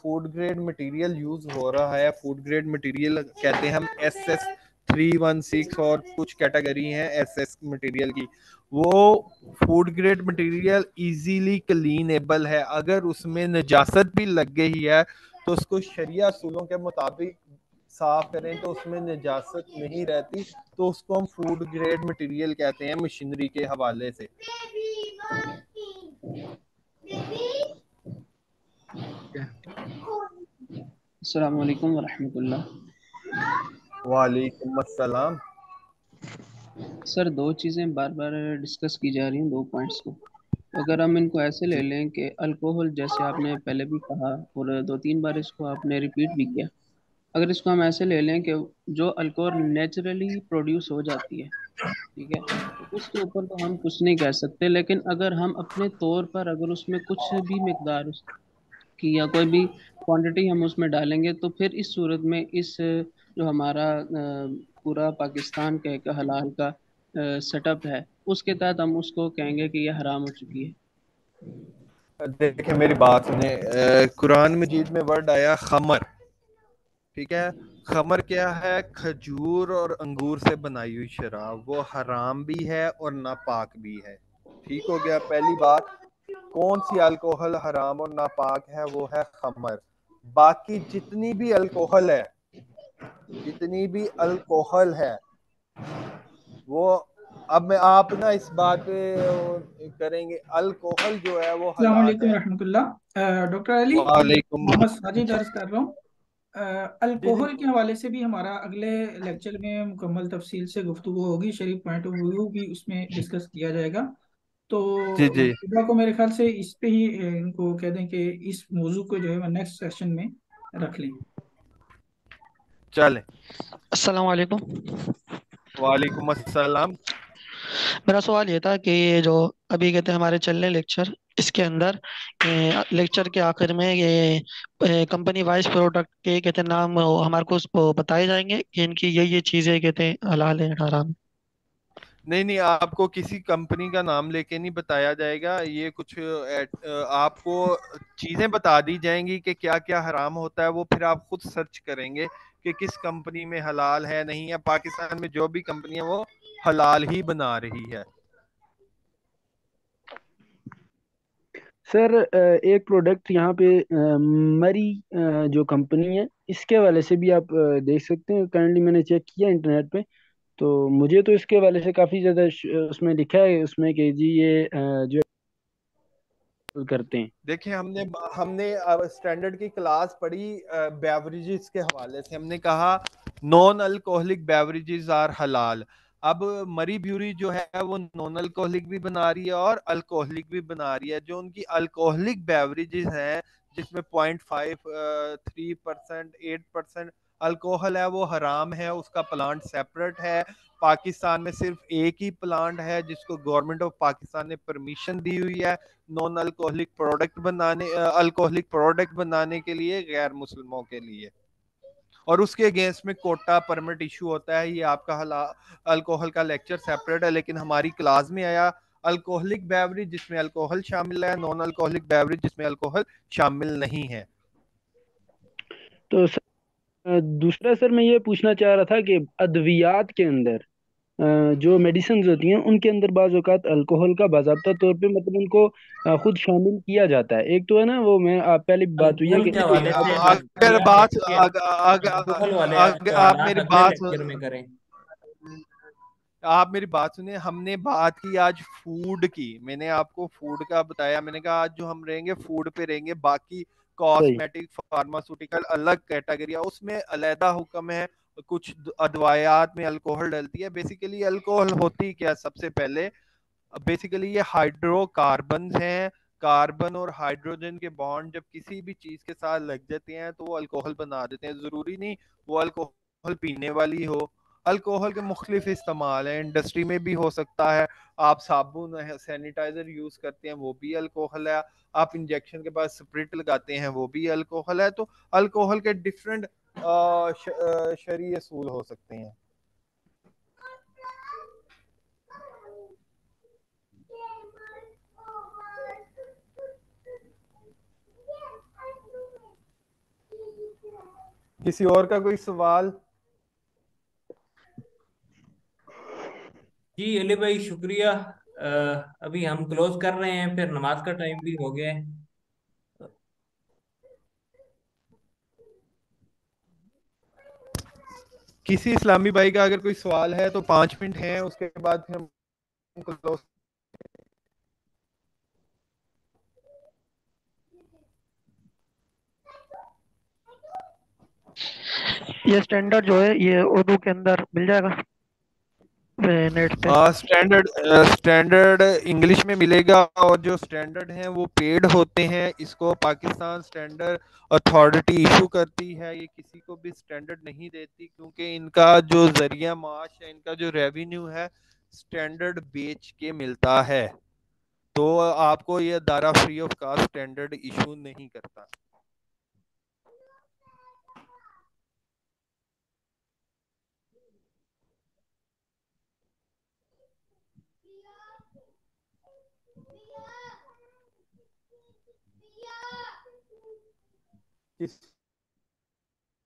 S1: यूज हो रहा है, फूड ग्रेड मटेरियल कहते हैं हम SS316 और कुछ कैटेगरी हैं SS मटेरियल की, वो food grade material easily cleanable है। अगर उसमें नजासत भी लग गई है तो उसको शरिया असूलों के मुताबिक साफ करें तो उसमें नजासत नहीं रहती, तो उसको हम फूड ग्रेड मटेरियल कहते हैं मशीनरी के हवाले से।
S17: अस्सलाम वालेकुम वरहमतुल्लाह।
S1: वालेकुम अस्सलाम।
S17: सर, दो चीज़ें बार बार डिस्कस की जा रही हैं, दो पॉइंट्स को। अगर हम इनको ऐसे ले लें कि अल्कोहल, जैसे आपने पहले भी कहा और दो तीन बार इसको आपने रिपीट भी किया, अगर इसको हम ऐसे ले लें कि जो अल्कोहल नेचुरली प्रोड्यूस हो जाती है, ठीक है, तो उसके ऊपर तो हम कुछ नहीं कह सकते। लेकिन अगर हम अपने तौर पर अगर उसमें कुछ भी मिकदार की या कोई भी क्वांटिटी हम उसमें डालेंगे, तो फिर इस सूरत में इस जो हमारा पूरा पाकिस्तान का एक हलाल का सेटअप है, उसके तहत हम उसको कहेंगे कि ये हराम हो चुकी है।
S1: देखिए मेरी बात सुने, कुरान मजीद में वर्ड आया खमर, ठीक है। खमर क्या है? खजूर और अंगूर से बनाई हुई शराब, वो हराम भी है और नापाक भी है। ठीक हो गया। पहली बात, कौन सी अल्कोहल हराम और नापाक है? वो है खमर। बाकी जितनी भी अल्कोहल है वो, अब मैं आप ना इस बात पे करेंगे, अल्कोहल जो है वो
S18: अस्सलाम
S1: हलाल
S18: वालेकुम
S1: है।
S18: रहमतुल्लाह। डॉक्टर अली,
S1: वालेकुम।
S18: मोहम्मद साजिद अर्ज कर रहा हूँ।
S1: जी जी।
S18: अल्कोहल के हवाले से भी हमारा अगले लेक्चर में मुकम्मल तफसील से गुफ्तगू होगी, शरीफ पॉइंट ऑफ व्यू भी उसमें डिस्कस किया जाएगा। तो
S1: जी जी।
S18: सुबह को मेरे ख्याल से इस पे ही इनको कह दें कि इस मौजू को जो है नेक्स्ट सेशन में रख लें।
S1: चलें।
S15: अस्सलाम वालेकुम।
S1: वालेकुम अस्सलाम।
S15: मेरा सवाल ये था कि ये जो अभी कहते हैं हमारे चल रहे लेक्चर, इसके अंदर लेक्चर के आखिर में ये कंपनी वाइज प्रोडक्ट के कहते हैं नाम हमारे को उसको बताए जाएंगे कि इनकी ये चीज़ें कहते हैं हलाल है हराम।
S1: नहीं नहीं, आपको किसी कंपनी का नाम लेके नहीं बताया जाएगा। ये कुछ आपको चीजें बता दी जाएंगी कि क्या क्या हराम होता है, वो फिर आप खुद सर्च करेंगे कि किस कंपनी में हलाल है नहीं है। पाकिस्तान में जो भी कंपनी है वो हलाल ही बना रही है।
S13: सर, एक प्रोडक्ट यहाँ पे मरी जो कंपनी है, इसके वाले से भी आप देख सकते हैं। काइंडली मैंने चेक किया इंटरनेट पे, तो मुझे तो इसके वाले से काफ़ी ज़्यादा उसमें लिखा है उसमें कि जी ये जो करते हैं।
S1: देखिए, हमने हमने स्टैंडर्ड की क्लास पढ़ी बेवरेजेस के हवाले से। हमने कहा नॉन अल्कोहलिक बेवरेजेस आर हलाल। अब मरी ब्यूरी जो है वो नॉन अल्कोहलिक भी बना रही है और अल्कोहलिक भी बना रही है। जो उनकी अल्कोहलिक बेवरेजेस हैं जिसमें 0.53%, 8% अल्कोहल है, वो हराम है। उसका प्लांट सेपरेट है। पाकिस्तान में सिर्फ एक ही प्लांट है जिसको गवर्नमेंट ऑफ पाकिस्तान ने परमिशन दी हुई है नॉन अल्कोहलिक प्रोडक्ट बनाने के लिए गैर मुस्लिमों के लिए, और उसके अगेंस्ट में कोटा परमिट इशू होता है। ये आपका अल्कोहल का लेक्चर सेपरेट है, लेकिन हमारी क्लास में आया अल्कोहलिक बेवरेज जिसमें अल्कोहल शामिल है, नॉन अल्कोहलिक बेवरेज जिसमें अल्कोहल शामिल नहीं है।
S13: तो दूसरा सर, मैं ये पूछना चाह रहा था कि अद्वियात के अंदर जो मेडिसिन होती हैं उनके अंदर बाज़ औक़ात अल्कोहल का बाज़ाब्ता तौर पे मतलब उनको खुद शामिल किया जाता है। एक तो है ना वो, मैं आप पहले बात हुई है
S4: अल्कोहल
S13: कि
S4: के हवाले से
S1: अगर
S4: अगला
S1: बात
S4: अल्कोहल वाले
S1: आप मेरी
S4: सवालात अगले
S1: बात
S4: लेक्चर में करें।
S1: आप मेरी बात सुनिए। हमने बात की आज फूड की, मैंने आपको फूड का बताया। मैंने कहा आज जो हम रहेंगे फूड पे रहेंगे, बाकी कॉस्मेटिक फार्मास्यूटिकल अलग कैटेगरी है, उसमें अलहदा हुक्म है। कुछ अदवायात में अल्कोहल डलती है। बेसिकली अल्कोहल होती क्या? सबसे पहले बेसिकली ये हाइड्रोकार्बन हैं। कार्बन और हाइड्रोजन के बॉन्ड जब किसी भी चीज के साथ लग जाते हैं तो वो अल्कोहल बना देते हैं। जरूरी नहीं वो अल्कोहल पीने वाली हो। अल्कोहल के मुख्तलिफ इस्तेमाल हैं, इंडस्ट्री में भी हो सकता है। आप साबुन सैनिटाइजर यूज करते हैं, वो भी अल्कोहल है। आप इंजेक्शन के बाद स्प्रिट लगाते हैं, वो भी अल्कोहल है। तो अल्कोहल के डिफरेंट शरई असूल हो सकते हैं। किसी और का कोई सवाल?
S4: जी अली भाई शुक्रिया। अभी हम क्लोज कर रहे हैं, फिर नमाज का टाइम भी हो गया है।
S1: किसी इस्लामी भाई का अगर कोई सवाल है तो 5 मिनट हैं, उसके बाद फिर हम क्लोज।
S15: ये स्टैंडर्ड जो है ये उर्दू के अंदर मिल जाएगा नेट पे?
S1: स्टैंडर्ड इंग्लिश में मिलेगा, और जो स्टैंडर्ड हैं वो पेड होते हैं। इसको पाकिस्तान स्टैंडर्ड अथॉरिटी इशू करती है, ये किसी को भी स्टैंडर्ड नहीं देती, क्योंकि इनका जो जरिया माश है, इनका जो रेवेन्यू है स्टैंडर्ड बेच के मिलता है। तो आपको ये अदारा free of cost standard issue नहीं करता। किस